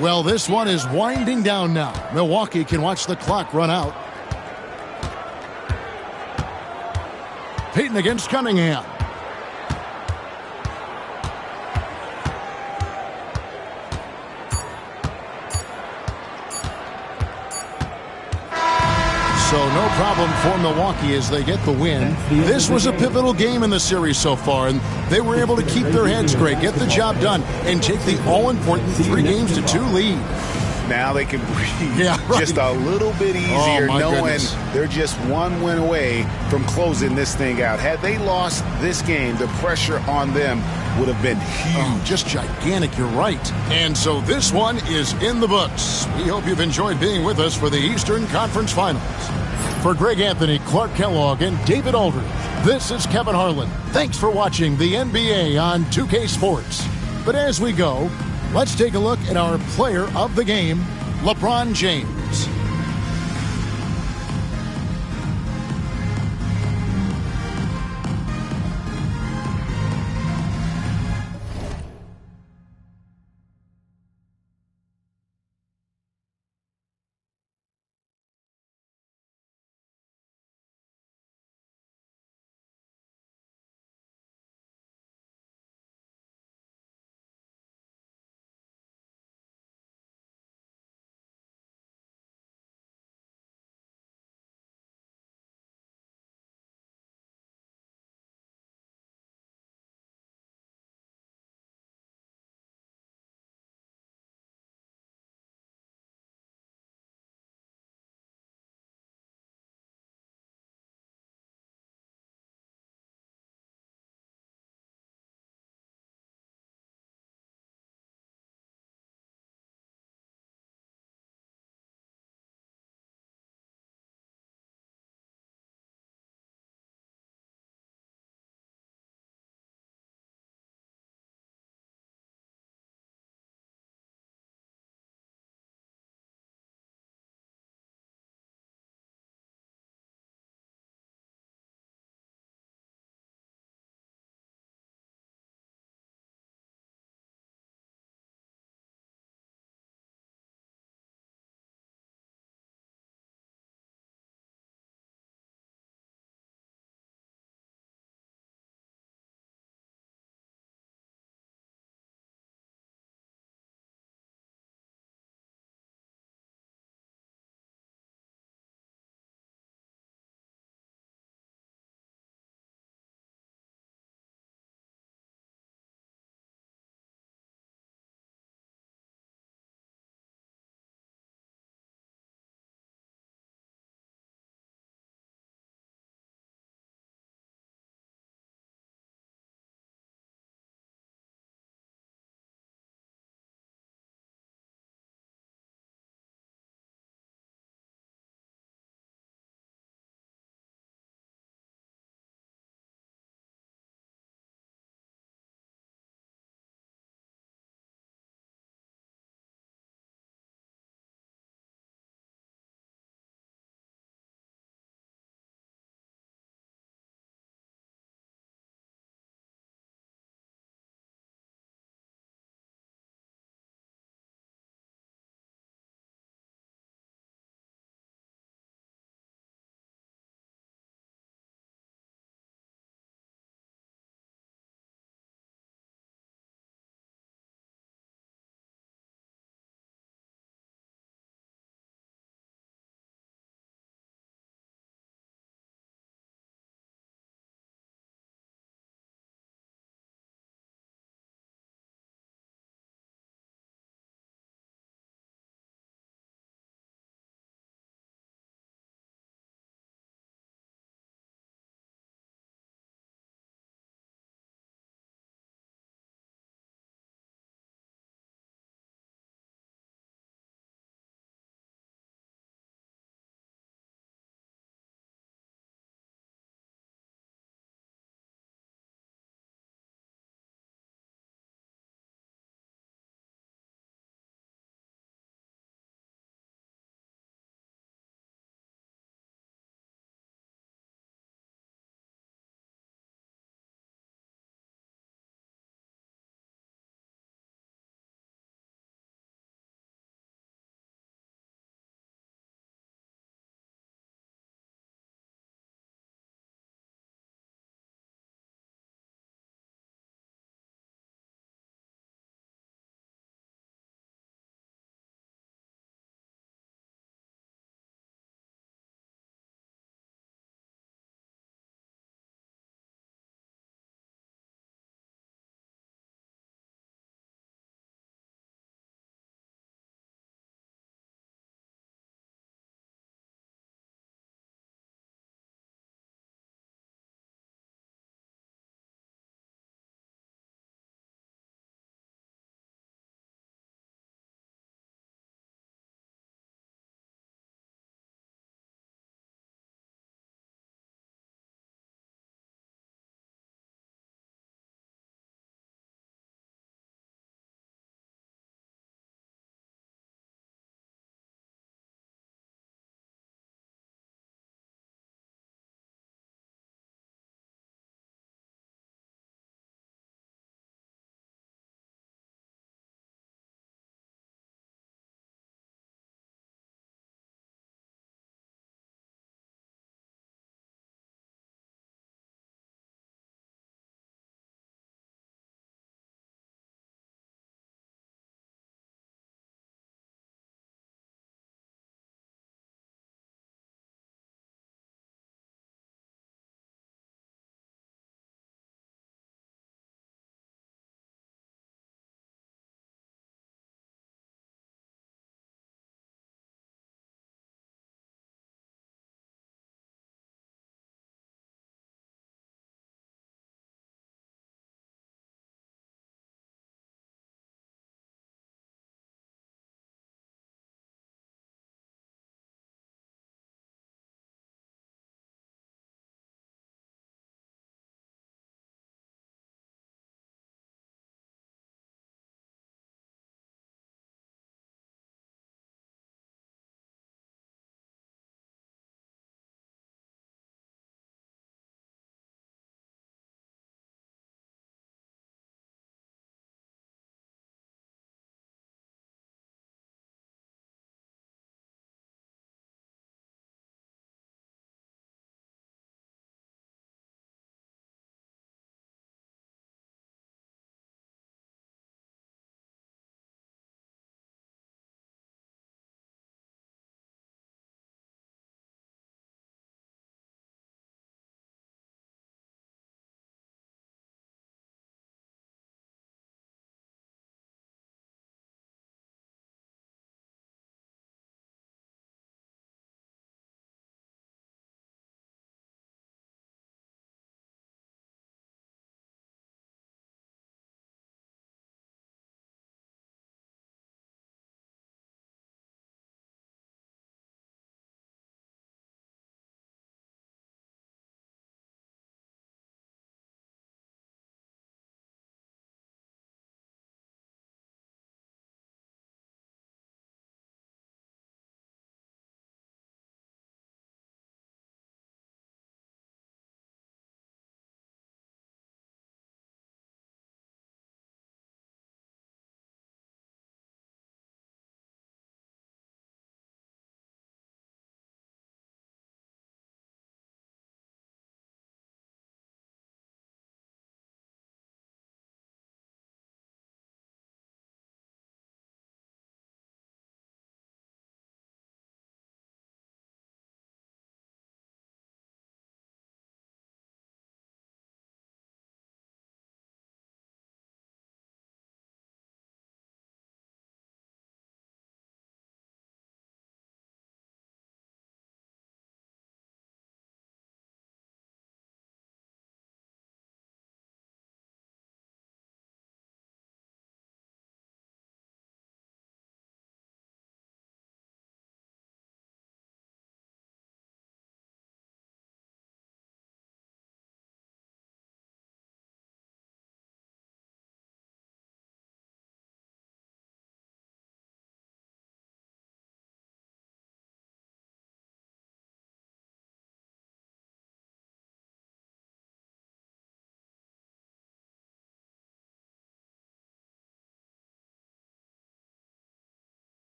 [SPEAKER 2] Well, this one is winding down now. Milwaukee can watch the clock run out. Payton against Cunningham. So no problem for Milwaukee as they get the win. This was a pivotal game in the series so far, and they were able to keep their heads straight, get the job done, and take the all-important 3-2 lead.
[SPEAKER 3] Now they can breathe just a little bit easier, knowing they're just one win away from closing this thing out. Had they lost this game, the pressure on them would have been huge.
[SPEAKER 2] Just gigantic, you're right. And so this one is in the books. We hope you've enjoyed being with us for the Eastern Conference Finals. For Greg Anthony, Clark Kellogg, and David Aldridge, this is Kevin Harlan. Thanks for watching the NBA on 2K Sports. But as we go, let's take a look at our player of the game, LeBron James.